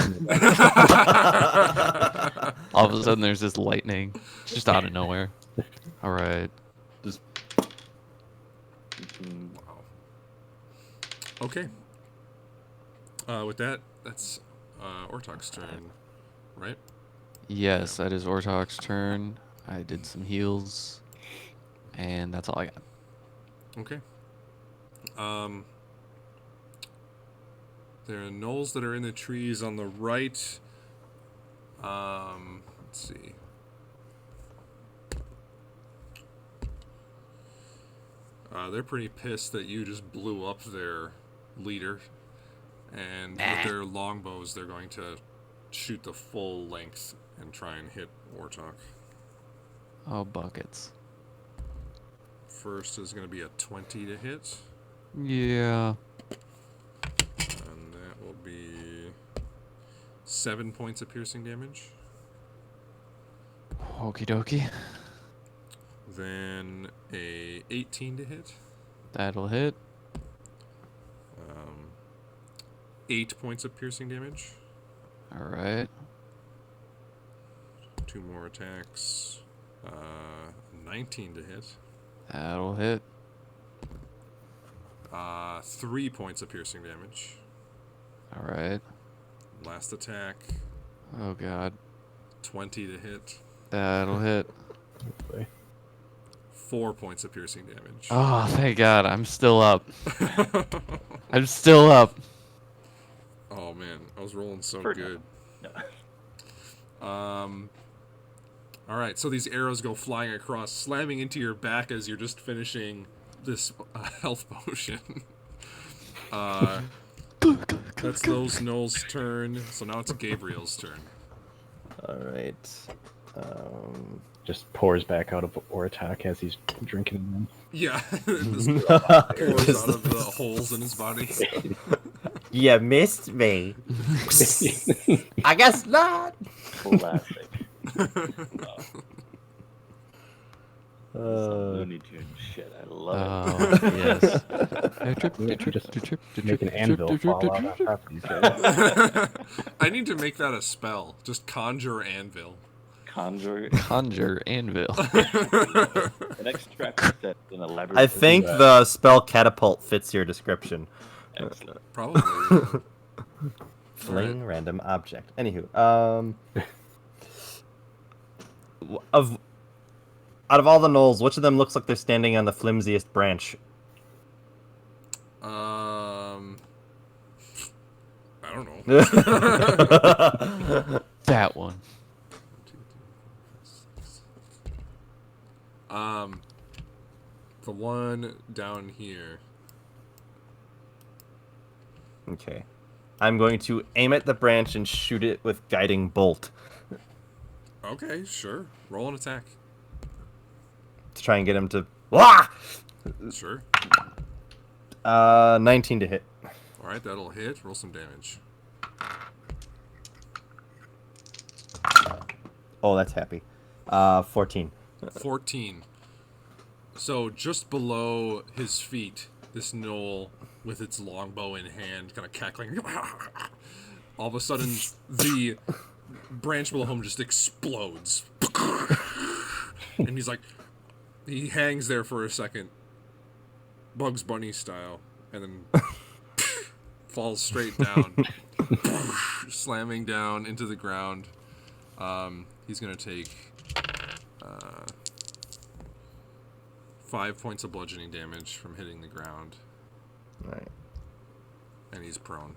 All of a sudden, there's this lightning just out of nowhere. All right. Just Mm, Wow. Okay. With that, that's Ortok's turn, right? Yes, that is Ortok's turn. I did some heals, and that's all I got. Okay. There are gnolls that are in the trees on the right. Let's see. They're pretty pissed that you just blew up their leader. And with their longbows, they're going to shoot the full length and try and hit Ortok. Oh, buckets. First is going to be a 20 to hit. Yeah. And that will be 7 points of piercing damage. Okie dokie. Then a 18 to hit. That'll hit. 8 points of piercing damage. All right. 2 more attacks. 19 to hit. That'll hit. 3 points of piercing damage. All right. Last attack. Oh, God. 20 to hit. That'll hit. Hopefully. 4 points of piercing damage. Oh, thank God. I'm still up. I'm still up. Oh man, I was rolling so For good. No. All right, so these arrows go flying across, slamming into your back as you're just finishing this health potion. That's those Gnolls' turn. So now it's Gabriel's turn. All right. Just pours back out of Oratak as he's drinking them. Yeah, this pours out of the holes in his body. You missed me. I guess not. Classic. Some Uh, Looney Tunes shit. I love it. Oh, yes. Just make an anvil fall out on top of these guys. I need to make that a spell. Just conjure anvil. Conjure Conjure anvil. an extract set an elaborate. I think the spell catapult fits your description. Excellent. Probably. Fling random object. Anywho, out of all the gnolls, which of them looks like they're standing on the flimsiest branch? I don't know. That one. The one down here. Okay. I'm going to aim at the branch and shoot it with guiding bolt Okay, sure. Roll an attack. to try and get him to. Wah! Sure. 19 to hit. All right, that'll hit. Roll some damage. Oh, that's happy. 14. 14. So just below his feet, this gnoll with its longbow in hand, kind of cackling. All of a sudden, the branch below him just explodes. And he's like, he hangs there for a second, Bugs Bunny style, and then falls straight down, slamming down into the ground. He's gonna take 5 points of bludgeoning damage from hitting the ground, Right. and he's prone.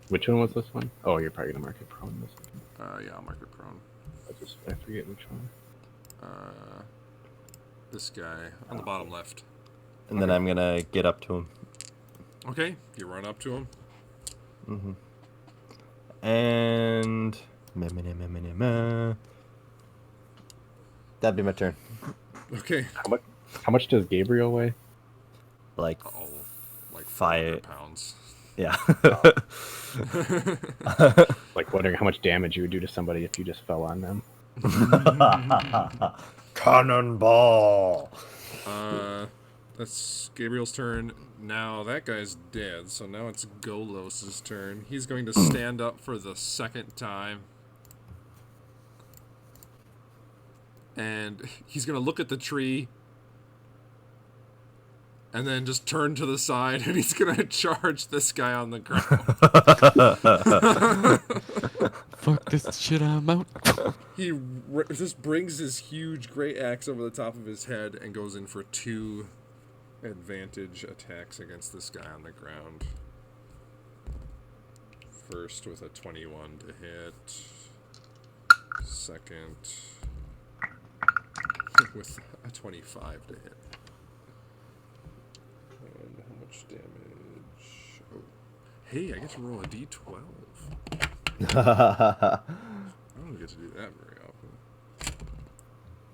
Which one was this one? Oh, you're probably gonna mark it prone. This one. Yeah, I'll mark it prone. I forget which one. This guy on the bottom left. And then I'm gonna get up to him. Okay, you run up to him. And. That'd be my turn. Okay. How much does Gabriel weigh? Like, Oh, like 5 pounds. yeah. Like wondering how much damage you would do to somebody if you just fell on them. Cannonball! That's Gabriel's turn. Now that guy's dead, so now it's Golos' turn. He's going to stand up for the second time. And he's going to look at the tree. And then just turn to the side, and he's going to charge this guy on the ground. Fuck this shit, I'm out. He just brings his huge great axe over the top of his head and goes in for 2 advantage attacks against this guy on the ground. First with a 21 to hit. Second with a 25 to hit. And how much damage? Oh. Hey, I get to roll a d12. I don't get to do that very often.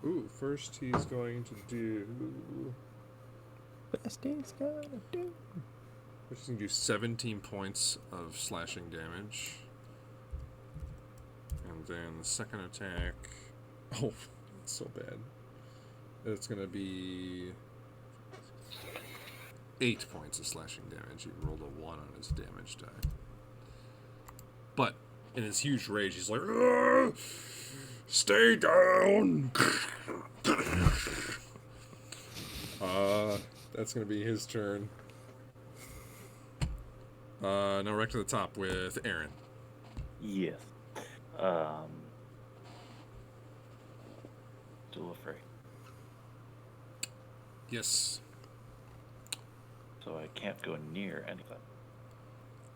Ooh, first he's going to do... Best he's gonna do. First he's going to do 17 points of slashing damage. And then the second attack... Oh, it's so bad. It's going to be 8 points of slashing damage. He rolled a 1 on his damage die. But in his huge rage, he's like, "Ugh! Stay down!" That's going to be his turn. Now right to the top with Aaron. Yes. Still afraid. Yes, So I can't go near anything.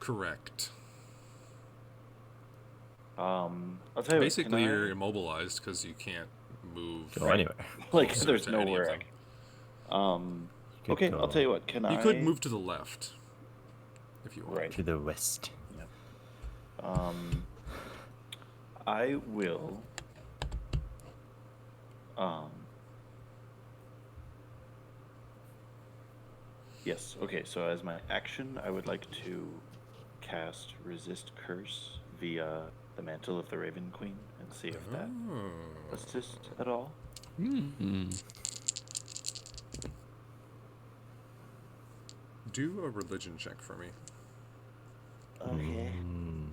correct. I'll tell you Basically, what, you're immobilized because you can't move. Go anywhere. like closer there's to any of nowhere. them. Could Okay, go I'll tell you what. Can You I? could move to the left if you want. Right. to the west. I will. Yes. Okay. So as my action, I would like to cast Resist Curse via the Mantle of the Raven Queen and see if that Oh. assists at all. Do a religion check for me. Okay. Mm.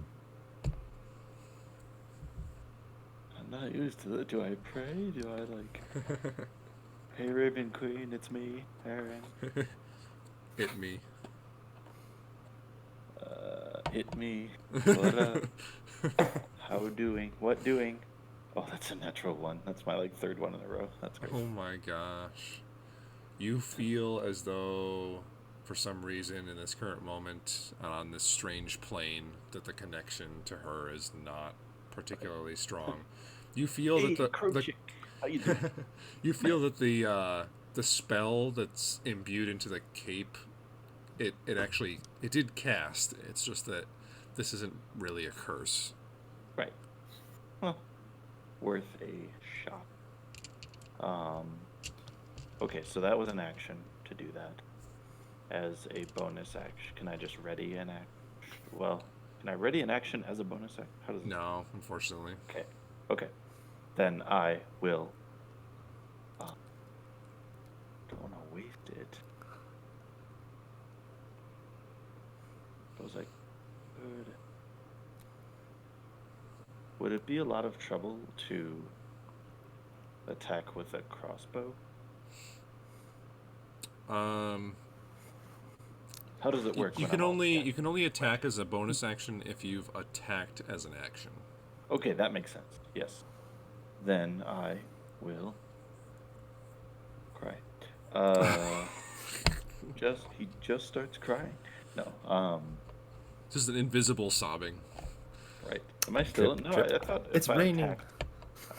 I'm not used to it. Do I pray? Do I like? Hey, Raven Queen, it's me, Aaron. Hit me. Hit me. What up? How doing? What doing? Oh, that's a natural one. That's my like third one in a row. That's great. Oh my gosh. You feel as though, for some reason, in this current moment, on this strange plane, that the connection to her is not particularly strong. You feel Hey, that Crow the Chick. How you doing? you feel that the spell that's imbued into the cape, it actually it did cast. It's just that this isn't really a curse. Right. Well, worth a shot. Okay, so that was an action to do that. As a bonus action, can I just ready an action? Well, can I ready an action as a bonus action? How does it? No, unfortunately. Okay. Okay. Then I will. Don't want to waste it. Was I good? Would it be a lot of trouble to attack with a crossbow? How does it work? You when can I'm all only dead? you can only attack as a bonus action if you've attacked as an action. Okay, that makes sense. Yes. Then I will cry. He just starts crying. No. Just an invisible sobbing. Right. Am I still? Trip, No, trip. I thought It's if I raining. attack,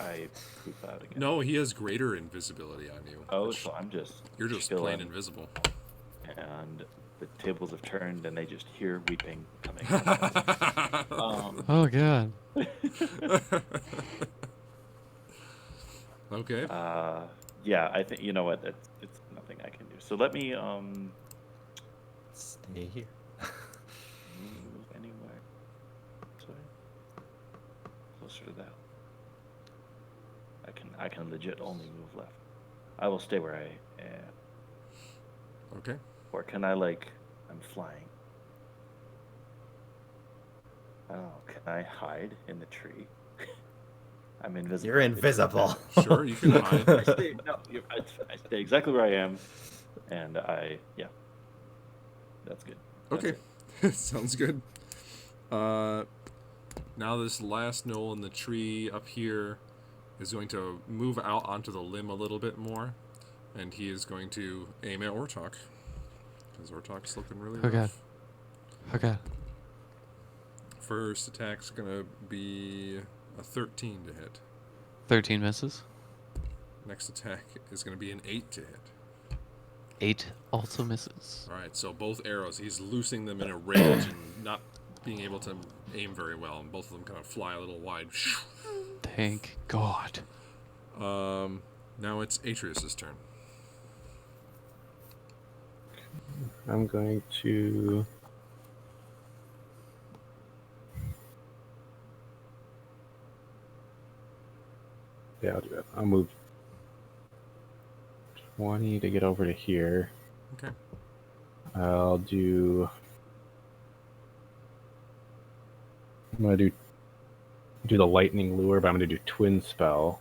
I poop out again. No, he has greater invisibility on you. Oh, which so I'm just. you're just chilling, plain invisible. And the tables have turned, and they just hear weeping coming. Oh god. Okay. Yeah, I think you know what. It's nothing I can do. So let me Stay here. move anywhere. Sorry. Closer to that. I can legit only move left. I will stay where I am. Okay. Or can I I'm flying. I don't know, can I hide in the tree? I'm invisible. You're invisible. Sure, you can hide. I stay exactly where I am, and that's good. That's Okay. it. Sounds good. Now this last knoll in the tree up here is going to move out onto the limb a little bit more, and he is going to aim at Ortok. Because Ortok's looking really Oh, God. rough. Okay. First attack's gonna be a 13 to hit. 13 misses. Next attack is gonna be an 8 to hit. 8 also misses. Alright, so both arrows, he's loosing them in a rage and not being able to aim very well, and both of them kind of fly a little wide. Thank God. Now it's Atreus' turn. I'm going to. Yeah, I'll do that. I'll move 20 to get over to here. Okay. I'll do. I'm gonna do the lightning lure, but I'm gonna do twin spell.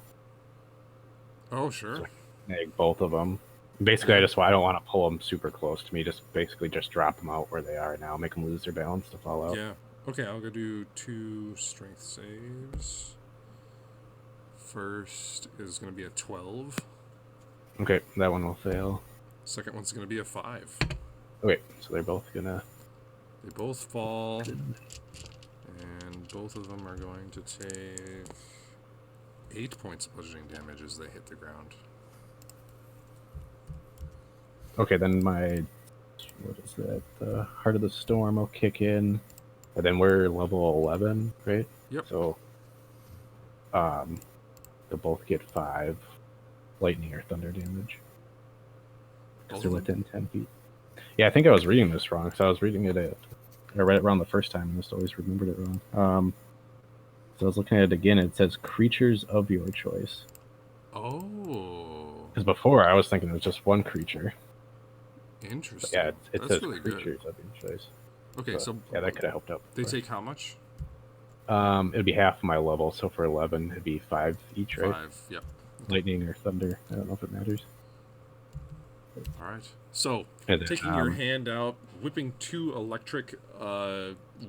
Oh, sure. Snag both of them. Basically, I don't want to pull them super close to me. Just drop them out where they are now. Make them lose their balance to fall out. Yeah. Okay, I'll go do 2 strength saves. First is going to be a 12. Okay, that one will fail. Second one's going to be a 5. Okay, so they're both gonna. They both fall, and both of them are going to take 8 points of bludgeoning damage as they hit the ground. Okay, then my. What is that? The Heart of the Storm will kick in. And then we're level 11, right? Yep. So, they'll both get 5 lightning or thunder damage. Both Because they're of them? within 10 feet. Yeah, I think I was reading this wrong. So I was reading it I read it wrong the first time and just always remembered it wrong. So I was looking at it again. It says creatures of your choice. Oh, Because before I was thinking it was just one creature. But interesting. yeah, it That's says really creatures good. of your choice. Okay, But, so yeah, that could have helped out. they before. take how much? It'd be half my level, so for 11, it'd be 5 each, right? 5. Yep. Lightning or thunder. I don't know if it matters. All right. So, And then, taking your hand out, whipping 2 electric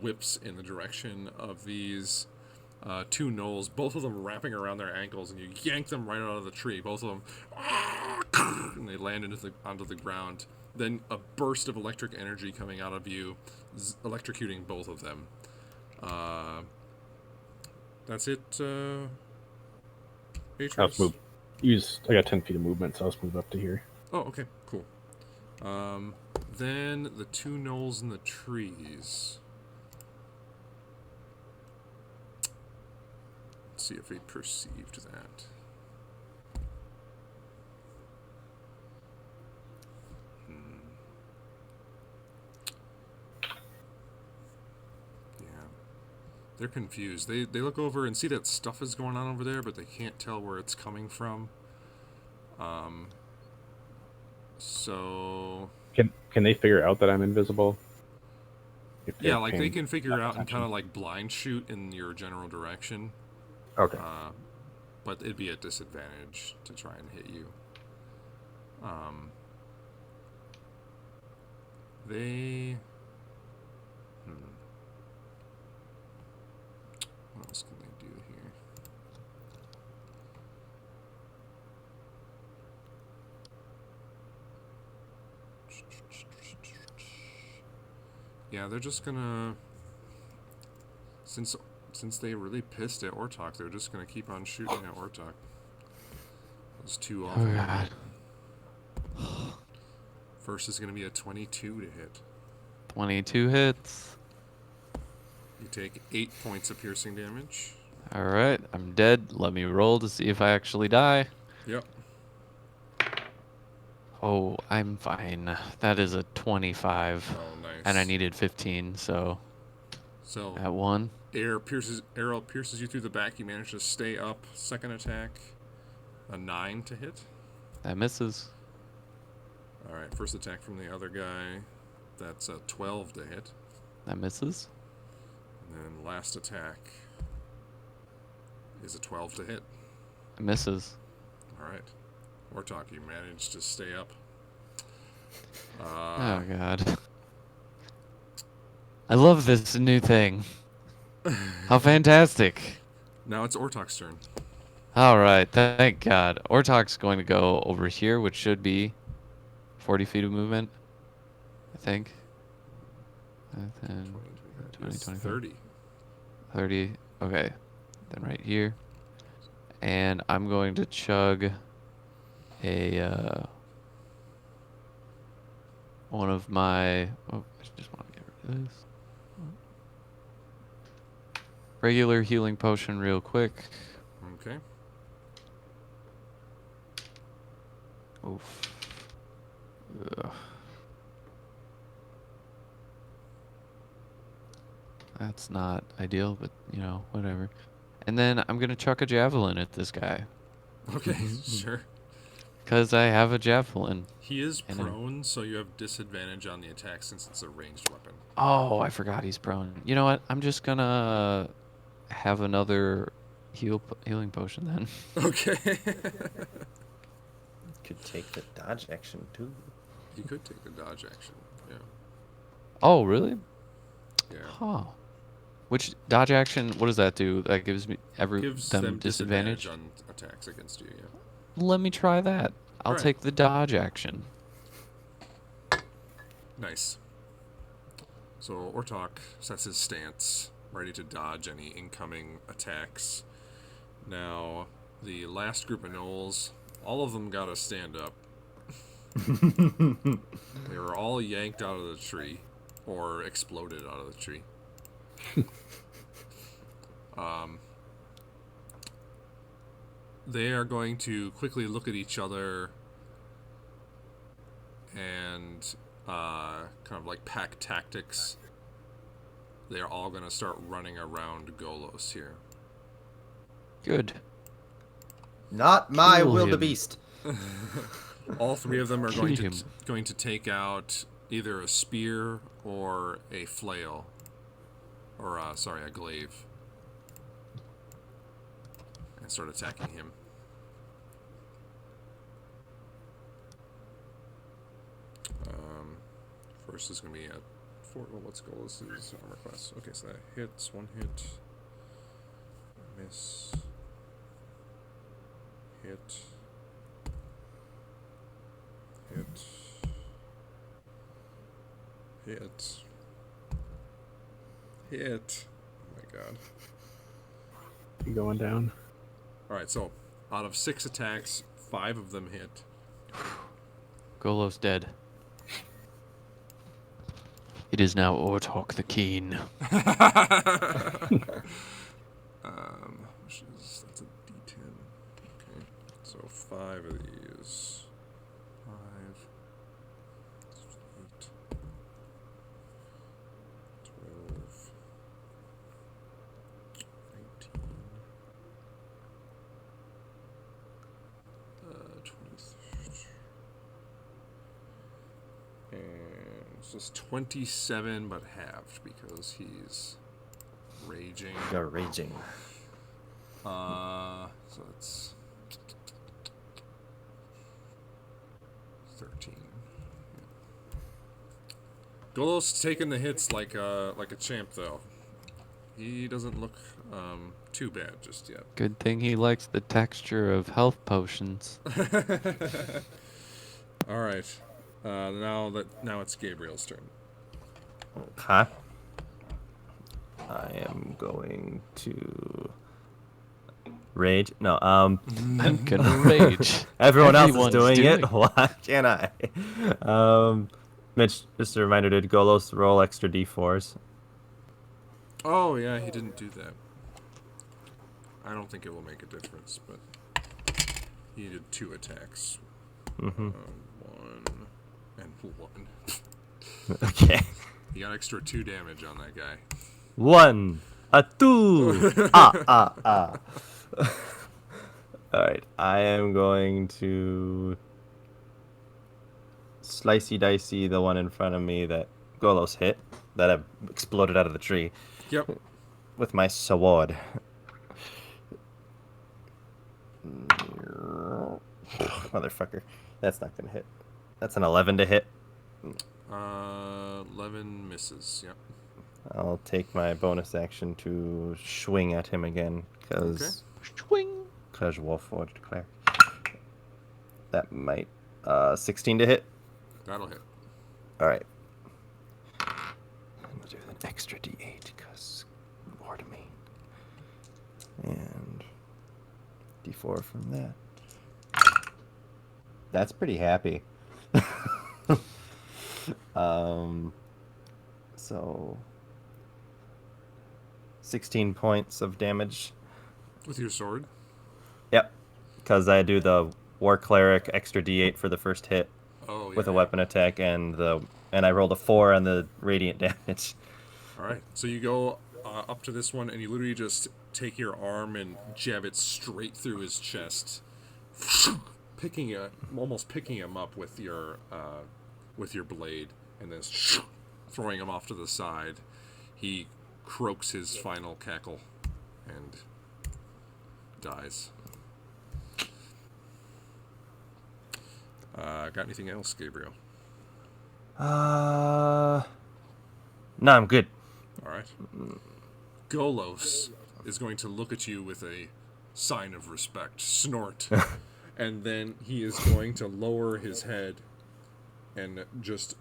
whips in the direction of these 2 gnolls, both of them wrapping around their ankles, and you yank them right out of the tree. Both of them, and they land onto the ground. Then a burst of electric energy coming out of you, electrocuting both of them. That's it. Atreus? Let's move. I got 10 feet of movement, so let's move up to here. Oh, okay, cool. Then the 2 gnolls in the trees. Let's see if they perceived that. Yeah. They're confused. They look over and see that stuff is going on over there, but they can't tell where it's coming from. So Can they figure out that I'm invisible? If yeah, they're like they paying can figure out and attention? kind of like blind shoot in your general direction, Okay. but it'd be a disadvantage to try and hit you. They. What else can they do here? Yeah, they're just gonna. Since they really pissed at Ortok, they're just gonna keep on shooting at Ortok. Those 2 off. Oh god. First is gonna be a 22 to hit. 22 hits. You take 8 points of piercing damage. Alright, I'm dead. Let me roll to see if I actually die. Yep. Oh, I'm fine. That is a 25. Oh, nice. And I needed 15, so So at 1. arrow pierces you through the back. You manage to stay up. Second attack, a 9 to hit. That misses. All right. First attack from the other guy. That's a 12 to hit. That misses. And then last attack is a 12 to hit. It misses. All right. Ortok, you managed to stay up. Oh god. I love this new thing. How fantastic. Now it's Ortok's turn. Alright, thank god. Ortok's going to go over here, which should be 40 feet of movement, I think. And then 20, 25. 30. 30. Okay. Then right here. And I'm going to chug a one of my I just want to get rid of this. Regular healing potion real quick. Okay. Oof. Ugh. That's not ideal, but you know, whatever. And then I'm gonna chuck a javelin at this guy. Okay, sure. Because I have a javelin. He is And then- prone, so you have disadvantage on the attack since it's a ranged weapon. Oh, I forgot he's prone. You know what? I'm just gonna have another healing potion then. Okay. Could take the dodge action too. You could take the dodge action. Yeah. Oh, really? Yeah. Huh. Which dodge action? What does that do? That gives me Gives them them disadvantage. on attacks against you. Yeah. Let me try that. I'll Alright. take the dodge action. Nice. So Ortok sets his stance, ready to dodge any incoming attacks. Now, the last group of gnolls, all of them gotta stand up. They were all yanked out of the tree, or exploded out of the tree. They are going to quickly look at each other and kind of like pack tactics. They're all going to start running around Golos here. Good. Not my Kill him. wildebeest. All three of them are Kill going him. to take out either a spear or a flail, or a glaive, and start attacking him. First is going to be a what's Golos' armor class? Okay, so that hits, one hit, miss, hit, hit, hit, hit. Oh my god. You going down? Alright, so out of 6 attacks, 5 of them hit. Golos dead. It is now Ortok the Keen. Which is, that's a D10. Okay, so 5 of these. 5, 8, 12, 19, 23. And so it's 27, but halved because he's raging. You're raging. So it's 13. Yeah. Golos taking the hits like a champ, though. He doesn't look too bad just yet. Good thing he likes the texture of health potions. All right. Now it's Gabriel's turn. Okay. I am going to rage. No, I'm gonna rage. everyone else is Everyone's doing it. doing- Why can't I? Mitch, just a reminder, did Golos roll extra d4s? Oh yeah, he didn't do that. I don't think it will make a difference, but he did 2 attacks. Mm-hmm. 1 and 1. Okay. You got extra 2 damage on that guy. 1, a 2. Alright, I am going to slicey dicey the one in front of me that Golos hit, that have exploded out of the tree, Yep. with my sword. Motherfucker. That's not gonna hit. That's an 11 to hit. 11 misses. Yep. I'll take my bonus action to swing at him again, because Warforged Cleric. That might 16 to hit. That'll hit. All right. I'm gonna do an extra d8 because more to me, and d4 from that. That's pretty happy. So 16 points of damage. With your sword? Yep, because I do the War Cleric extra d8 for the first hit Oh, yeah. with a weapon attack, and I rolled a 4 on the radiant damage. Alright. So you go up to this one, and you literally just take your arm and jab it straight through his chest. Almost picking him up with your blade, and then throwing him off to the side. He croaks his final cackle and dies. Got anything else, Gabriel? No, I'm good. All right. Golos is going to look at you with a sign of respect, snort, and then he is going to lower his head and just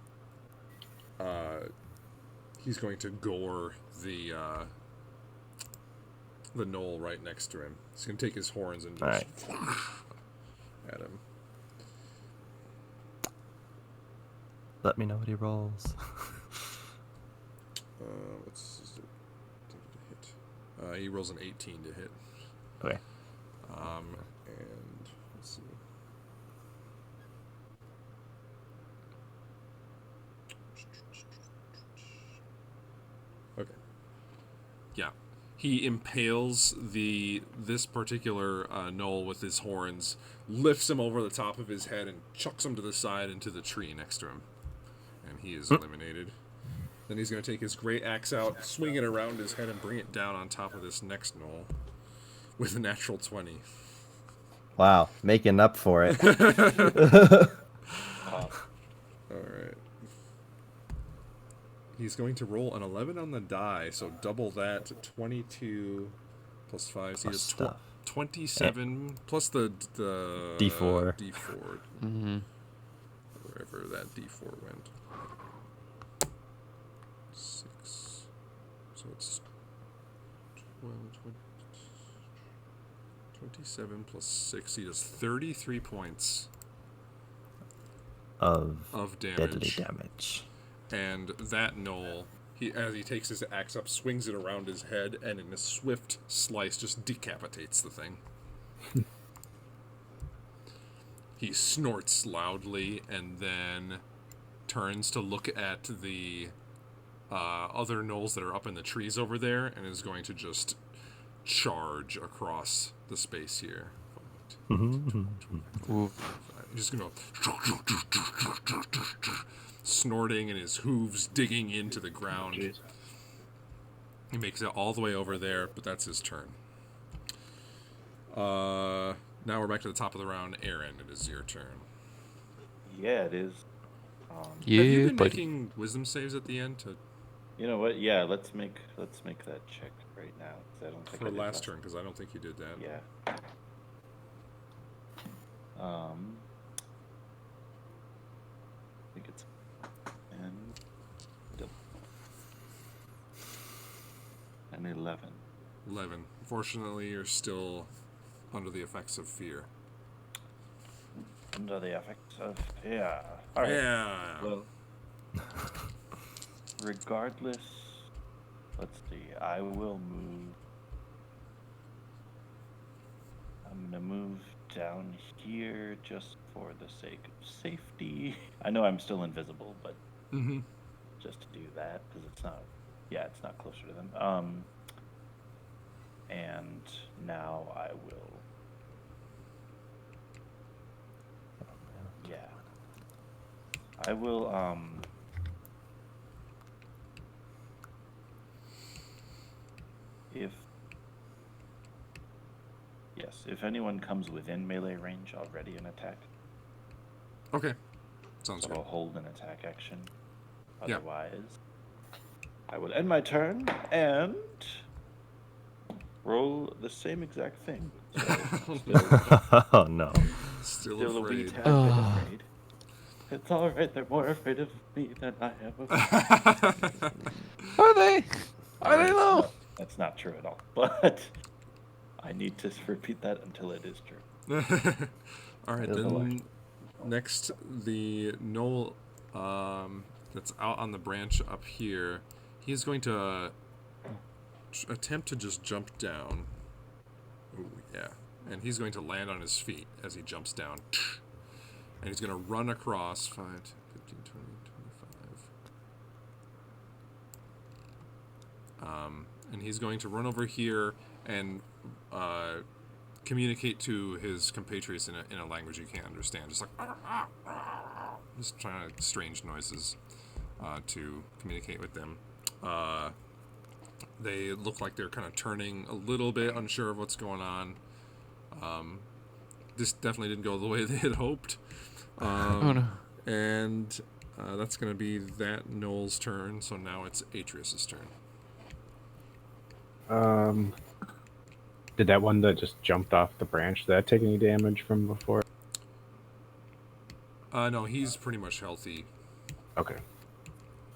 he's going to gore the knoll right next to him. He's going to take his horns and just at him. Let me know what he rolls. What's his to hit? He rolls an 18 to hit. Okay. And let's see. Okay. Yeah. He impales this particular knoll with his horns, lifts him over the top of his head, and chucks him to the side into the tree next to him. And he is eliminated. Then he's going to take his great axe out, swing it around his head, and bring it down on top of this next knoll with a natural 20. Wow, making up for it. Alright. He's going to roll an 11 on the die, so double that. 22 plus 5. So he has Stuff. 27 plus the D4. D4. Mm-hmm. Wherever that D4 went. 6. So it's 12, 20, 27 plus 6. He does 33 points Of damage. deadly damage. And that knoll, as he takes his axe up, swings it around his head, and in a swift slice just decapitates the thing. He snorts loudly and then turns to look at the other knolls that are up in the trees over there, and is going to just charge across the space here. Oof. He's just gonna snorting and his hooves digging into the ground. Jeez. He makes it all the way over there, but that's his turn. Now we're back to the top of the round. Aaron, it is your turn. Yeah, it is. Have you Yeah, been buddy. making wisdom saves at the end You know what? Yeah, let's make that check right now. 'Cause I don't think I for did last turn? Because I don't think you did that. Yeah. I think it's and 11. 11. Unfortunately, you're still under the effects of fear. Under the effects of fear. All right. Yeah. Well, regardless, let's see. I will move. I'm gonna move down here just for the sake of safety. I know I'm still invisible, but Mm-hmm. just to do that because it's not. Yeah, it's not closer to them. And now I will. Yeah. I will. If anyone comes within melee range, I'll ready an attack. Okay. Sounds So good. I'll hold an attack action. Yeah. Otherwise, I will end my turn and roll the same exact thing. So Oh no. Still still a wee afraid. tad bit afraid. It's all right. They're more afraid of me than I am of them. Are they? Are they though? That's not true at all. But I need to repeat that until it is true. All right, It is a lie. then next, the knoll that's out on the branch up here, he's going to attempt to just jump down. Ooh, yeah. And he's going to land on his feet as he jumps down. And he's going to run across 5, 10, 15, 20, 25. And he's going to run over here and communicate to his compatriots in a language you can't understand. Just like, just trying to strange noises to communicate with them. They look like they're kind of turning a little bit, unsure of what's going on. This definitely didn't go the way they had hoped. Oh no. And that's going to be that Noel's turn. So now it's Atreus' turn. Did that one that just jumped off the branch, did that take any damage from before? No, he's pretty much healthy. Okay.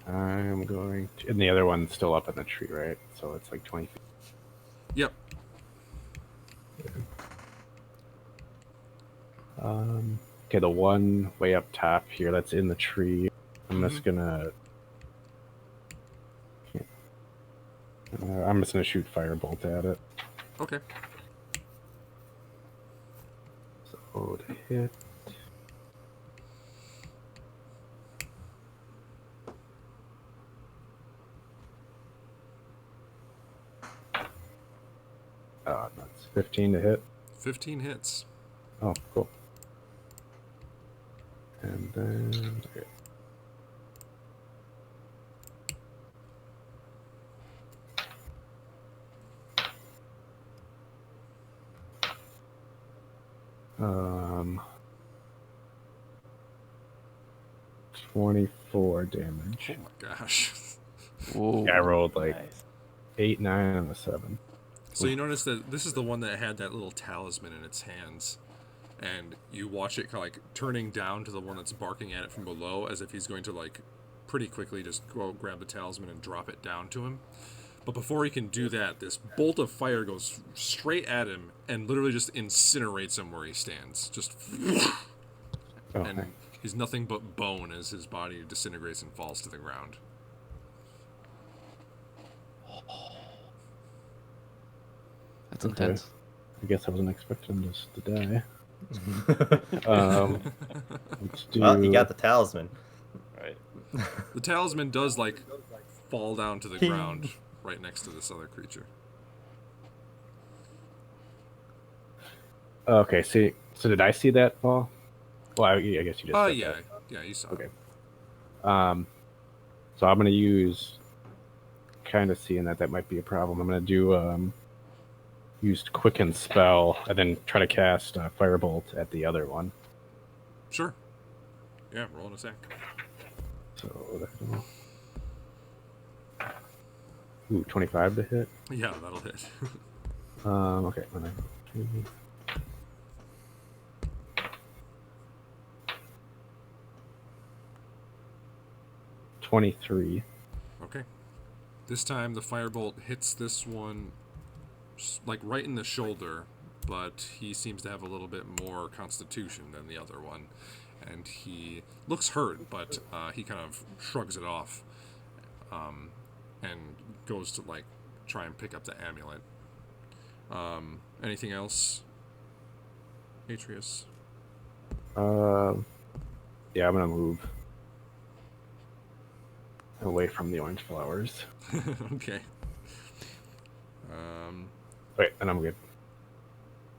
I'm going to, and the other one's still up in the tree, right? So it's like 20 feet. Yep. Okay, the one way up top here that's in the tree. I'm just gonna shoot firebolt at it. Okay. So to hit. Oh, that's 15 to hit. 15 hits. Oh, cool. And then okay. Um, 24 damage. Oh my gosh. Whoa. Yeah, I rolled like Nice. 8, 9, and a 7. So you notice that this is the one that had that little talisman in its hands, and you watch it kind of like turning down to the one that's barking at it from below, as if he's going to like pretty quickly just go grab the talisman and drop it down to him. But before he can do that, this bolt of fire goes straight at him and literally just incinerates him where he stands. Just Oh, and okay. he's nothing but bone as his body disintegrates and falls to the ground. That's Okay. intense. I guess I wasn't expecting this to die. Let's do. Well, you got the talisman. Right. The talisman does like fall down to the Ping. ground right next to this other creature. Okay, see. So did I see that fall? Well, I guess you just. Oh said yeah, that. yeah, you saw. Okay. It. So I'm gonna use. Kind of seeing that might be a problem. I'm gonna do used quicken spell and then try to cast firebolt at the other one. Sure. Yeah, roll an attack. So. Ooh, 25 to hit. Yeah, that'll hit. Okay. 23. Okay. This time the firebolt hits this one like right in the shoulder, but he seems to have a little bit more constitution than the other one. And he looks hurt, but he kind of shrugs it off and goes to like try and pick up the amulet. Anything else, Atreus? Yeah, I'm gonna move away from the orange flowers. Okay. Wait, and I'm good.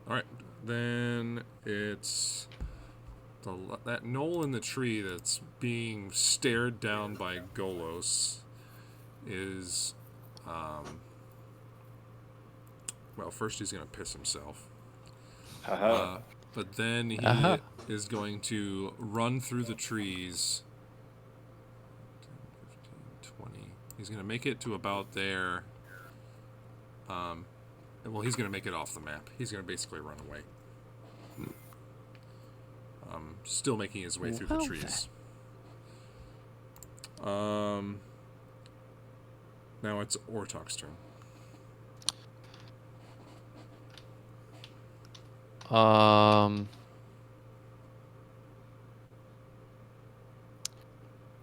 All right, then it's that knoll in the tree that's being stared down by Golos is, well, first he's gonna piss himself, Haha. but then he Uh-huh. is going to run through the trees. 10, 15, 20. He's gonna make it to about there. Well, he's going to make it off the map. He's going to basically run away. Still making his way through the Well trees. Now it's Ortok's turn.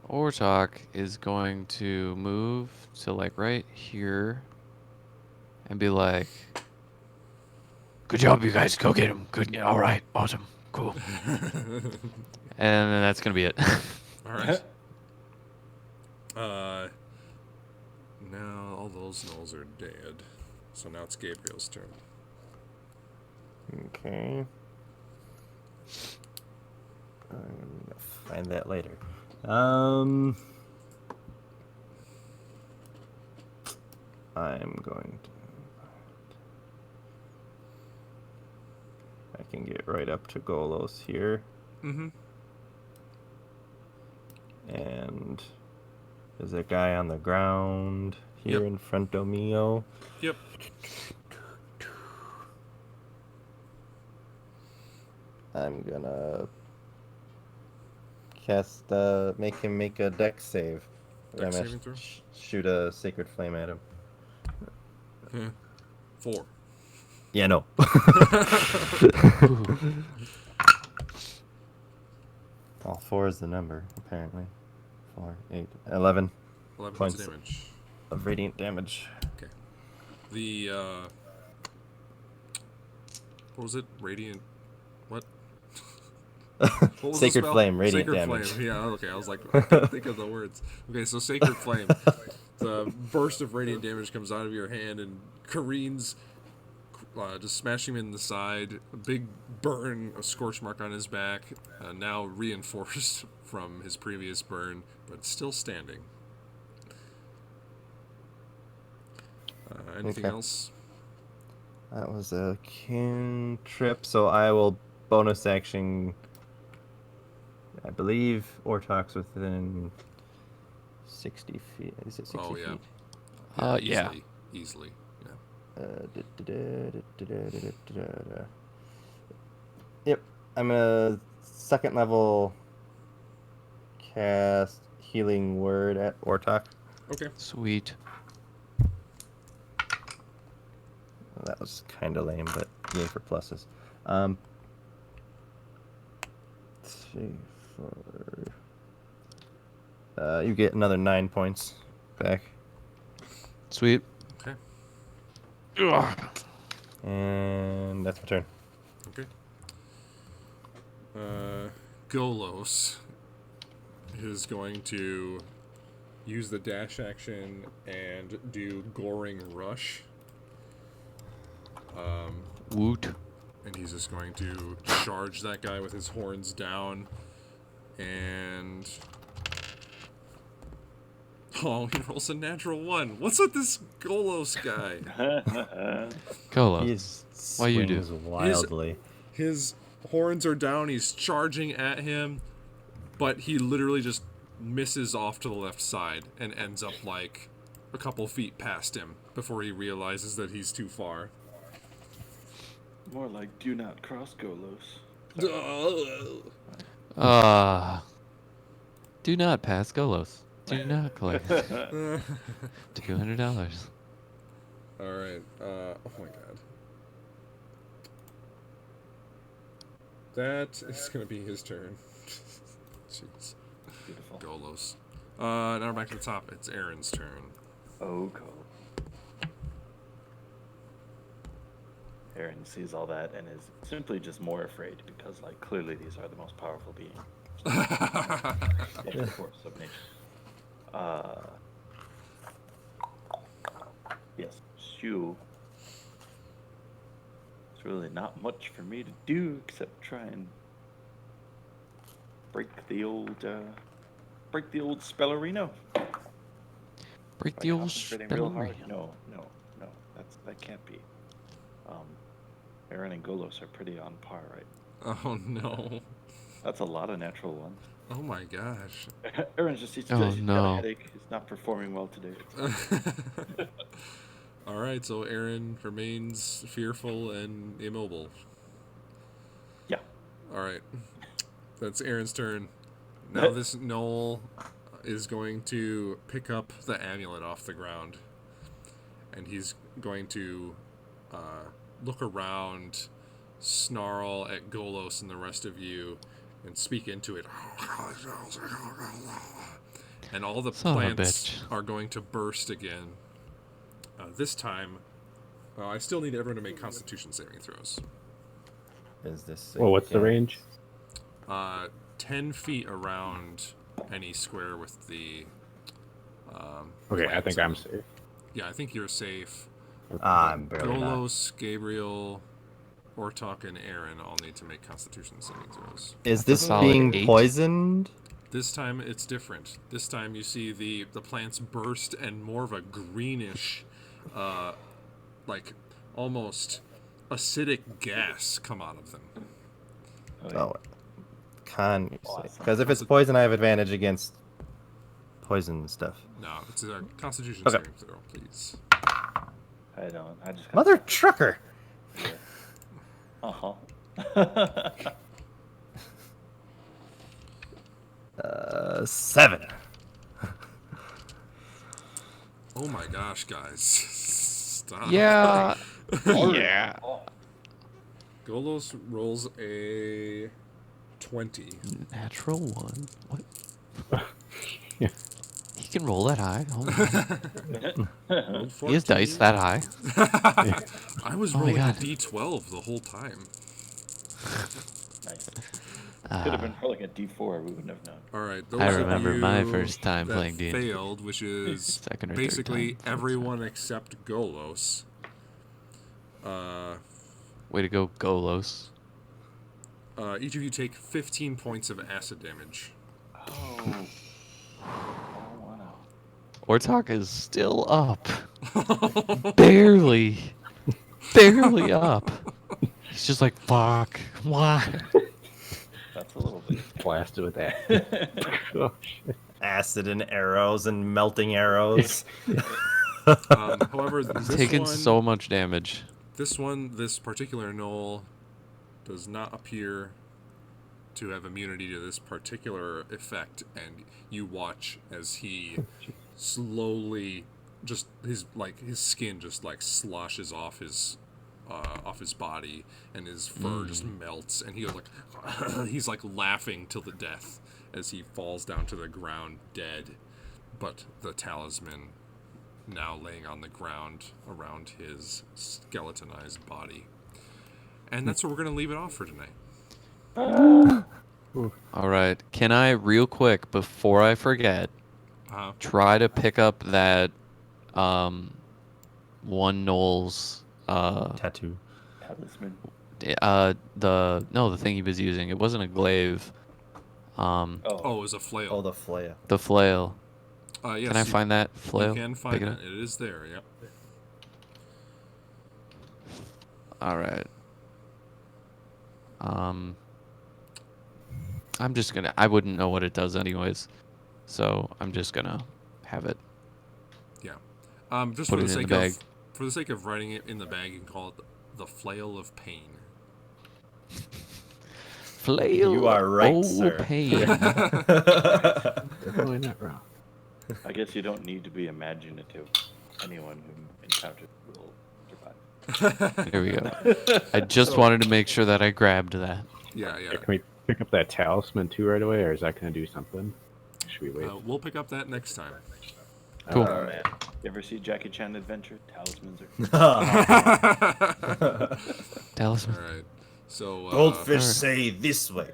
Ortok is going to move to like right here and be like, Good job, you guys. Go get him. Good. All right. Awesome. Cool. and then that's gonna be it. All right. Now all those gnolls are dead. So now it's Gabriel's turn. Okay. I'm gonna find that later. I'm going to. I can get right up to Golos here, Mm-hmm. and there's a guy on the ground here Yep. in front of me. Yep. I'm gonna cast make him make a dex save. I'm gonna saving throw? shoot a sacred flame at him. Yeah. 4. Yeah, no. All 4 is the number, apparently. 4, 8, 11 11 points Points. of damage. of radiant damage. The what was it? Radiant. What? What was the Sacred spell? flame, radiant Sacred damage. Flame. Yeah, okay. I was like, I couldn't think of the words. Okay, so Sacred Flame. The burst of radiant damage comes out of your hand and careens, just smashing him in the side. A big burn, a scorch mark on his back, now reinforced from his previous burn, but still standing. Anything Okay. else? That was a cantrip, so I will bonus action. I believe Ortox within 60 feet. Is it 60 Oh, yeah. feet? Yeah. Easily. Yeah. Yep. I'm gonna second level cast Healing Word at Ortok. Okay. Sweet. Well, that was kind of lame, but yay for pluses. 3, 4. You get another 9 points back, Sweet. Okay. and that's my turn. Okay. Golos is going to use the dash action and do Goring Rush. Woot. And he's just going to charge that guy with his horns down. And... Oh, he rolls a natural 1. What's with this Golos guy? Kolo. He Why you do? swings wildly. His horns are down, he's charging at him, but he literally just misses off to the left side and ends up like a couple feet past him before he realizes that he's too far. More like do not cross Golos. Do not pass Golos. Do not collect $200. Alright, oh my god. That is gonna be his turn. Jeez. Beautiful. Golos. Now we're back to the top. It's Aaron's turn. Oh, cool. Aaron sees all that and is simply just more afraid because, like, clearly these are the most powerful beings. Yeah, of course, of nature. Yes, Shu. It's really not much for me to do except try and break the old Spellerino. Break By the old concentrating real hard. Spellerino. No, that can't be. Aaron and Golos are pretty on par, right? Oh no. That's a lot of natural ones. Oh my gosh. Aaron's just he's Oh, got a no. headache. He's not performing well today. Alright, so Aaron remains fearful and immobile. Yeah. Alright. That's Aaron's turn. Now this Knoll is going to pick up the amulet off the ground. And he's going to look around, snarl at Golos and the rest of you, and speak into it. And all the Son of a plants bitch. are going to burst again. This time, I still need everyone to make Constitution saving throws. Is this? Well, what's the range? 10 feet around any square with the. Okay, I plants think on I'm them. safe. Yeah, I think you're safe. I'm barely not. Golos, Gabriel, Ortok, and Aaron all need to make Constitution saving throws. Is a this solid being 8. poisoned? This time it's different. This time you see the plants burst and more of a greenish, like almost acidic gas come out of them. Oh, con. Awesome. Because if it's poison, I have advantage against poison stuff. No, it's a Constitution Okay. saving throw, please. I don't. I just. Mother trucker. Uh-huh. 7. Oh my gosh, guys. Stop. Yeah. yeah. Golos rolls a 20. Natural one. What? He can roll that high. Oh my. Rolled He has dice 14. that high. I was Oh my rolling a God. d12 the whole time. Nice. Could have been Ah, rolling a d4. We wouldn't have known. All right, those I of remember you my first time that playing D&D. failed, which is Second or third basically time, fourth everyone except Golos. Way to go, Golos. Each of you take 15 points of acid damage. Oh. Oh, wow. Ortok is still up. Barely. Barely up. He's just like, fuck. Why? That's a little bit. Blasted with that. Oh, shit. Acid and arrows and melting arrows. However, this Taking one, so much damage. this particular knoll does not appear to have immunity to this particular effect, and you watch as he slowly just his skin just like sloshes off his body, and his fur just melts, and he like he's like laughing till the death as he falls down to the ground dead, but the talisman now laying on the ground around his skeletonized body. And that's where we're going to leave it off for tonight. All right. Can I, real quick, before I forget, try to pick up that one Knowles Tattoo. Talisman. the thing he was using. It wasn't a glaive. Oh. Oh, it was a flail. Oh, the flail. The flail. Yes, Can I find that flail? You can find Pick it it. up? It is there, yep. All right. I'm just gonna. I wouldn't know what it does anyways, so I'm just gonna have it. Yeah. Just Put for it the in sake the bag. for the sake of writing it in the bag, you can call it the flail of pain. Flail. You are right, oh, sir. pain. Definitely not wrong. I guess you don't need to be imaginative. Anyone who encounters will survive. There we go. I just wanted to make sure that I grabbed that. Yeah, yeah. Can we pick up that talisman too right away, or is that going to do something? Should we wait? We'll pick up that next time. Cool. Oh man, you ever see Jackie Chan Adventure? Talismans are. Talisman. All right. So Goldfish say this way.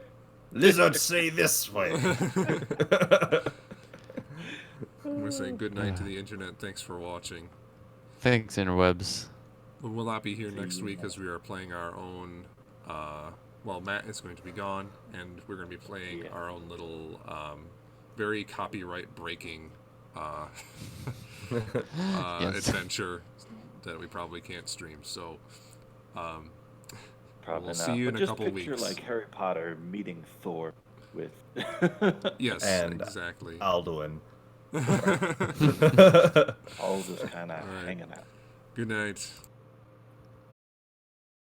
Lizards say this way. I'm gonna say good night to the internet. Thanks for watching. Thanks, interwebs. We will not be here next week as we are playing our own. Well, Matt is going to be gone, and we're going to be playing our own little, very copyright-breaking Yes. adventure that we probably can't stream. So, Probably we'll not. see you but in a just couple picture weeks. like Harry Potter meeting Thor with. Yes, And exactly. Alduin. All just kind of All right. hanging out. Good night.